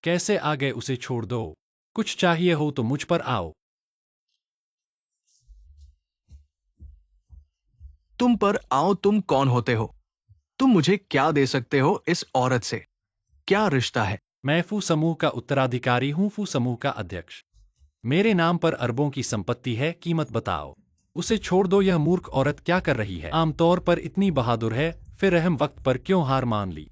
कैसे आ गए? उसे छोड़ दो। कुछ चाहिए हो तो मुझ पर आओ। तुम पर आओ? तुम कौन होते हो? तुम मुझे क्या दे सकते हो इस औरत से? क्या रिश्ता है? मैं फू समूह का उत्तराधिकारी हूँ, फू समूह का अध्यक्ष। मेरे नाम पर अरबों की संपत्ति है। कीमत बताओ। उसे छोड़ दो। यह मूर्ख औरत क्या कर रही है? आमतौर पर इतनी बहादुर है। फिर अहम वक्त पर क्यों हार मान ली?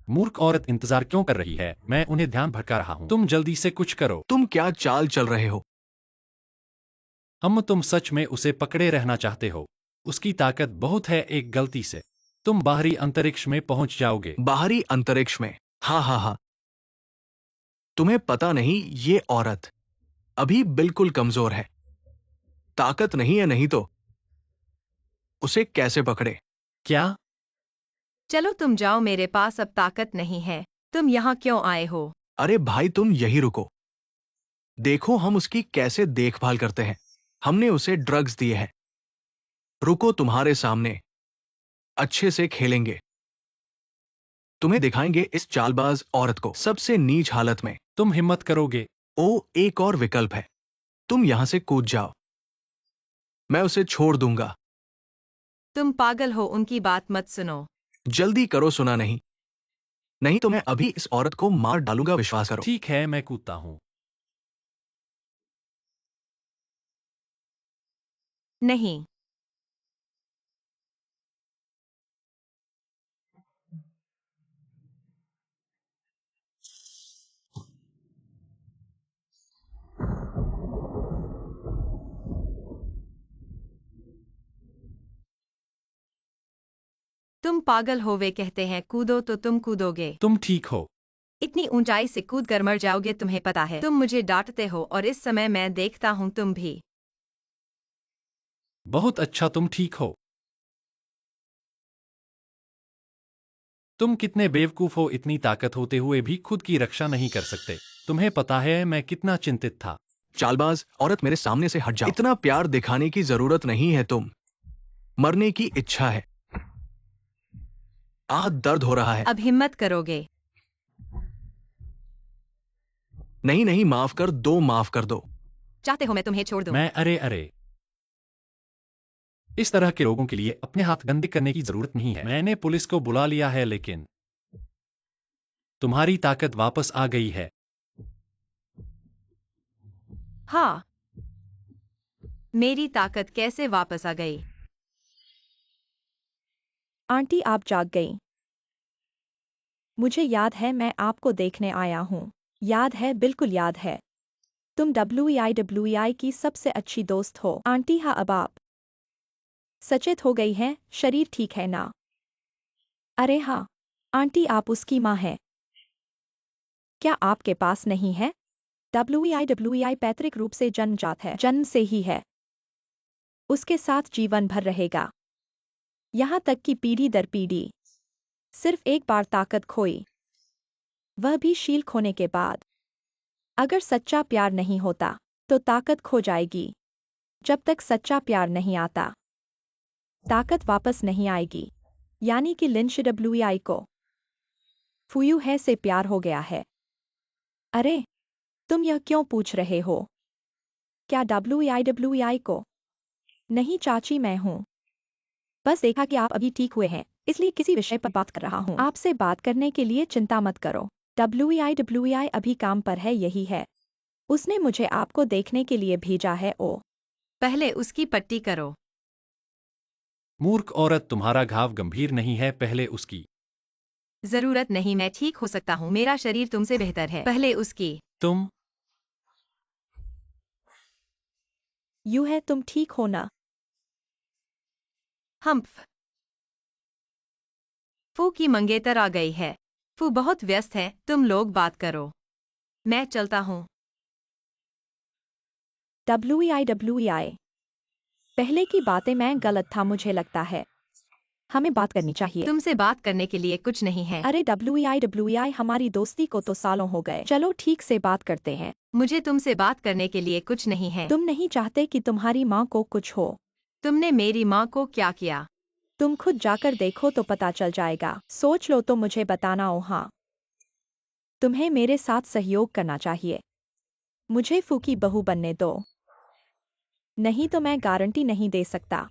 मूर्ख औरत इंतजार क्यों कर रही है? मैं उन्हें ध्यान भटका रहा हूँ। तुम जल्दी से कुछ करो। तुम क्या चाल चल रहे हो? तुम सच में उसे पकड़े रहना चाहते हो? उसकी ताकत बहुत है, एक गलती से तुम बाहरी अंतरिक्ष में पहुंच जाओगे। बाहरी अंतरिक्ष में? हाँ हाँ हाँ। तुम्हें पता नहीं, ये औरत अभी बिल्कुल कमजोर है। ताकत नहीं है, नहीं तो उसे कैसे पकड़े? क्या? चलो तुम जाओ, मेरे पास अब ताकत नहीं है। तुम यहाँ क्यों आए हो? अरे भाई, तुम यही रुको। देखो हम उसकी कैसे देखभाल करते हैं। हमने उसे ड्रग्स दिए हैं। रुको, तुम्हारे सामने अच्छे से खेलेंगे। तुम्हें दिखाएंगे इस चालबाज औरत को सबसे नीच हालत में। तुम हिम्मत करोगे? ओ, एक और विकल्प है। तुम यहां से कूद जाओ, मैं उसे छोड़ दूंगा। तुम पागल हो, उनकी बात मत सुनो। जल्दी करो, सुना नहीं? नहीं तो मैं अभी इस औरत को मार डालूंगा, विश्वास करो। ठीक है, मैं कूदता हूँ। नहीं। तुम पागल हो, वे कहते हैं कूदो तो तुम कूदोगे। तुम ठीक हो? इतनी ऊंचाई से कूद कर मर जाओगे, तुम्हें पता है। तुम मुझे डांटते हो और इस समय मैं देखता हूँ तुम भी। बहुत अच्छा, तुम ठीक हो? तुम कितने बेवकूफ हो, इतनी ताकत होते हुए भी खुद की रक्षा नहीं कर सकते। तुम्हें पता है मैं कितना चिंतित था। चालबाज औरत, मेरे सामने से हट जाओ। इतना प्यार दिखाने की जरूरत नहीं है। तुम मरने की इच्छा है। दर्द हो रहा है। अब हिम्मत करोगे? नहीं नहीं, माफ कर दो, माफ कर दो। चाहते हो मैं तुम्हें छोड़ दूं? अरे अरे, इस तरह के लोगों के लिए अपने हाथ गंदे करने की जरूरत नहीं है। मैंने पुलिस को बुला लिया है, लेकिन तुम्हारी ताकत वापस आ गई है। हाँ। मेरी ताकत कैसे वापस आ गई? आंटी आप जाग गई। मुझे याद है, मैं आपको देखने आया हूँ। याद है, बिल्कुल याद है। तुम WEI की सबसे अच्छी दोस्त हो। आंटी हाँ, अब आप सचेत हो गई हैं, शरीर ठीक है ना? अरे हाँ आंटी, आप उसकी माँ हैं। क्या आपके पास नहीं है? WEI पैतृक रूप से जन्मजात है, जन्म से ही है। उसके साथ जीवन भर रहेगा, यहाँ तक कि पीढ़ी दर पीढ़ी। सिर्फ एक बार ताकत खोई, वह भी शील खोने के बाद। अगर सच्चा प्यार नहीं होता तो ताकत खो जाएगी। जब तक सच्चा प्यार नहीं आता, ताकत वापस नहीं आएगी। यानी कि लिंच WEI को फुयू है से प्यार हो गया है। अरे, तुम यह क्यों पूछ रहे हो? क्या WEI को? नहीं चाची, मैं हूँ। बस देखा कि आप अभी ठीक हुए हैं, इसलिए किसी विषय पर बात कर रहा हूँ। आपसे बात करने के लिए चिंता मत करो। WEI अभी काम पर है, यही है। उसने मुझे आपको देखने के लिए भेजा है। ओ, पहले उसकी पट्टी करो। मूर्ख औरत, तुम्हारा घाव गंभीर नहीं है, पहले उसकी। जरूरत नहीं, मैं ठीक हो सकता हूँ। मेरा शरीर तुमसे बेहतर है। पहले उसकी। तुम यूं है, तुम ठीक हो ना? हम्फ। फू की मंगेतर आ गई है। फू बहुत व्यस्त है, तुम लोग बात करो। मैं चलता हूँ। WEI पहले की बातें मैं गलत था, मुझे लगता है। हमें बात करनी चाहिए। तुमसे बात करने के लिए कुछ नहीं है। अरे WEI हमारी दोस्ती को तो सालों हो गए। चलो ठीक से बात करते हैं। मुझे तुमसे बात करने के लिए कुछ नहीं है। तुम नहीं चाहते कि तुम्हारी माँ को कुछ हो? तुमने मेरी माँ को क्या किया? तुम खुद जाकर देखो तो पता चल जाएगा। सोच लो तो मुझे बताना। ओ हाँ, तुम्हें मेरे साथ सहयोग करना चाहिए। मुझे फू की बहू बनने दो, नहीं तो मैं गारंटी नहीं दे सकता।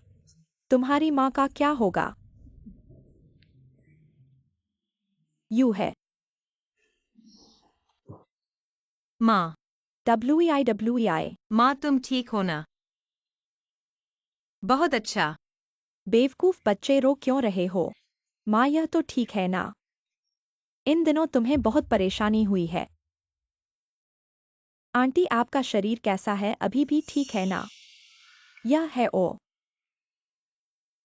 तुम्हारी माँ का क्या होगा? यू है। माँ। WEI माँ, तुम ठीक हो ना? बहुत अच्छा। बेवकूफ बच्चे, रो क्यों रहे हो? माँ यह तो ठीक है ना? इन दिनों तुम्हें बहुत परेशानी हुई है। आंटी आपका शरीर कैसा है, अभी भी ठीक है ना? यह है ओ।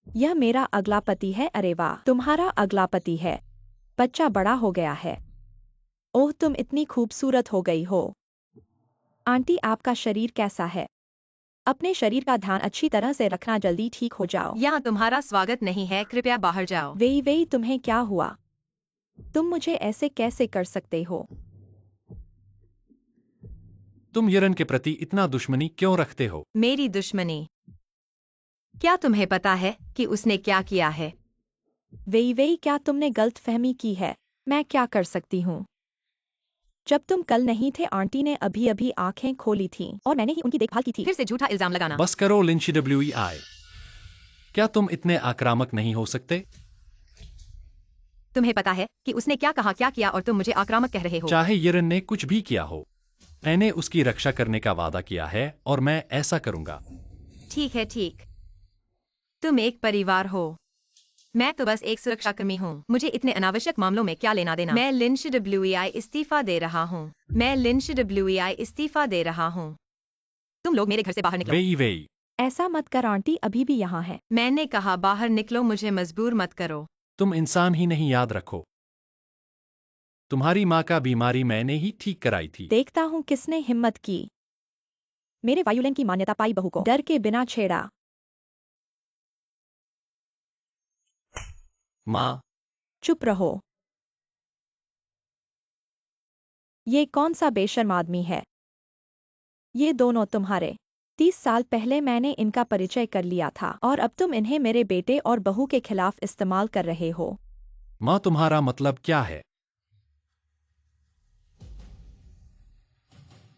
यह मेरा अगला पति है। अरे वाह, तुम्हारा अगला पति है। बच्चा बड़ा हो गया है। ओह तुम इतनी खूबसूरत हो गई हो। आंटी आपका शरीर कैसा है? अपने शरीर का ध्यान अच्छी तरह से रखना, जल्दी ठीक हो जाओ। यहाँ तुम्हारा स्वागत नहीं है, कृपया बाहर जाओ। वेई तुम्हें क्या हुआ? तुम मुझे ऐसे कैसे कर सकते हो? तुम यरन के प्रति इतना दुश्मनी क्यों रखते हो? मेरी दुश्मनी? क्या तुम्हें पता है कि उसने क्या किया है? वेई क्या तुमने गलतफहमी की है? मैं क्या कर सकती हूँ? जब तुम कल नहीं थे, आंटी ने अभी अभी आंखें खोली थीं और मैंने ही उनकी देखभाल की थी। फिर से झूठा इल्जाम लगाना। बस करो लिंची WEI। क्या तुम इतने आक्रामक नहीं हो सकते? तुम्हें पता है कि उसने क्या कहा, क्या किया, और तुम मुझे आक्रामक कह रहे हो। चाहे यरन ने कुछ भी किया हो, मैंने उसकी रक्षा करने का वादा किया है और मैं ऐसा करूंगा। ठीक है, ठीक। तुम एक परिवार हो। मैं तो बस एक सुरक्षाकर्मी हूँ। मुझे इतने अनावश्यक मामलों में क्या लेना देना। मैं लिंच WEI इस्तीफा दे रहा हूँ। मैं लिंच WEI इस्तीफा दे रहा हूँ। तुम लोग मेरे घर से बाहर निकलो। वेई। ऐसा मत कर, आंटी अभी भी यहाँ है। मैंने कहा बाहर निकलो, मुझे मजबूर मत करो। तुम इंसान ही नहीं, याद रखो। तुम्हारी माँ का बीमारी मैंने ही ठीक कराई थी। देखता हूँ किसने हिम्मत की मेरे वायुलेन की मान्यता पाई बहू को डर के बिना छेड़ा। माँ, चुप रहो। ये कौन सा बेशर्म आदमी है? ये दोनों तुम्हारे। 30 साल पहले मैंने इनका परिचय कर लिया था और अब तुम इन्हें मेरे बेटे और बहू के खिलाफ इस्तेमाल कर रहे हो। माँ तुम्हारा मतलब क्या है?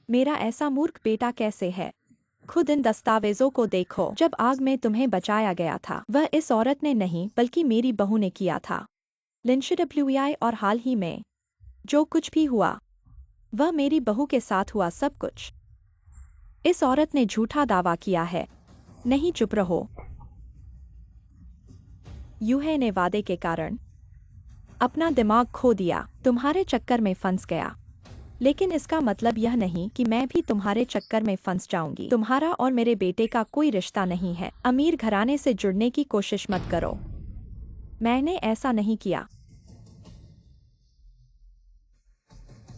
मेरा ऐसा मूर्ख बेटा कैसे है? खुद इन दस्तावेजों को देखो। जब आग में तुम्हें बचाया गया था, वह इस औरत ने नहीं बल्कि मेरी बहू ने किया था। लिंच WEI और हाल ही में जो कुछ भी हुआ, वह मेरी बहू के साथ हुआ, सब कुछ। इस औरत ने झूठा दावा किया है। नहीं, चुप रहो। यूहे ने वादे के कारण अपना दिमाग खो दिया, तुम्हारे चक्कर में फंस गया। लेकिन इसका मतलब यह नहीं कि मैं भी तुम्हारे चक्कर में फंस जाऊंगी। तुम्हारा और मेरे बेटे का कोई रिश्ता नहीं है। अमीर घराने से जुड़ने की कोशिश मत करो। मैंने ऐसा नहीं किया।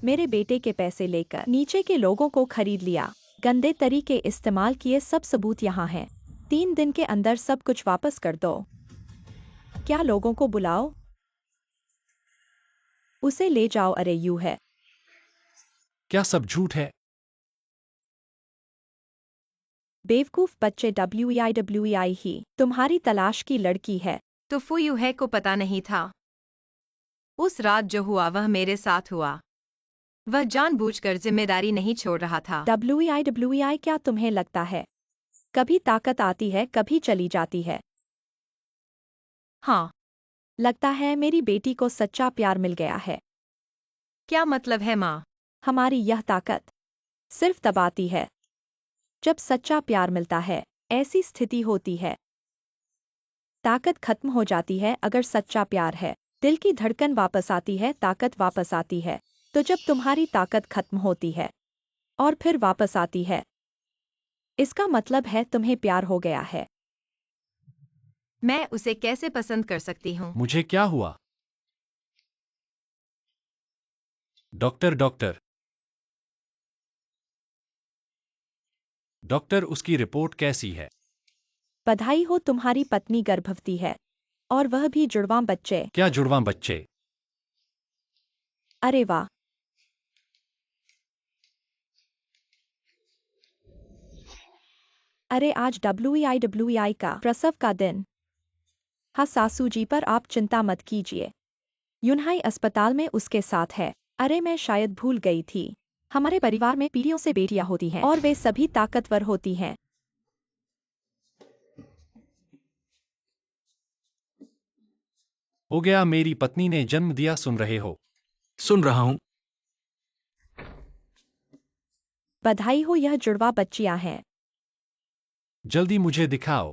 मेरे बेटे के पैसे लेकर नीचे के लोगों को खरीद लिया, गंदे तरीके इस्तेमाल किए, सब सबूत यहाँ हैं। 3 दिन के अंदर सब कुछ वापस कर दो। क्या लोगों को बुलाओ? उसे ले जाओ। अरे यू है। क्या सब झूठ है? बेवकूफ बच्चे। WEI ही तुम्हारी तलाश की लड़की है। तो फुयू है को पता नहीं था। उस रात जो हुआ वह मेरे साथ हुआ। वह जानबूझकर जिम्मेदारी नहीं छोड़ रहा था। WEI क्या तुम्हें लगता है कभी ताकत आती है, कभी चली जाती है? हाँ। लगता है मेरी बेटी को सच्चा प्यार मिल गया है। क्या मतलब है माँ? हमारी यह ताकत सिर्फ तब आती है जब सच्चा प्यार मिलता है। ऐसी स्थिति होती है। ताकत खत्म हो जाती है अगर सच्चा प्यार है। दिल की धड़कन वापस आती है, ताकत वापस आती है। तो जब तुम्हारी ताकत खत्म होती है और फिर वापस आती है, इसका मतलब है तुम्हें प्यार हो गया है। मैं उसे कैसे पसंद कर सकती हूँ? मुझे क्या हुआ? डॉक्टर डॉक्टर डॉक्टर, उसकी रिपोर्ट कैसी है? बधाई हो, तुम्हारी पत्नी गर्भवती है और वह भी जुड़वां बच्चे। क्या जुड़वां बच्चे? अरे वाह। अरे आज WEI का प्रसव का दिन। हाँ सासू जी, पर आप चिंता मत कीजिए। यूनहाई अस्पताल में उसके साथ है। अरे मैं शायद भूल गई थी, हमारे परिवार में पीढ़ियों से बेटियां होती हैं और वे सभी ताकतवर होती हैं। हो गया, मेरी पत्नी ने जन्म दिया, सुन रहे हो? सुन रहा हूं। बधाई हो, यह जुड़वा बच्चियां हैं। जल्दी मुझे दिखाओ।